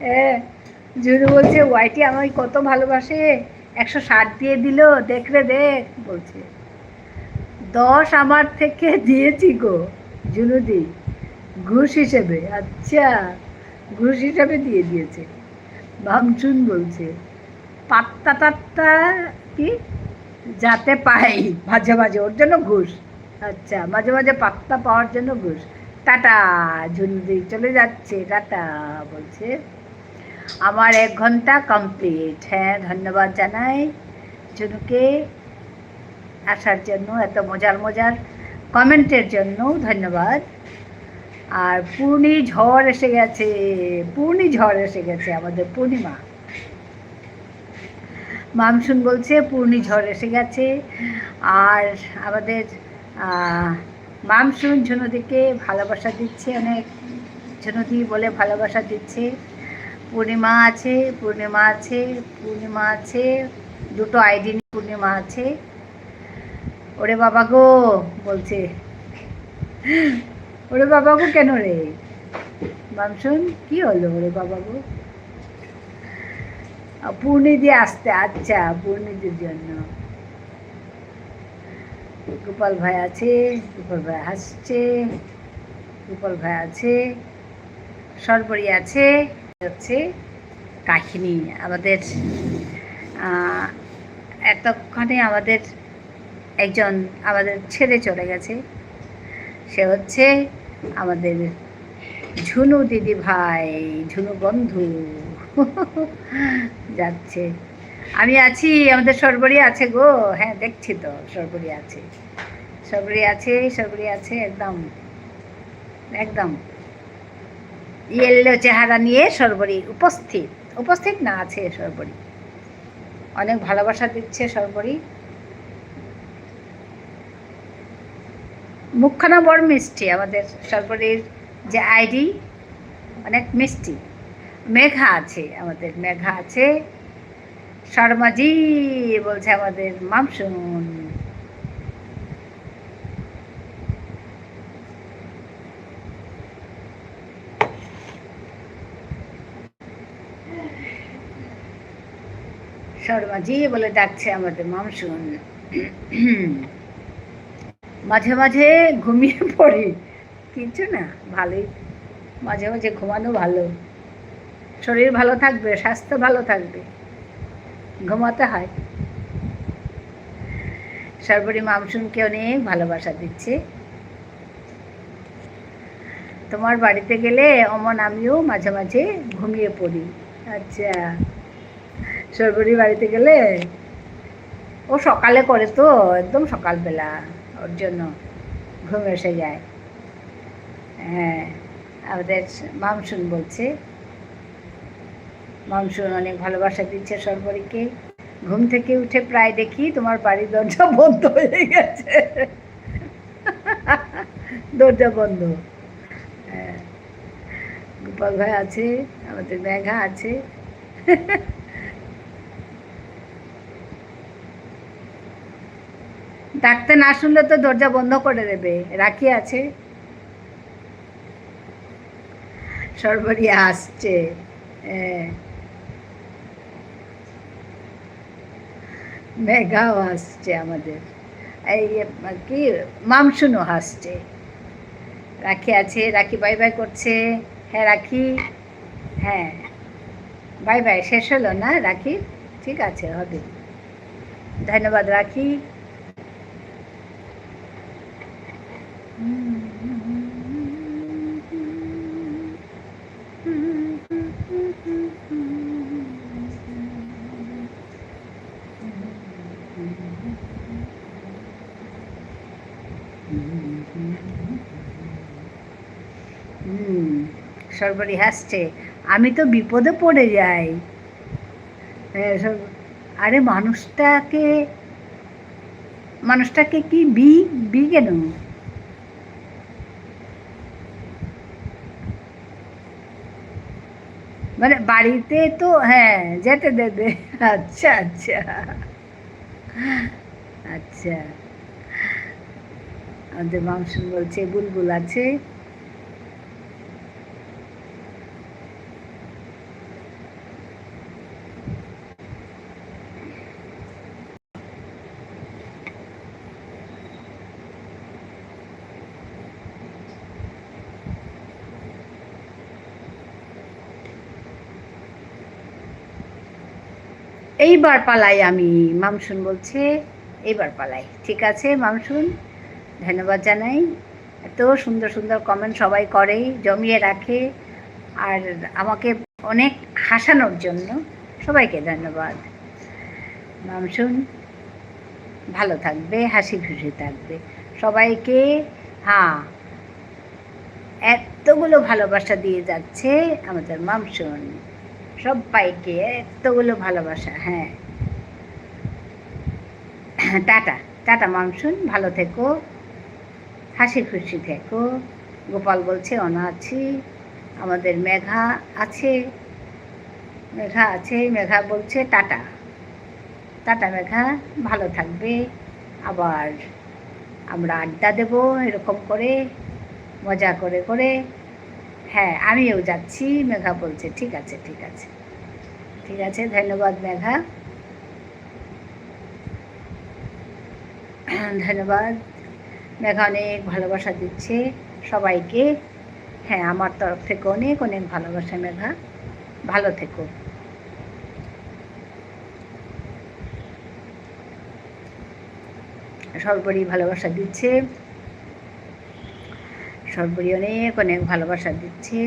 হ্যাঁ, জুনু বলছে ওয়াইটি আমায় কত ভালোবাসে, 160 দিয়ে দিল, দেখ রে দেখ বলছে। 10 আমার থেকে দিয়েছি গো জুনুদি, ঘুষ হিসেবে। আচ্ছা, ঘুষ হিসেবে দিয়ে দিয়েছে। মামসুন বলছে পাত্তা টাত্তা কি যাতে পাই মাঝে মাঝে, ওর জন্য ঘুষ। আচ্ছা, মাঝে মাঝে পাত্তা পাওয়ার জন্য ঘুষ। টাটা, ঝুনদি চলে যাচ্ছে, টাটা বলছে। আমার 1 ঘন্টা কমপ্লিট। হ্যাঁ, ধন্যবাদ জানাই ঝুনুকে আসার জন্য, এত মজার মজার কমেন্টের জন্য ধন্যবাদ। আর পূর্ণি ঝড় এসে গেছে, পূর্ণি ঝড় এসে গেছে আমাদের পূর্ণিমা। মামসুন বলছে পূর্ণি ঝড় এসে গেছে। আর আমাদের মামসুন ঝুনুদিকে ভালোবাসা দিচ্ছে অনেক, ঝুনুদি বলে ভালোবাসা দিচ্ছে। পূর্ণিমা আছে, পূর্ণিমা আছে, পূর্ণিমা আছে, 2টো আইডি পূর্ণিমা আছে। ওরে বাবা গো বলছে, ওরে বাবাগো কেন রে মামসুন, কি হলো ওরে বাবাগো? পূর্ণিদি আসতে, আচ্ছা পূর্ণিদির জন্য। গোপাল ভাই আছে, গোপাল ভাই হাসছে, গোপাল ভাই আছে, সরবরি আছে। হচ্ছে কাহিনী আমাদের। এতক্ষণে আমাদের একজন আমাদের ছেড়ে চলে গেছে, সে হচ্ছে আমাদের ঝুনু দিদি ভাই, ঝুনু বন্ধু যাচ্ছে। আমি আছি, আমাদের সরবরি আছে গো। হ্যাঁ দেখছি তো, সরবরি আছে, সরবরি আছে, সরবরি আছে, একদম একদম ইয়েলো চেহারা নিয়ে সরবরি উপস্থিত। উপস্থিত না, আছে সরবরি, অনেক ভালোবাসা দিচ্ছে সরবরি। মুখখানা বড় মিষ্টি আমাদের সরবরির, যে আইডি অনেক মিষ্টি। মেঘা আছে, আমাদের মেঘা আছে, শর্মাজি বলছে আমাদের মামসুন। শর্মাজি বলে ডাকছে আমাদের মামসুন। মাঝে মাঝে ঘুমিয়ে পড়ি, কিছু না, ভালোই, মাঝে মাঝে ঘুমানো ভালো, শরীর ভালো থাকবে, স্বাস্থ্য ভালো থাকবে, ঘুমাতে হয়। সর্বরি মামসুনকে অনেক ভালোবাসা দিচ্ছে। তোমার বাড়িতে গেলে অমন আমিও মাঝে মাঝে ঘুমিয়ে পড়ি। আচ্ছা, সর্বরি বাড়িতে গেলে ও সকালে করে তো, একদম সকালবেলা, ওর জন্য ঘুম এসে যায়। হ্যাঁ, আমাদের মামসুন বলছে, মামসুন অনেক ভালোবাসা দিচ্ছে সর্বরিকে। ঘুম থেকে উঠে প্রায় দেখি তোমার বাড়ির দরজা বন্ধ হয়ে গেছে, দরজা বন্ধ। হ্যাঁ, গোপাল ভাই আছে, আমাদের মেঘা আছে। ডাকতে না শুনলে তো দরজা বন্ধ করে দেবে। রাখি আছে, সর্বরি আসছে। মেঘাও আসছে আমাদের, এই কি মামসুনও হাসছে। রাখি আছে, রাখি বাই বাই করছে। হ্যাঁ রাখি, হ্যাঁ বাই বাই, শেষ হলো না রাখি? ঠিক আছে, হবে। ধন্যবাদ রাখি। সর্বরি হাসছে। আমি তো বিপদে পড়ে যাই। আরে মানুষটাকে, মানুষটাকে কি বি, বি কেন? মানে বাড়িতে তো হ্যাঁ যেতে দেবে। আচ্ছা আচ্ছা আচ্ছা, আমাদের মামসুন বলছে বুলবুল আছে। এইবার পালাই আমি, মামসুন বলছে এইবার পালাই। ঠিক আছে মামসুন, ধন্যবাদ জানাই। এত সুন্দর সুন্দর কমেন্ট সবাই করে, জমিয়ে রাখে, আর আমাকে অনেক হাসানোর জন্য সবাইকে ধন্যবাদ। মামসুন ভালো থাকবে, হাসি খুশি থাকবে সবাইকে। হ্যাঁ, এতগুলো ভালোবাসা দিয়ে যাচ্ছে আমাদের মামসুন, সবাইকে এতগুলো ভালোবাসা। হ্যাঁ, টাটা টাটা মামসুন, ভালো থেকো, হাসি খুশি থেকো। গোপাল বলছে অনা আছি, আমাদের মেঘা আছে, মেঘা আছে, মেঘা বলছে টাটা টাটা মেঘা, ভালো থাকবে। আবার আমরা আড্ডা দেব এরকম করে, মজা করে করে। হ্যাঁ আমিও যাচ্ছি, মেঘা বলছে। ঠিক আছে ঠিক আছে ঠিক আছে, ধন্যবাদ মেঘা, ধন্যবাদ। মেঘা অনেক ভালোবাসা দিচ্ছে সবাইকে। হ্যাঁ আমার তরফ থেকে অনেক অনেক ভালোবাসা মেঘা, ভালো থেকো। সর্বরী ভালোবাসা দিচ্ছে, সর্বরী অনেক অনেক ভালোবাসা দিচ্ছে।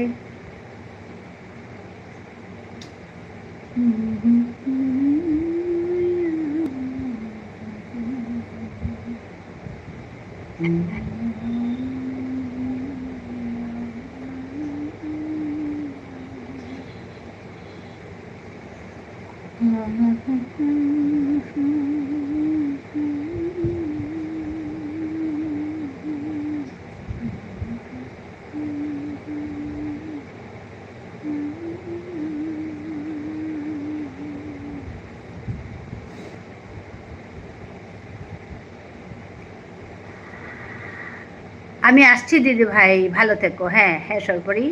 আমি আসছি দিদি ভাই, ভালো থেকো। হ্যাঁ হ্যাঁ সর্বরী,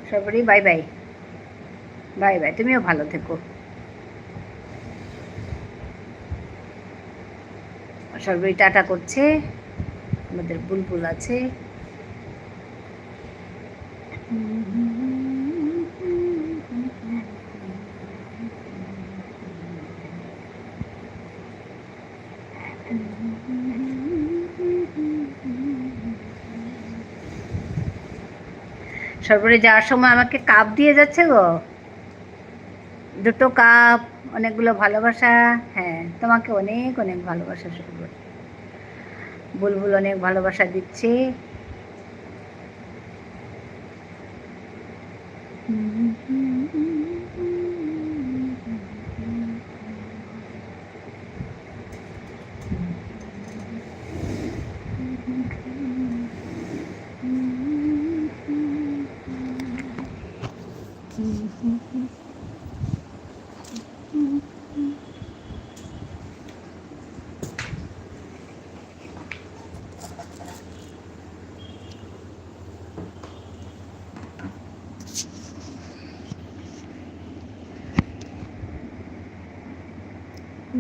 সর্বরী বাই বাই, বাই বাই, তুমিও ভালো থেকো। সর্বরী টাটা করছে, আমাদের বুলবুল আছে। সর্বরী যাওয়ার সময় আমাকে কাপ দিয়ে যাচ্ছে গো, দুটো কাপ, অনেকগুলো ভালোবাসা। হ্যাঁ তোমাকে অনেক অনেক ভালোবাসা সর্বরী, বুলবুল অনেক ভালোবাসা দিচ্ছে।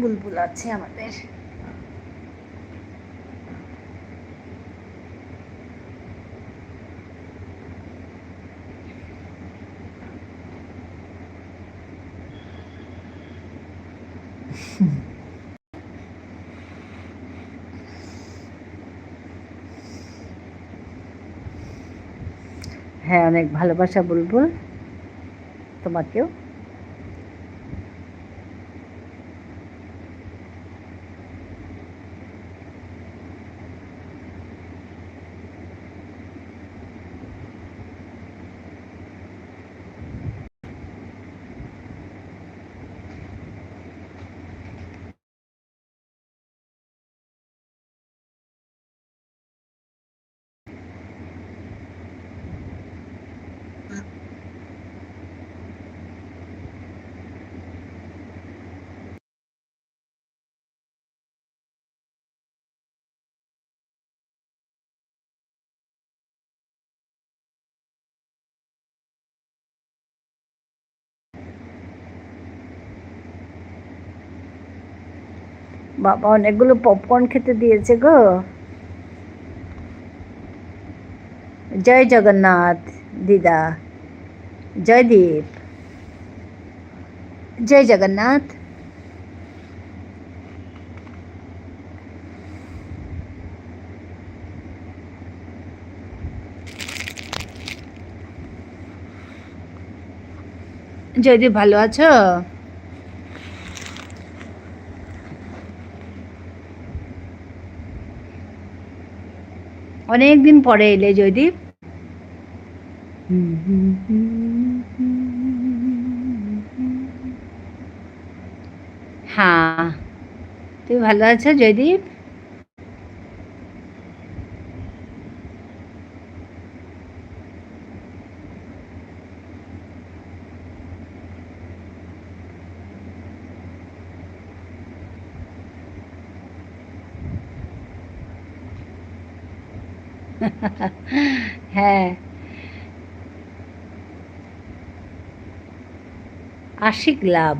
বুলবুল আছে আমাদের। হ্যাঁ অনেক ভালোবাসা বুলবুল, তোমাকেও। বাবা অনেকগুলো পপকর্ন খেতে দিয়েছে গো। জয় জগন্নাথ দিদা, জয়দীপ, জয় জগন্নাথ। জয়দীপ ভালো আছো? অনেক দিন পরে এলে জয়দীপ। হ্যাঁ তুমি ভালো আছো জয়দীপ? হ্যাঁ, আশিক লাভ।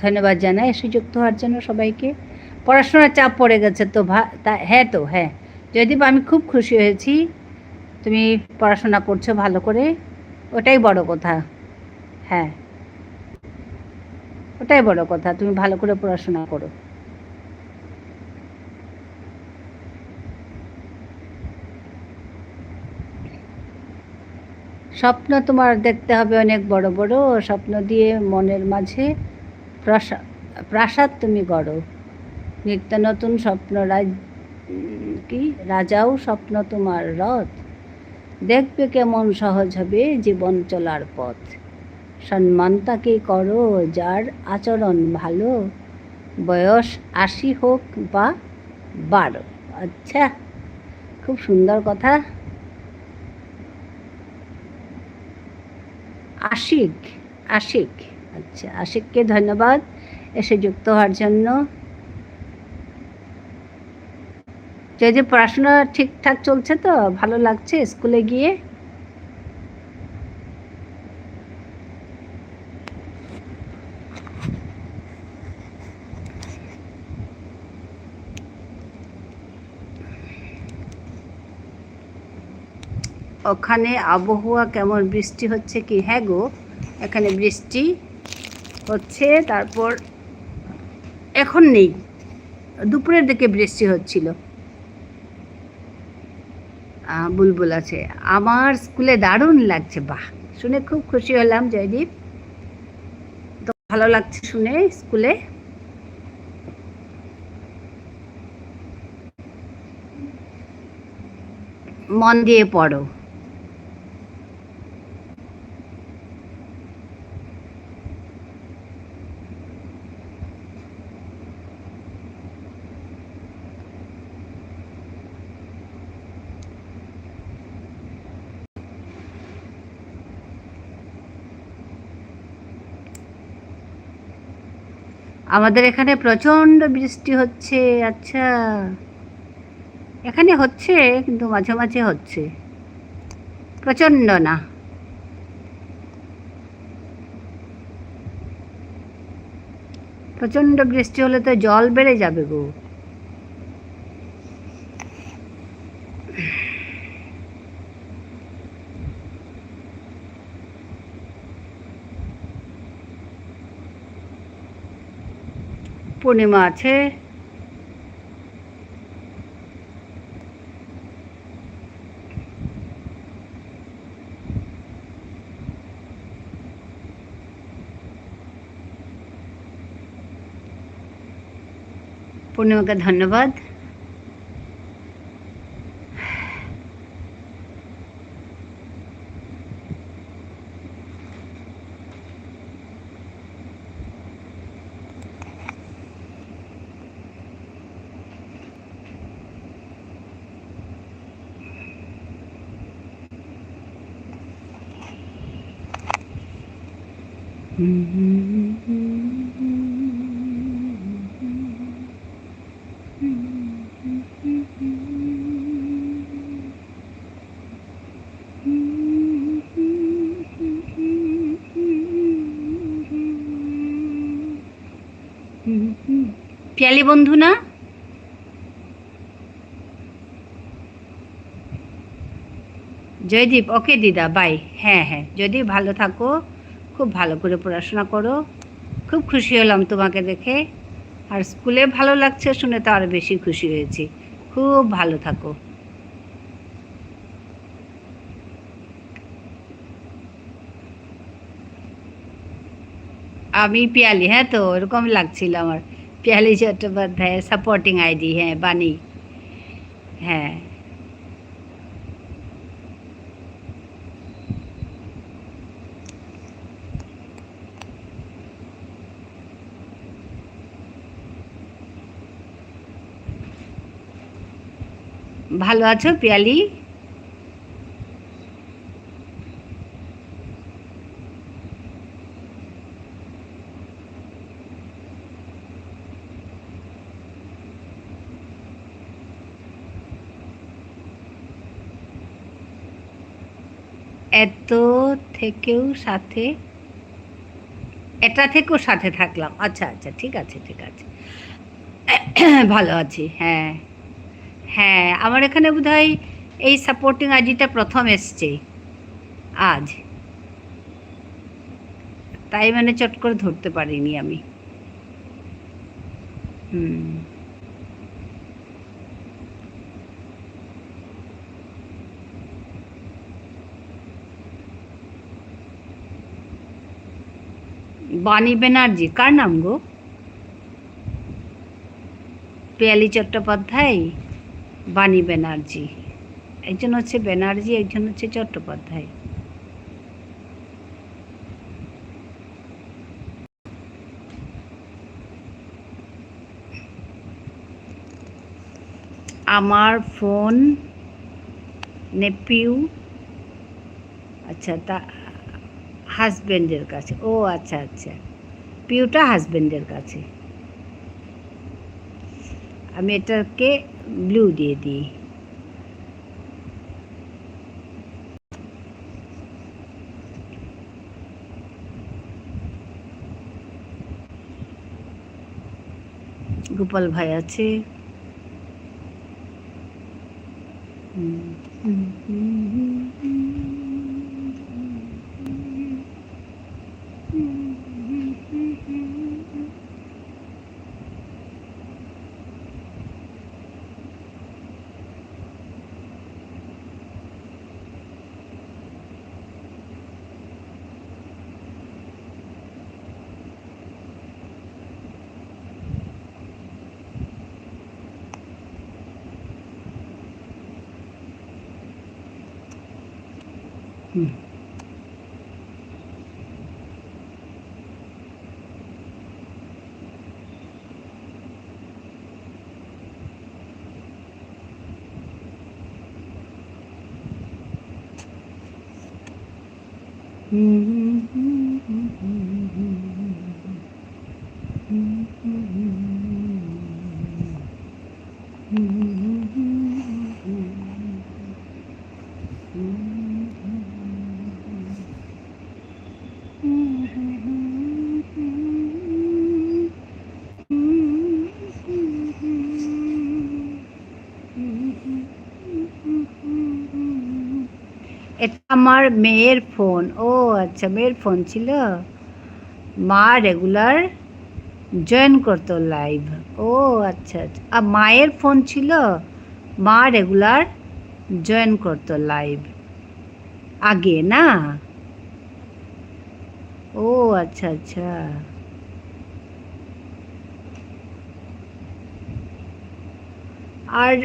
ধন্যবাদ জানাই এসে যুক্ত হওয়ার জন্য সবাইকে। পড়াশোনার চাপ পড়ে গেছে তো হ্যাঁ তো হ্যাঁ জয়দীপ, আমি খুব খুশি হয়েছি তুমি পড়াশোনা করছো ভালো করে, ওটাই বড় কথা। হ্যাঁ, ওটাই বড় কথা, তুমি ভালো করে পড়াশোনা করো। স্বপ্ন তোমার দেখতে হবে অনেক বড় বড় স্বপ্ন দিয়ে মনের মাঝে প্রাসাদ তুমি গড়ো। নিত্য নতুন স্বপ্ন কি রাজাও স্বপ্ন তোমার রথ। দেখবে কেমন সহজ হবে জীবন চলার পথ। সম্মান তাকে করো যার আচরণ ভালো, বয়স ৮০ হোক বা ১২। আচ্ছা, খুব সুন্দর কথা। আশিক, আশিক, আচ্ছা আশিককে ধন্যবাদ এসে যুক্ত হওয়ার জন্য। যে পড়াশোনা ঠিকঠাক চলছে তো, ভালো লাগছে স্কুলে গিয়ে? ওখানে আবহাওয়া কেমন, বৃষ্টি হচ্ছে কি? হ্যাঁ গো, এখানে বৃষ্টি হচ্ছে, তারপর এখন নেই, দুপুরের দিকে বৃষ্টি হচ্ছিল। বুলবুল আছে। আমার স্কুলে দারুণ লাগছে, বাহ, শুনে খুব খুশি হলাম জয়দীপ, তো ভালো লাগছে শুনে স্কুলে। মন দিয়ে পড়ো। আমাদের এখানে প্রচণ্ড বৃষ্টি হচ্ছে। আচ্ছা, এখানে হচ্ছে কিন্তু মাঝে মাঝে হচ্ছে, প্রচণ্ড না। প্রচণ্ড বৃষ্টি হলে তো জল বেড়ে যাবে গো। পূর্ণিমা আছে। পূর্ণিমাকে ধন্যবাদ। পিয়ালি বন্ধু না? জয়দীপ, ওকে দিদা, বাই। হ্যাঁ হ্যাঁ, যদি ভালো থাকো, খুব ভালো করে পড়াশোনা করো। খুব খুশি হলাম তোমাকে দেখে, আর স্কুলে ভালো লাগছে শুনে তো আরও বেশি খুশি হয়েছি। খুব ভালো থাকো। আমি পিয়ালি, হ্যাঁ তো ওরকম লাগছিল আমার। পিয়ালি চট্টোপাধ্যায়, সাপোর্টিং আইডি, হ্যাঁ বাণী। হ্যাঁ, ভালো আছো পিয়ালি? এত থেকেও সাথে, এটা থেকেও সাথে থাকলাম। আচ্ছা আচ্ছা, ঠিক আছে ঠিক আছে। ভালো আছি, হ্যাঁ হ্যাঁ। আমার এখানে বোধহয় এই সাপোর্টিং আইডিটা প্রথম এসছে আজ, তাই মানে চট করে ধরতে পারিনি আমি। হুম। বাণী ব্যানার্জি কার নাম গো? পিয়ালি চট্টোপাধ্যায়, বাণী ব্যানার্জি। একজন হচ্ছে ব্যানার্জি, একজন হচ্ছে চট্টোপাধ্যায়। আমার ফোন নেপিউ, আচ্ছা তা হাজবেন্ডের কাছে। ও আচ্ছা আচ্ছা, পিউটা হাজবেন্ডের কাছে। আমি এটাকে ব্লু দিয়ে দিই। গোপাল ভাই আছে। হুম। এটা আমার মেয়ের ফোন। ও আচ্ছা, মেয়ের ফোন ছিল। মা রেগুলার জয়েন করতো লাইভ। ও আচ্ছা আচ্ছা, আর মায়ের ফোন ছিল, মা রেগুলার জয়েন করতো লাইভ আগে না। ও আচ্ছা আচ্ছা। আর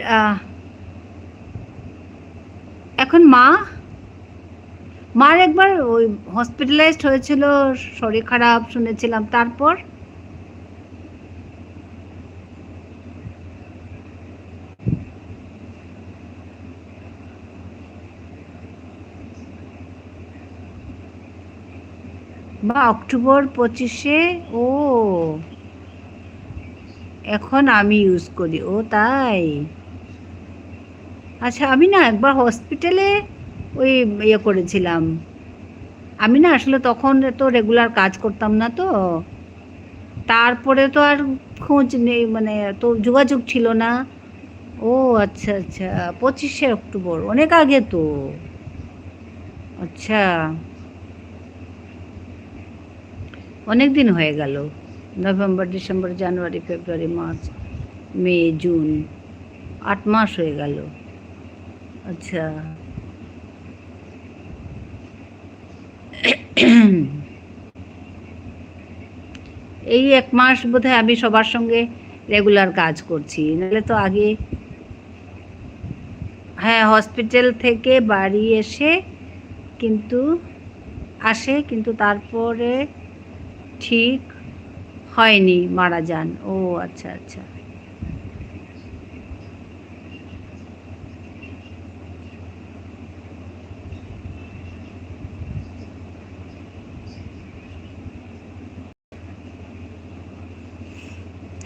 এখন মার একবার ওই হসপিটালাইজড হয়েছিল, শরীর খারাপ শুনেছিলাম, তারপর বা অক্টোবর 25-এ। ও এখন আমি ইউজ করি। ও তাই। আচ্ছা, আমি না একবার হসপিটালে ওই ইয়ে করেছিলাম। আমি না আসলে তখন তো রেগুলার কাজ করতাম না, তো তারপরে তো আর খোঁজ নেই, মানে তো যোগাযোগ ছিল না। ও আচ্ছা আচ্ছা, 25শে অক্টোবর, অনেক আগে তো। আচ্ছা, অনেক দিন হয়ে গেল। নভেম্বর, ডিসেম্বর, জানুয়ারি, ফেব্রুয়ারি, মার্চ, মে, জুন, 8 মাস হয়ে গেল। আচ্ছা। এই 1 মাস বোধহয় আমি সবার সঙ্গে রেগুলার কাজ করছি, নাহলে তো আগে। হ্যাঁ, হসপিটাল থেকে বাড়ি কিন্তু কিন্তু তারপরে ঠিক হয়নি, মারা যান। ও আচ্ছা আচ্ছা।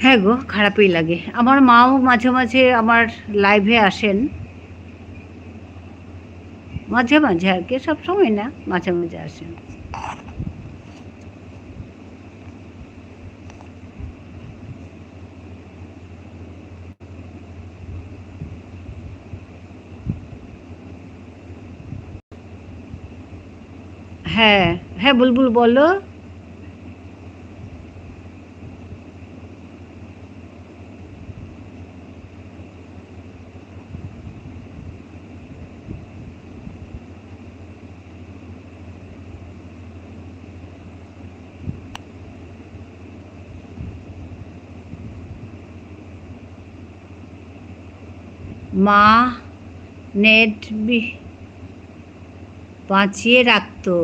হ্যাঁ গো, খারাপই লাগে। আমার মাও মাঝে মাঝে আমার লাইভে আসেন, মাঝে মাঝে আর কি, সব সময় না, মাঝে মাঝে আসে। হ্যাঁ হ্যাঁ, বুলবুল বলো। মা নেট বাঁচিয়ে রাখতো,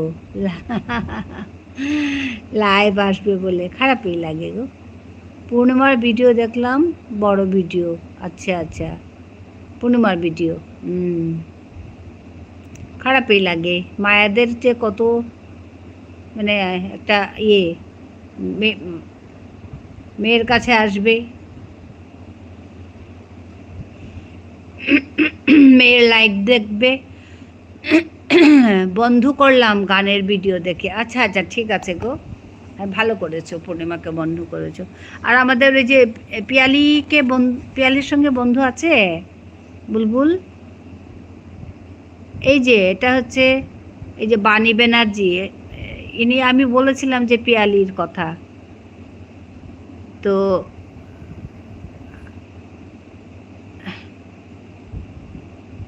লাইভ আসবে বলে, খারাপই লাগে গো। পূর্ণিমার ভিডিও দেখলাম, বড় ভিডিও। আচ্ছা আচ্ছা, পূর্ণিমার ভিডিও। খারাপই লাগে, মায়াদের যে কত মানে একটা ইয়ে, মেয়ের কাছে আসবে, মেয়ের লাইক দেখবে। বন্ধ করলাম গানের ভিডিও দেখে। আচ্ছা আচ্ছা, ঠিক আছে গো, হ্যাঁ ভালো করেছো, পূর্ণিমাকে বন্ধ করেছো। আর আমাদের ওই যে পিয়ালিকে, পিয়ালির সঙ্গে বন্ধু আছে বুলবুল। এই যে এটা হচ্ছে, এই যে বাণী ব্যানার্জি, ইনি, আমি বলেছিলাম যে পিয়ালির কথা, তো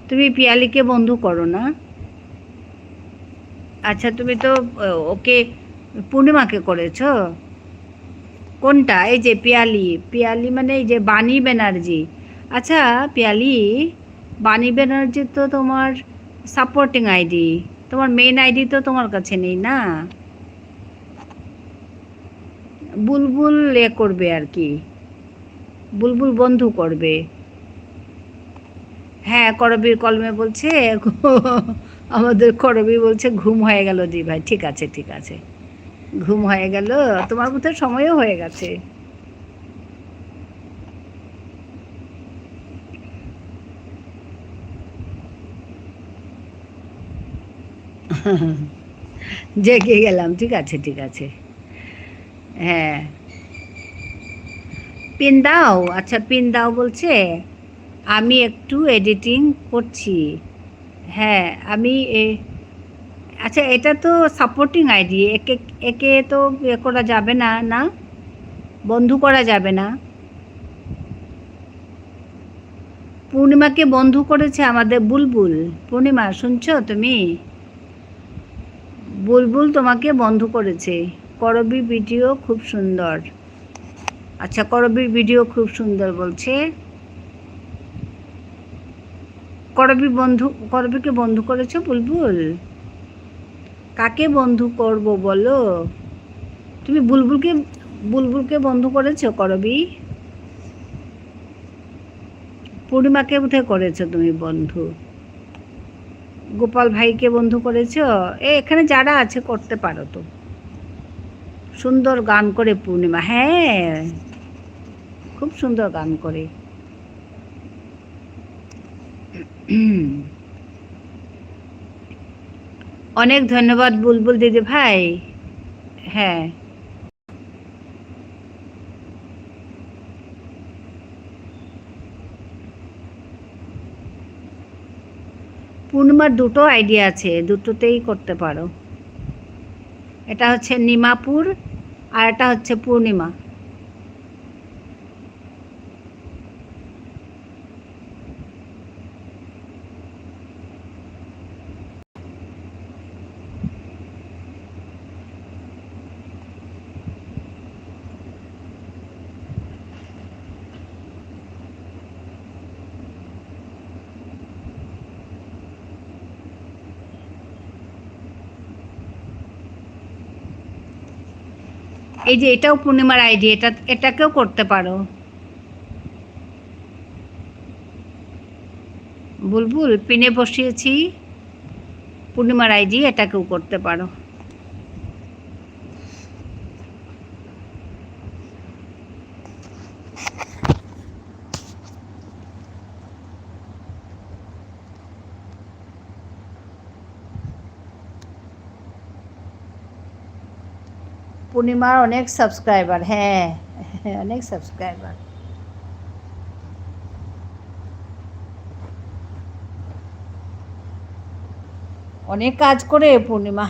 তুমি পিয়ালিকে বন্ধু করো না। আচ্ছা, তুমি তো ওকে, পূর্ণিমাকে করেছো কোনটা? এই যে পিয়ালি, পিয়ালি মানে এই যে বাণী ব্যানার্জি। আচ্ছা পিয়ালি, বাণী ব্যানার্জি তো তোমার সাপোর্টিং আইডি, তোমার মেইন আইডি তো তোমার কাছে নেই না। বুলবুল এ করবে আর কি, বুলবুল বন্ধু করবে। হ্যাঁ, করবীর কলমে বলছে, আমাদের করবী বলছে ঘুম হয়ে গেল দি ভাই। ঠিক আছে ঠিক আছে, ঘুম হয়ে গেল, তোমার বোধহয় সময়ও হয়ে গেছে। জেগে গেলাম, ঠিক আছে ঠিক আছে। হ্যাঁ, পিন দাও। আচ্ছা পিন দাও বলছে, আমি একটু এডিটিং করছি। হ্যাঁ আমি আচ্ছা এটা তো সাপোর্টিং আইডি, একে একে তো এ করা যাবে না, না বন্ধু করা যাবে না। পূর্ণিমাকে বন্ধু করেছে আমাদের বুলবুল। পূর্ণিমা শুনছো তুমি? বুলবুল তোমাকে বন্ধ করেছে। করবী ভিডিও খুব সুন্দর। আচ্ছা, করবীর ভিডিও খুব সুন্দর বলছে। করবী বন্ধু, করবীকে বন্ধু করেছো বুলবুল? কাকে বন্ধু করব বলো? তুমি বুলবুলকে, বুলবুলকে বন্ধু করেছো করবী? পূর্ণিমাকে বোধহয় করেছো তুমি বন্ধু। গোপাল ভাইকে বন্ধু করেছো? এখানে যারা আছে করতে পারো তো। সুন্দর গান করে পূর্ণিমা, হ্যাঁ খুব সুন্দর গান করে। অনেক ধন্যবাদ বুলবুল দিদি ভাই। হ্যাঁ, পূর্ণিমার দুটো আইডিয়া আছে, দুটোতেই করতে পারো। এটা হচ্ছে নিমাপুর, আর এটা হচ্ছে পূর্ণিমা। এই যে এটাও পূর্ণিমার আইডি, এটাকেও করতে পারো। বুলবুল পিনে বসিয়েছি, পূর্ণিমার আইডি, এটাকেও করতে পারো। পূর্ণিমার অনেক সাবস্ক্রাইবার, হ্যাঁ অনেক সাবস্ক্রাইবার। অনেক কাজ করে পূর্ণিমা।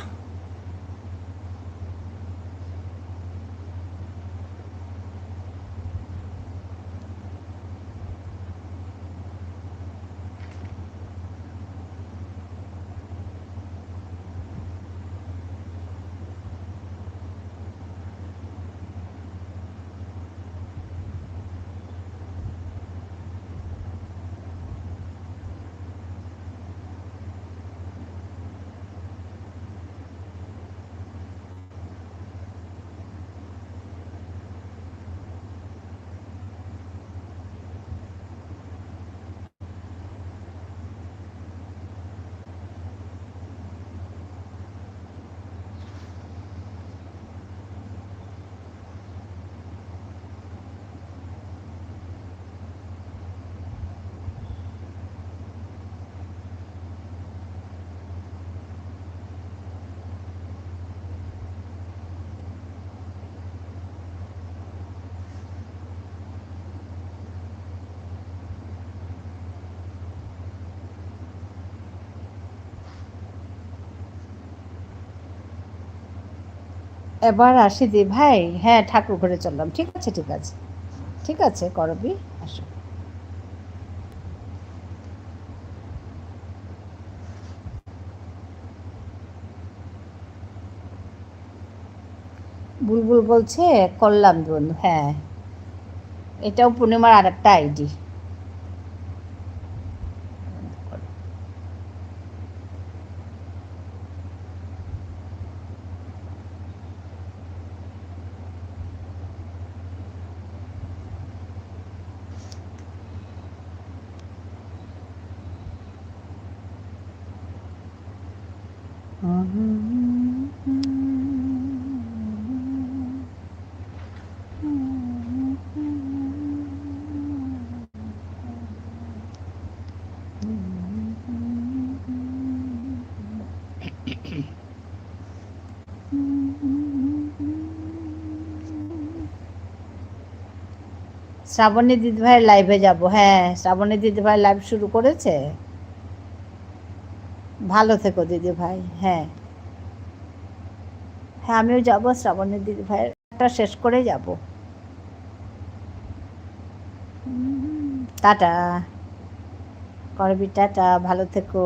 এবার আসি দি ভাই, হ্যাঁ ঠাকুর ঘরে চললাম, ঠিক আছে ঠিক আছে ঠিক আছে, করবি আসো। বুলবুল বলছে করলাম বন্ধু, হ্যাঁ এটাও পূর্ণিমার আর একটা আইডি। শ্রাবণী দিদিভাইয়ের লাইভে যাব, হ্যাঁ শ্রাবণী দিদিভাই লাইভ শুরু করেছে। ভালো থেকো দিদিভাই, হ্যাঁ হ্যাঁ আমিও যাব শ্রাবণী দিদিভাইয়েরটা শেষ করে যাব। টাটা করবি, টাটা, ভালো থেকো।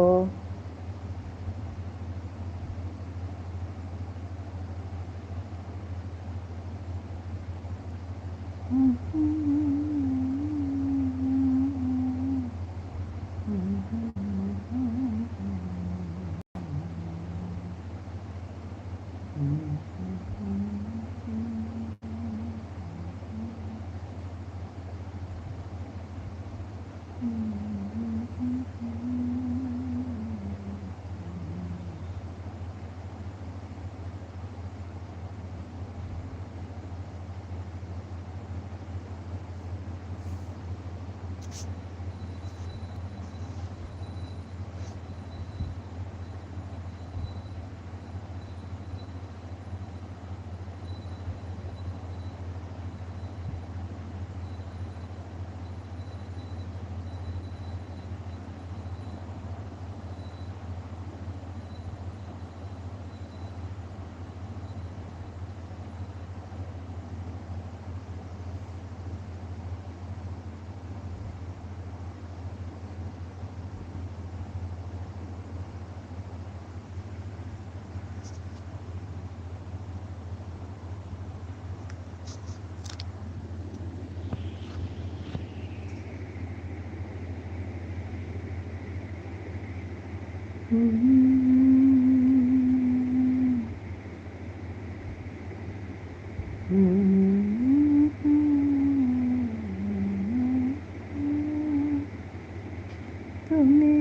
তুমি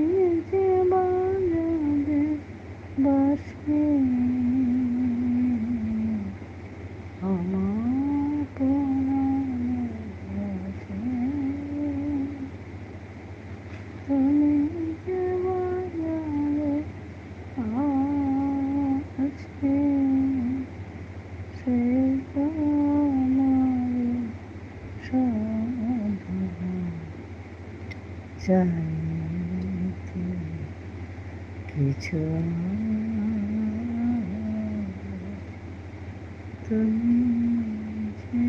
যে বাজাবে বাঁশি আমার প্রাণে বাসে, তুমি যে বাজাবে চাইতে কিছু তুমি যে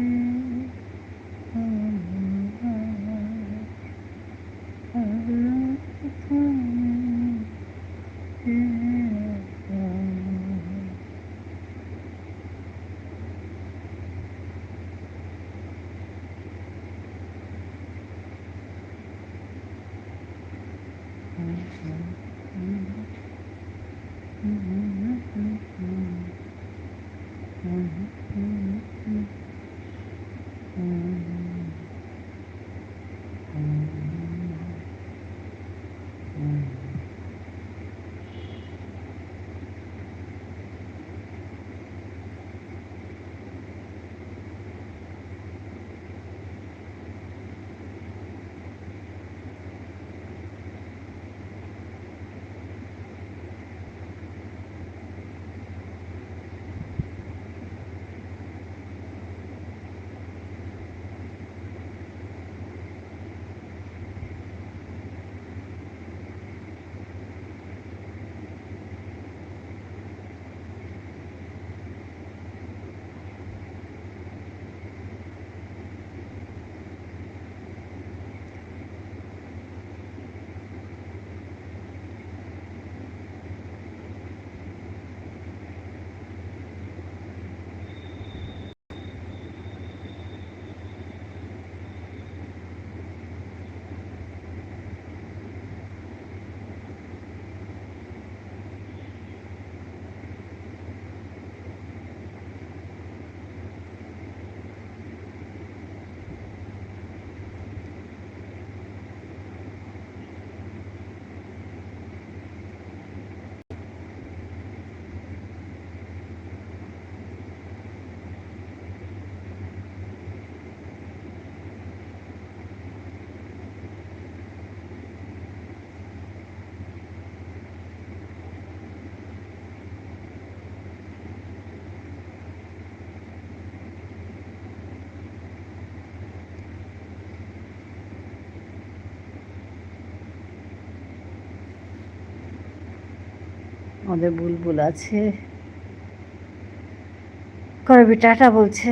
আমাদের বুলবুল আছে, করবি টাটা বলছে।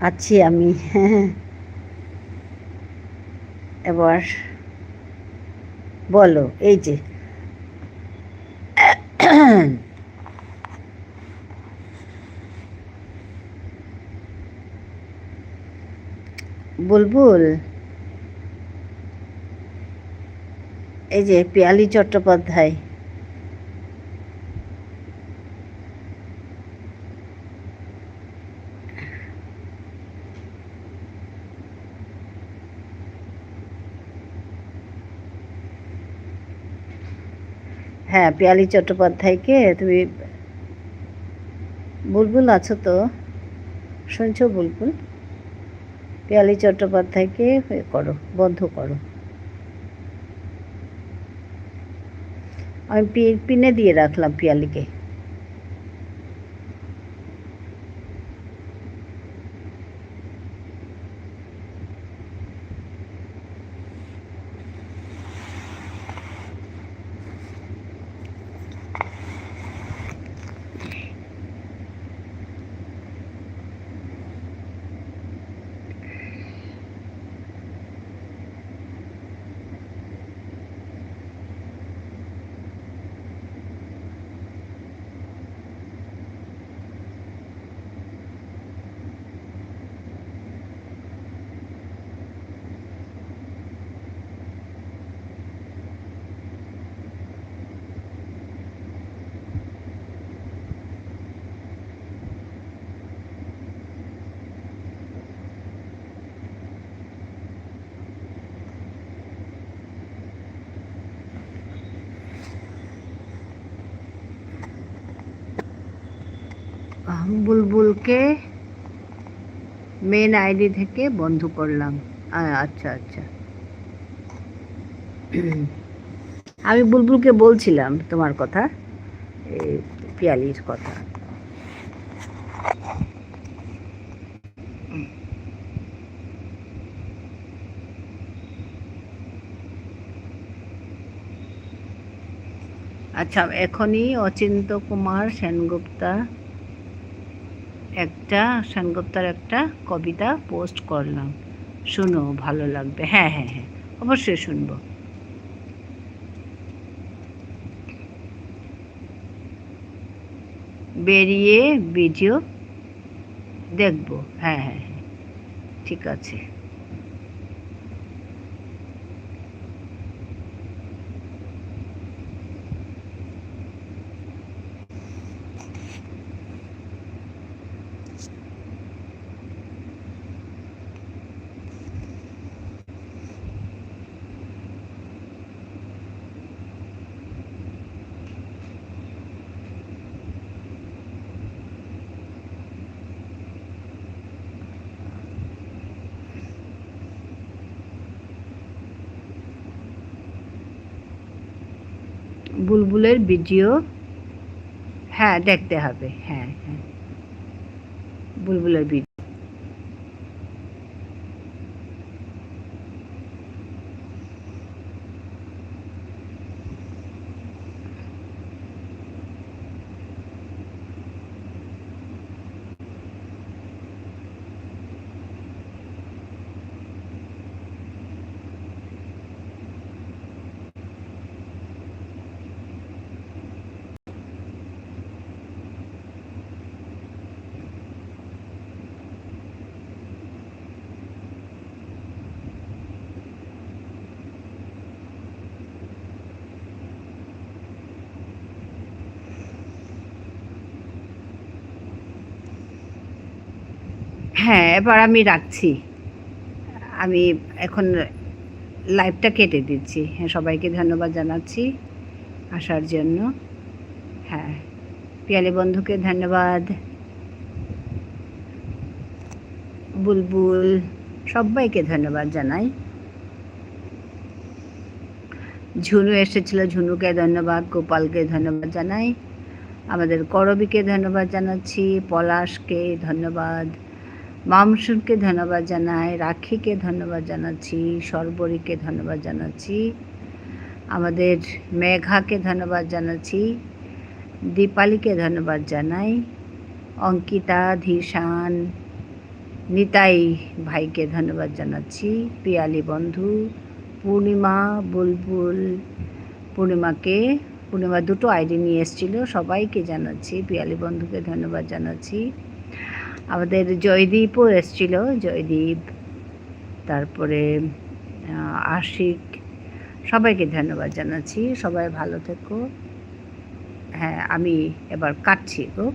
আছি আমি। এবার বলো, এই যে বুলবুল, এই যে পিয়ালি চট্টোপাধ্যায়, হ্যাঁ পিয়ালি চট্টোপাধ্যায়কে তুমি, বুলবুল আছো তো, শুনছো বুলবুল? পিয়ালি চট্টোপাধ্যায়কে করো, বন্ধ করো। আমি পিনে দিয়ে রাখলাম পিয়ালিকে। বুলবুলকে মেন আইডি থেকে বন্ধ করলাম। আচ্ছা আচ্ছা, আমি বুলবুলকে বলছিলাম তোমার কথা, এই পিয়ালির কথা। আচ্ছা, এখনই অচিন্ত কুমার সেনগুপ্তার একটা কবিতা পোস্ট করলাম, শুনো, ভালো লাগবে। হ্যাঁ হ্যাঁ হ্যাঁ, অবশ্যই শুনবো। বেরিয়ে ভিডিও দেখবো, হ্যাঁ হ্যাঁ হ্যাঁ, ঠিক আছে। বুলবুলের ভিডিও, হ্যাঁ দেখতে হবে, হ্যাঁ হ্যাঁ, বুলবুলের ভিডিও। হ্যাঁ, এবার আমি রাখছি। আমি এখন লাইভটা কেটে দিচ্ছি। হ্যাঁ, সবাইকে ধন্যবাদ জানাচ্ছি আসার জন্য। হ্যাঁ, পিয়ালি বন্ধুকে ধন্যবাদ, বুলবুল, সবাইকে ধন্যবাদ জানাই। ঝুনু এসেছিল, ঝুনুকে ধন্যবাদ, গোপালকে ধন্যবাদ জানাই, আমাদের করবীকে ধন্যবাদ জানাচ্ছি, পলাশকে ধন্যবাদ, মামসুরকে ধন্যবাদ জানাই, রাখিকে ধন্যবাদ জানাচ্ছি, সর্বরীকে ধন্যবাদ জানাচ্ছি, আমাদের মেঘাকে ধন্যবাদ জানাচ্ছি, দীপালিকে ধন্যবাদ জানাই, অঙ্কিতা, ধীশান, নিতাই ভাইকে ধন্যবাদ জানাচ্ছি, পিয়ালি বন্ধু, পূর্ণিমা, বুলবুল, পূর্ণিমা দুটো আইডি নিয়ে এসেছিলো, সবাইকে জানাচ্ছি, পিয়ালি বন্ধুকে ধন্যবাদ জানাচ্ছি। আমাদের জয়দীপও এসেছিলো, জয়দীপ, তারপরে আশিক, সবাইকে ধন্যবাদ জানাচ্ছি। সবাই ভালো থেকো। হ্যাঁ, আমি এবার কাটছি গো।